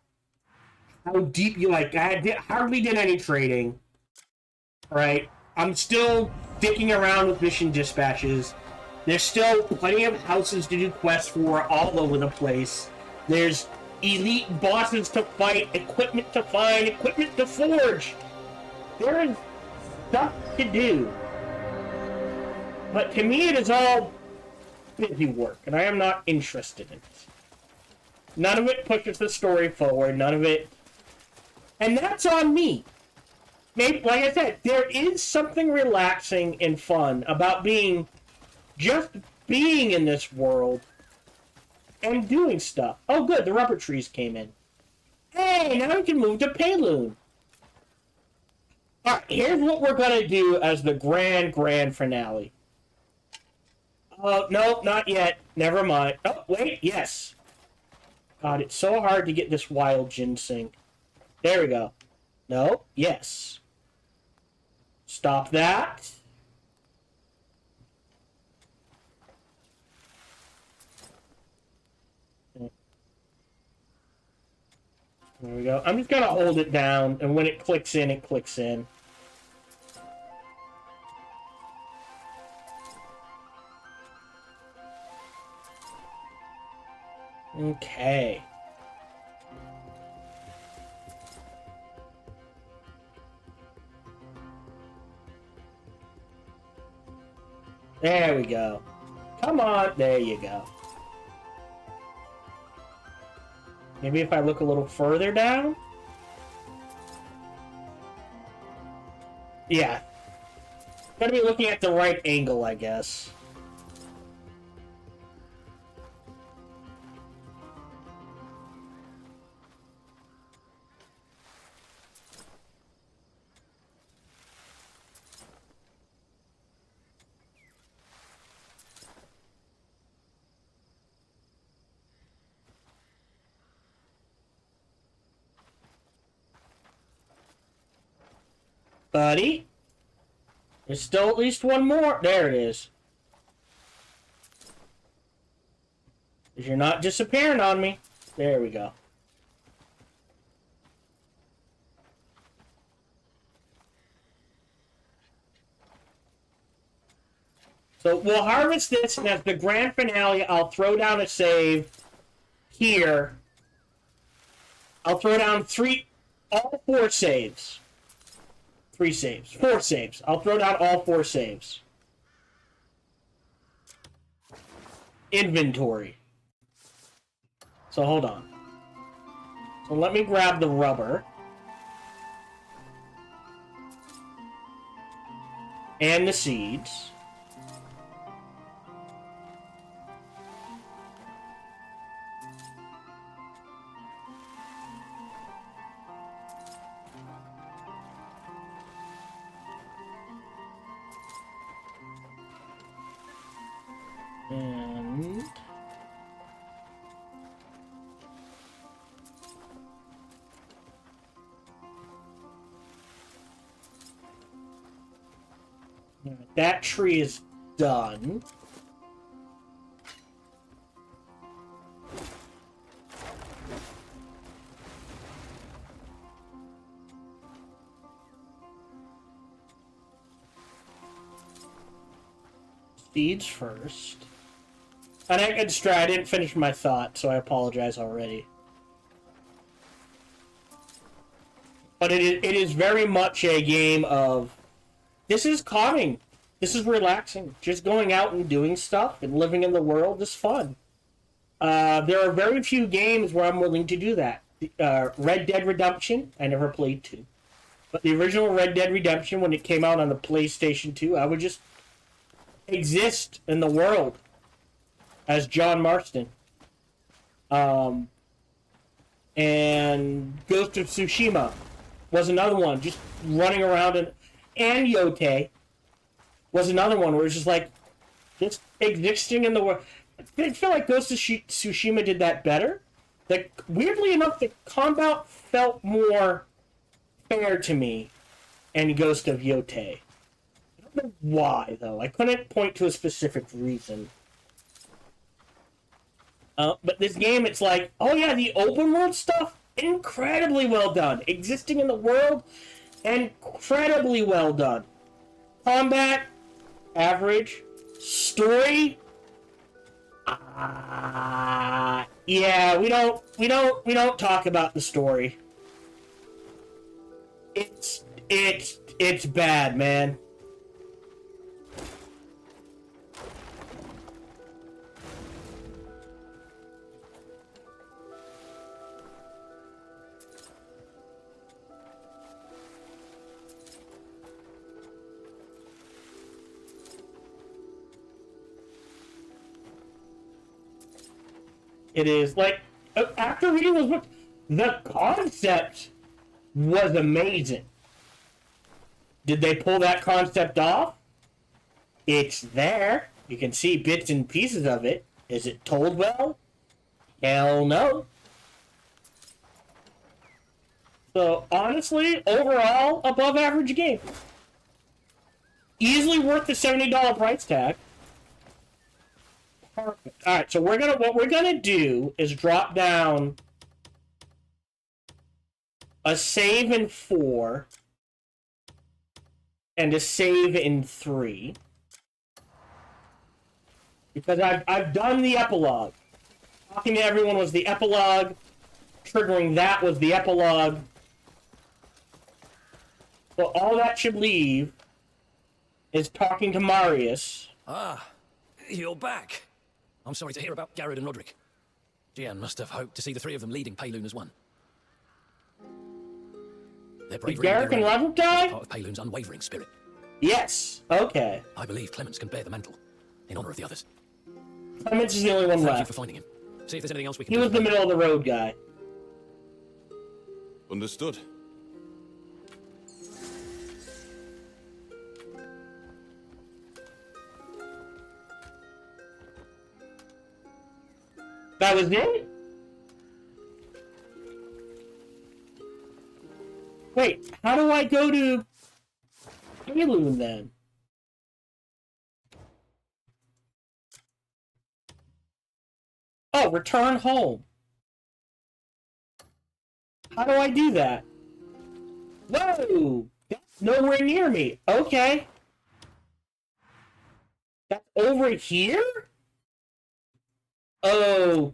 how deep you like. Hardly did any trading, right? I'm still dicking around with mission dispatches. There's still plenty of houses to do quests for all over the place. There's elite bosses to fight, equipment to find, equipment to forge. There is stuff to do. But to me, it is all busy work, and I am not interested in it. None of it pushes the story forward, none of it... And that's on me. Maybe, like I said, there is something relaxing and fun about just being in this world and doing stuff. Oh good, the rubber trees came in. Hey, now we can move to Payloon. Alright, here's what we're gonna do as the grand finale. Oh, no, not yet. Never mind. Oh, wait, yes. God, it's so hard to get this wild ginseng. There we go. No, yes. Stop that. There we go. I'm just gonna hold it down, and when it clicks in, it clicks in. Okay. There we go. Come on. There you go. Maybe if I look a little further down? Yeah. Gotta be looking at the right angle, I guess. Buddy? There's still at least one more. There it is. Because you're not disappearing on me. There we go. So we'll harvest this, and as the grand finale, I'll throw down a save here. I'll throw down all 4 saves. 3 saves. 4 saves. I'll throw down all 4 saves. Inventory. So hold on. So let me grab the rubber. And the seeds. And that tree is done. Seeds first. And I got distracted. I didn't finish my thought, so I apologize already. But it is very much a game of... This is calming. This is relaxing. Just going out and doing stuff and living in the world is fun. There are very few games where I'm willing to do that. Red Dead Redemption, I never played 2. But the original Red Dead Redemption, when it came out on the PlayStation 2, I would just exist in the world as John Marston. And Ghost of Tsushima was another one, just running around, and Yote was another one where it's just like, just existing in the world. I feel like Ghost of Tsushima did that better. Like, weirdly enough, the combat felt more fair to me in Ghost of Yote. I don't know why, though. I couldn't point to a specific reason. But this game, it's like, oh yeah, the open world stuff, incredibly well done. Existing in the world, incredibly well done. Combat, average. Story, yeah, we don't talk about the story. It's bad, man. It is like, after reading those books, the concept was amazing. Did they pull that concept off? It's there. You can see bits and pieces of it. Is it told well? Hell no. So, honestly, overall, above average game. Easily worth the $70 price tag. Perfect. All right, so what we're gonna do is drop down a save in 4 and a save in 3 because I've done the epilogue. Talking to everyone was the epilogue. Triggering that was the epilogue. So all that should leave is talking to Marius.
Ah, you're back. I'm sorry to hear about Garrett and Roderick. Gian must have hoped to see the three of them leading Payloon as one. Their bravery
Garrett and Roderick die?
part of Payloon's unwavering spirit.
Yes. Okay.
I believe Clemens can bear the mantle, in honor of the others.
Clemens is the only one
Thank
left.
you for finding him. See if there's anything else we can
He
do.
was the middle of the road guy.
Understood.
That was it? Wait, how do I go to Payloon then? Oh, return home. How do I do that? Whoa! That's nowhere near me. Okay. That's over here? Okay.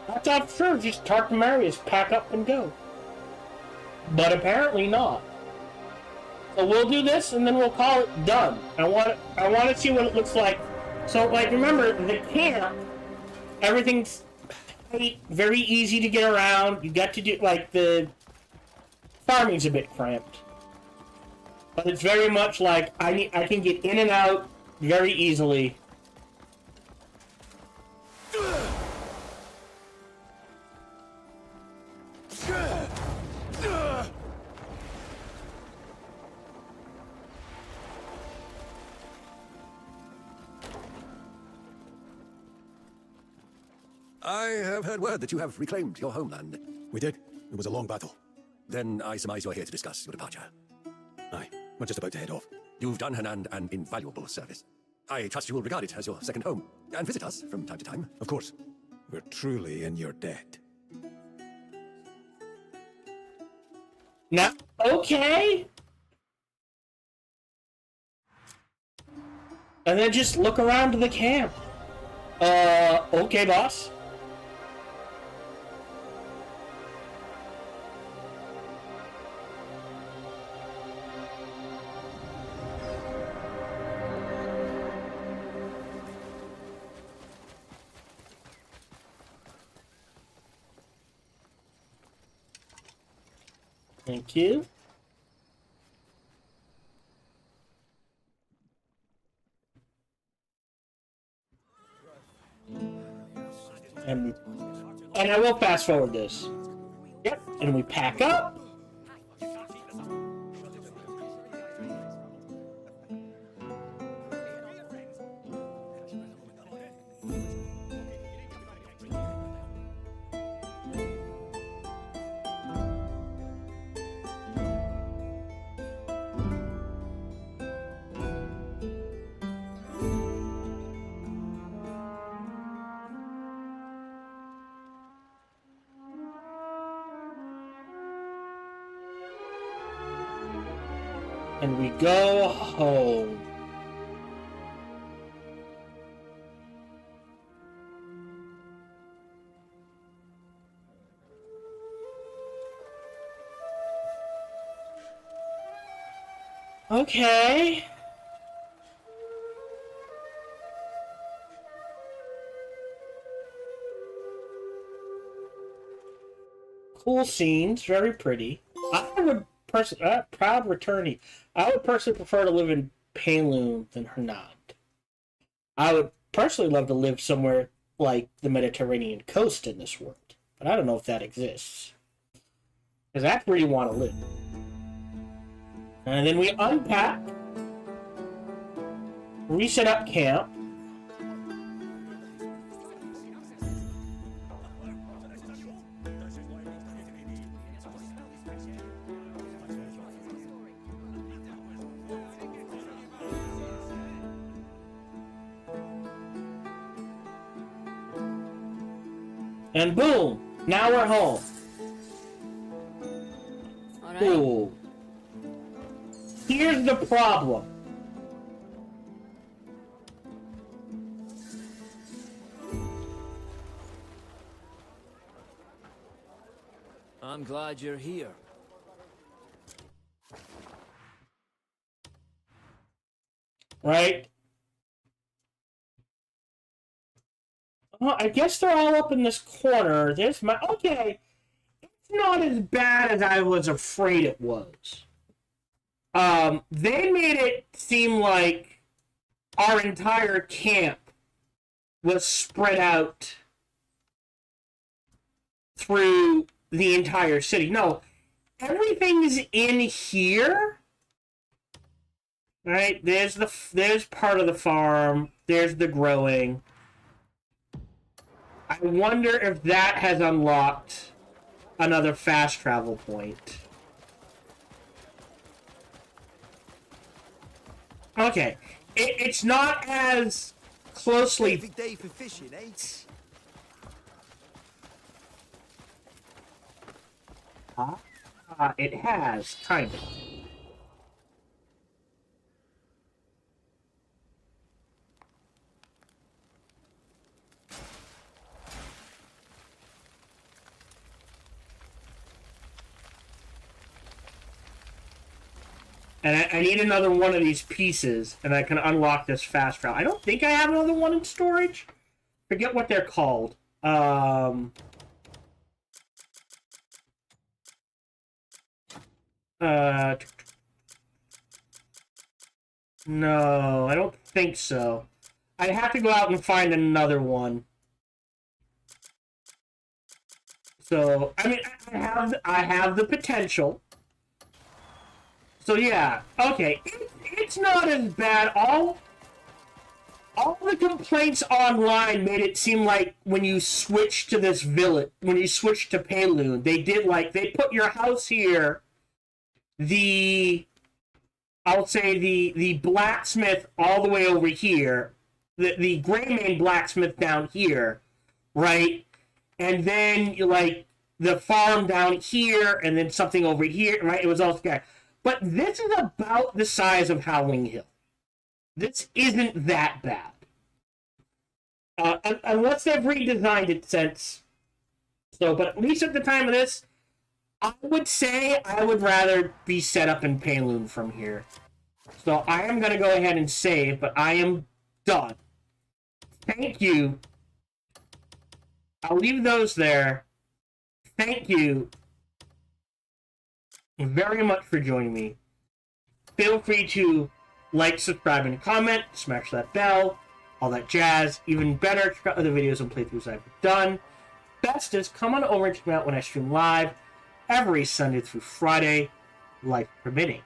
I thought sure, just Tark and Marius pack up and go. But apparently not. So we'll do this and then we'll call it done. I want to see what it looks like. So like remember the camp, everything's tight, very easy to get around. You got to do like the farming's a bit cramped. But it's very much like I can get in and out very easily.
I have heard word that you have reclaimed your homeland.
We did. It was a long battle.
Then I surmise you're here to discuss your departure.
Aye, we're just about to head off.
You've done Hernand an invaluable service. I trust you will regard it as your second home, and visit us from time to time.
Of course. We're truly in your debt.
Now, okay. And then just look around the camp. Okay, boss. Thank you. And I will fast forward this. Yep, and we pack up. And we go home. Okay. Cool scenes, very pretty. I would proud returnee. I would personally prefer to live in Payloon than Hernand. I would personally love to live somewhere like the Mediterranean coast in this world, but I don't know if that exists. Because that's where you want to live. And then we unpack, reset up camp. And boom! Now we're home.
All right.
Ooh. Here's the problem.
I'm glad you're here.
right? Well, I guess they're all up in this corner. There's my... Okay. It's not as bad as I was afraid it was. They made it seem like our entire camp was spread out through the entire city. No, everything's in here. Right? There's part of the farm. There's the growing. I wonder if that has unlocked another fast travel point. Okay. It's not as closely...
Perfect day for fishing, eh?
It has, kind of. And I need another one of these pieces, and I can unlock this fast travel. I don't think I have another one in storage. Forget what they're called. No, I don't think so. I'd have to go out and find another one. So, I mean, I have the potential. So yeah, okay, it's not as bad. All the complaints online made it seem like when you switch to this village, when you switch to Payloon, they put your house here, I'll say the blacksmith all the way over here, the Greymane blacksmith down here, right? And then the farm down here, and then something over here, right? It was all scattered. But this is about the size of Howling Hill. This isn't that bad. Unless they've redesigned it since. So, but at least at the time of this, I would say I would rather be set up in Payloon from here. So I am going to go ahead and save, but I am done. Thank you. I'll leave those there. Thank you very much for joining me. Feel free to like, subscribe, and comment. Smash that bell. All that jazz. Even better, check out other videos and playthroughs I've done. Best is come on over and check me out when I stream live every Sunday through Friday, life permitting.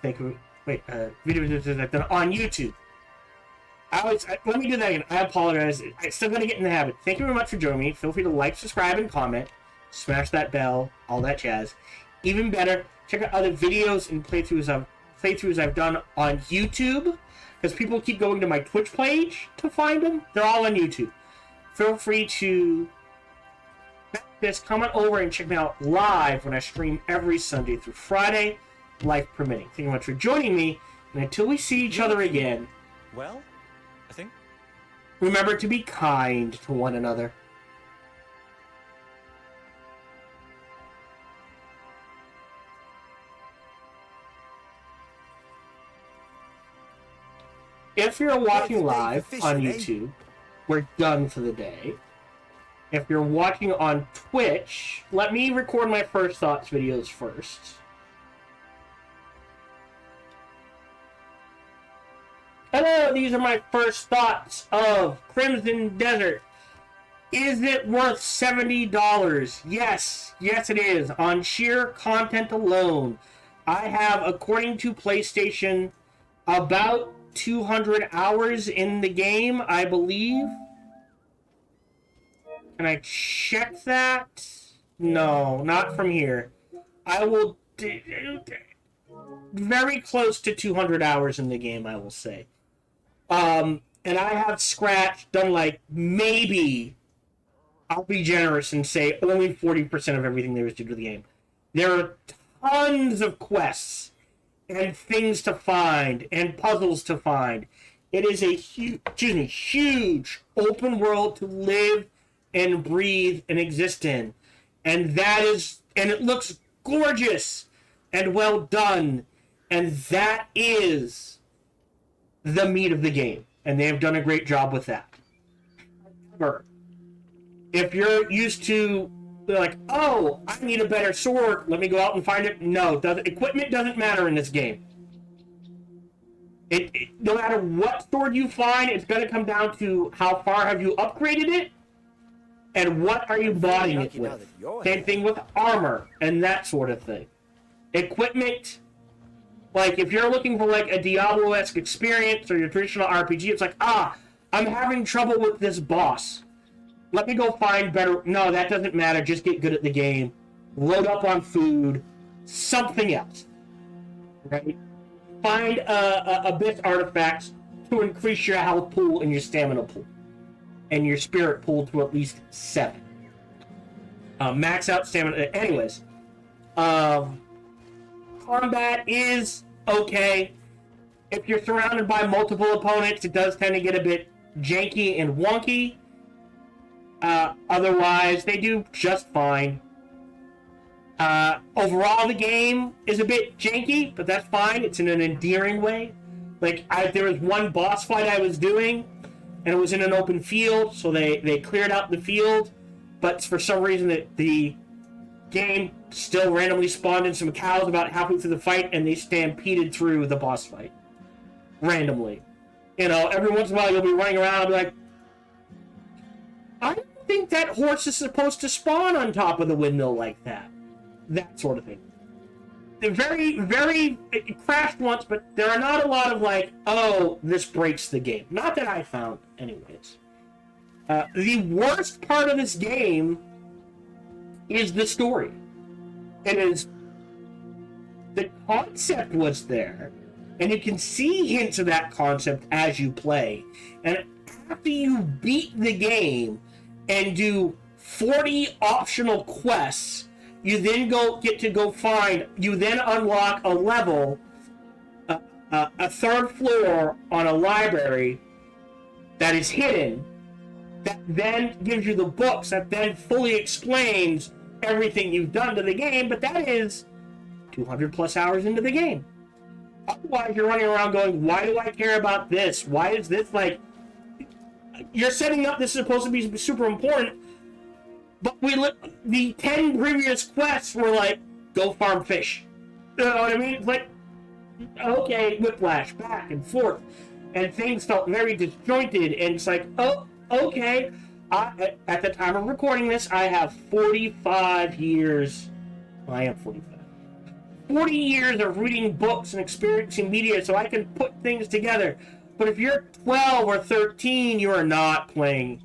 Thank you. Wait, videos I've done on YouTube. Let me do that again. I apologize. I still gotta get in the habit. Thank you very much for joining me. Feel free to like, subscribe, and comment. Smash that bell. All that jazz. Even better, check out other videos and playthroughs I've done on YouTube, because people keep going to my Twitch page to find them. They're all on YouTube. Feel free to just come on over and check me out live when I stream every Sunday through Friday, life permitting. Thank you much for joining me, and until we see each other again,
Well, I think.
remember to be kind to one another. If you're watching live on YouTube, we're done for the day. If you're watching on Twitch, let me record my first thoughts videos first. Hello, these are my first thoughts of Crimson Desert. Is it worth $70? Yes, yes it is. On sheer content alone, I have, according to PlayStation, about 200 hours in the game, I believe. Can I check that? No, not from here. I will... very close to 200 hours in the game, I will say. And I have scratched, done like, maybe, I'll be generous and say only 40% of everything there is to do the game. There are tons of quests and things to find, and puzzles to find. It is a huge open world to live and breathe and exist in. And it looks gorgeous and well done. And that is the meat of the game, and they have done a great job with that. However, if you're used to, like, oh, I need a better sword, let me go out and find it. No, equipment doesn't matter in this game. No matter what sword you find, it's going to come down to how far have you upgraded it, and what are you bodying it with. Same thing with armor, and that sort of thing. Equipment, like, if you're looking for, like, a Diablo-esque experience, or your traditional RPG, it's like, I'm having trouble with this boss. Let me go find better... No, that doesn't matter. Just get good at the game. Load up on food. Something else. Right? Find abyss artifacts to increase your health pool and your stamina pool. And your spirit pool to at least 7. Max out stamina... Anyways. Combat is okay. If you're surrounded by multiple opponents, it does tend to get a bit janky and wonky. Otherwise, they do just fine. Overall, the game is a bit janky, but that's fine. It's in an endearing way. Like, there was one boss fight I was doing, and it was in an open field, so they cleared out the field, but for some reason the game still randomly spawned in some cows about halfway through the fight, and they stampeded through the boss fight. Randomly. You know, every once in a while you'll be running around and be like, I don't think that horse is supposed to spawn on top of the windmill like that. That sort of thing. They're it crashed once, but there are not a lot of like, oh, this breaks the game. Not that I found, anyways. The worst part of this game is the story. It is... The concept was there, and you can see hints of that concept as you play. And after you beat the game and do 40 optional quests, you then you then unlock a level, a third floor on a library that is hidden, that then gives you the books that then fully explains everything you've done to the game, but that is 200 plus hours into the game. Otherwise, you're running around going, why do I care about this? Why is this like... You're setting up this is supposed to be super important, but the 10 previous quests were like, go farm fish. You know what I mean? It's like, okay, whiplash, back and forth. And things felt very disjointed, and it's like, oh, okay. At the time of recording this, I have 45 years... Well, I am 45. 40 years of reading books and experiencing media, so I can put things together. But if you're 12 or 13, you are not playing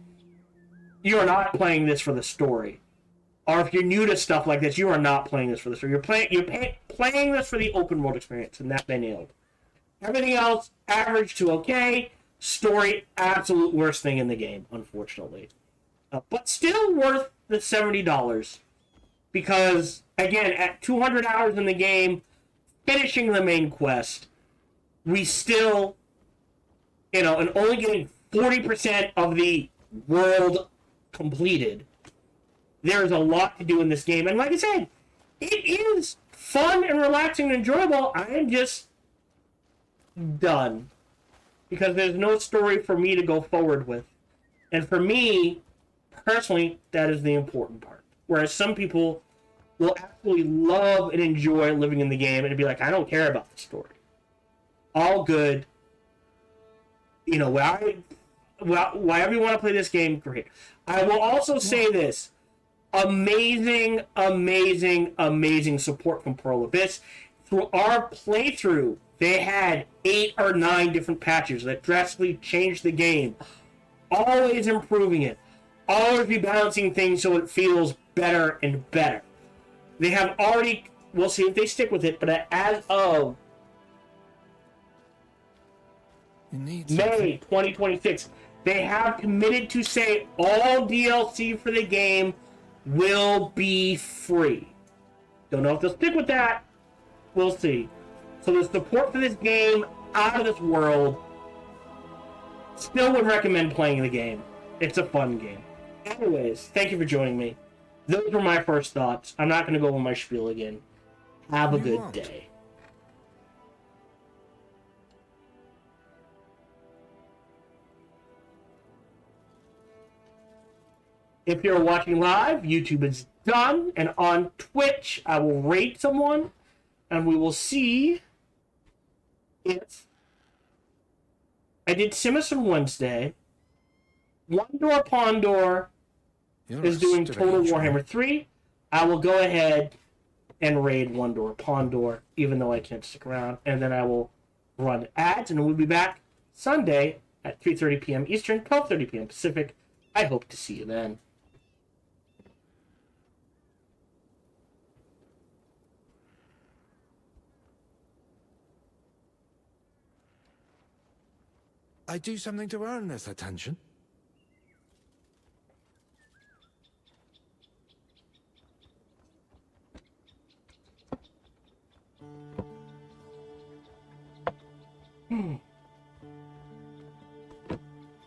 this for the story. Or if you're new to stuff like this, you are not playing this for the story. You're playing this for the open world experience, and that they nailed. Everything else, average to okay. Story, absolute worst thing in the game, unfortunately. But still worth the $70. Because, again, at 200 hours in the game, finishing the main quest, we still, and only getting 40% of the world completed. There's a lot to do in this game. And like I said, it is fun and relaxing and enjoyable. I am just done. Because there's no story for me to go forward with. And for me, personally, that is the important part. Whereas some people will absolutely love and enjoy living in the game and be like, I don't care about the story. All good. Whenever you want to play this game, great. I will also say this. Amazing, amazing, amazing support from Pearl Abyss. Through our playthrough, they had 8 or 9 different patches that drastically changed the game. Always improving it. Always rebalancing things so it feels better and better. They have already... We'll see if they stick with it, but as of May 2026, they have committed to say all DLC for the game will be free. Don't know if they'll stick with that. We'll see. So the support for this game, out of this world. Still would recommend playing the game. It's a fun game. Anyways, thank you for joining me. Those were my first thoughts. I'm not going to go over my spiel again. Have a good day. If you're watching live, YouTube is done. And on Twitch, I will rate someone. And we will see if I did Simus on Wednesday. Wondor Pondor is doing Total Warhammer 3. I will go ahead and raid Wondor Pondor, even though I can't stick around. And then I will run ads, and we'll be back Sunday at 3:30 p.m. Eastern, 12:30 p.m. Pacific. I hope to see you then.
I do something to earn this attention.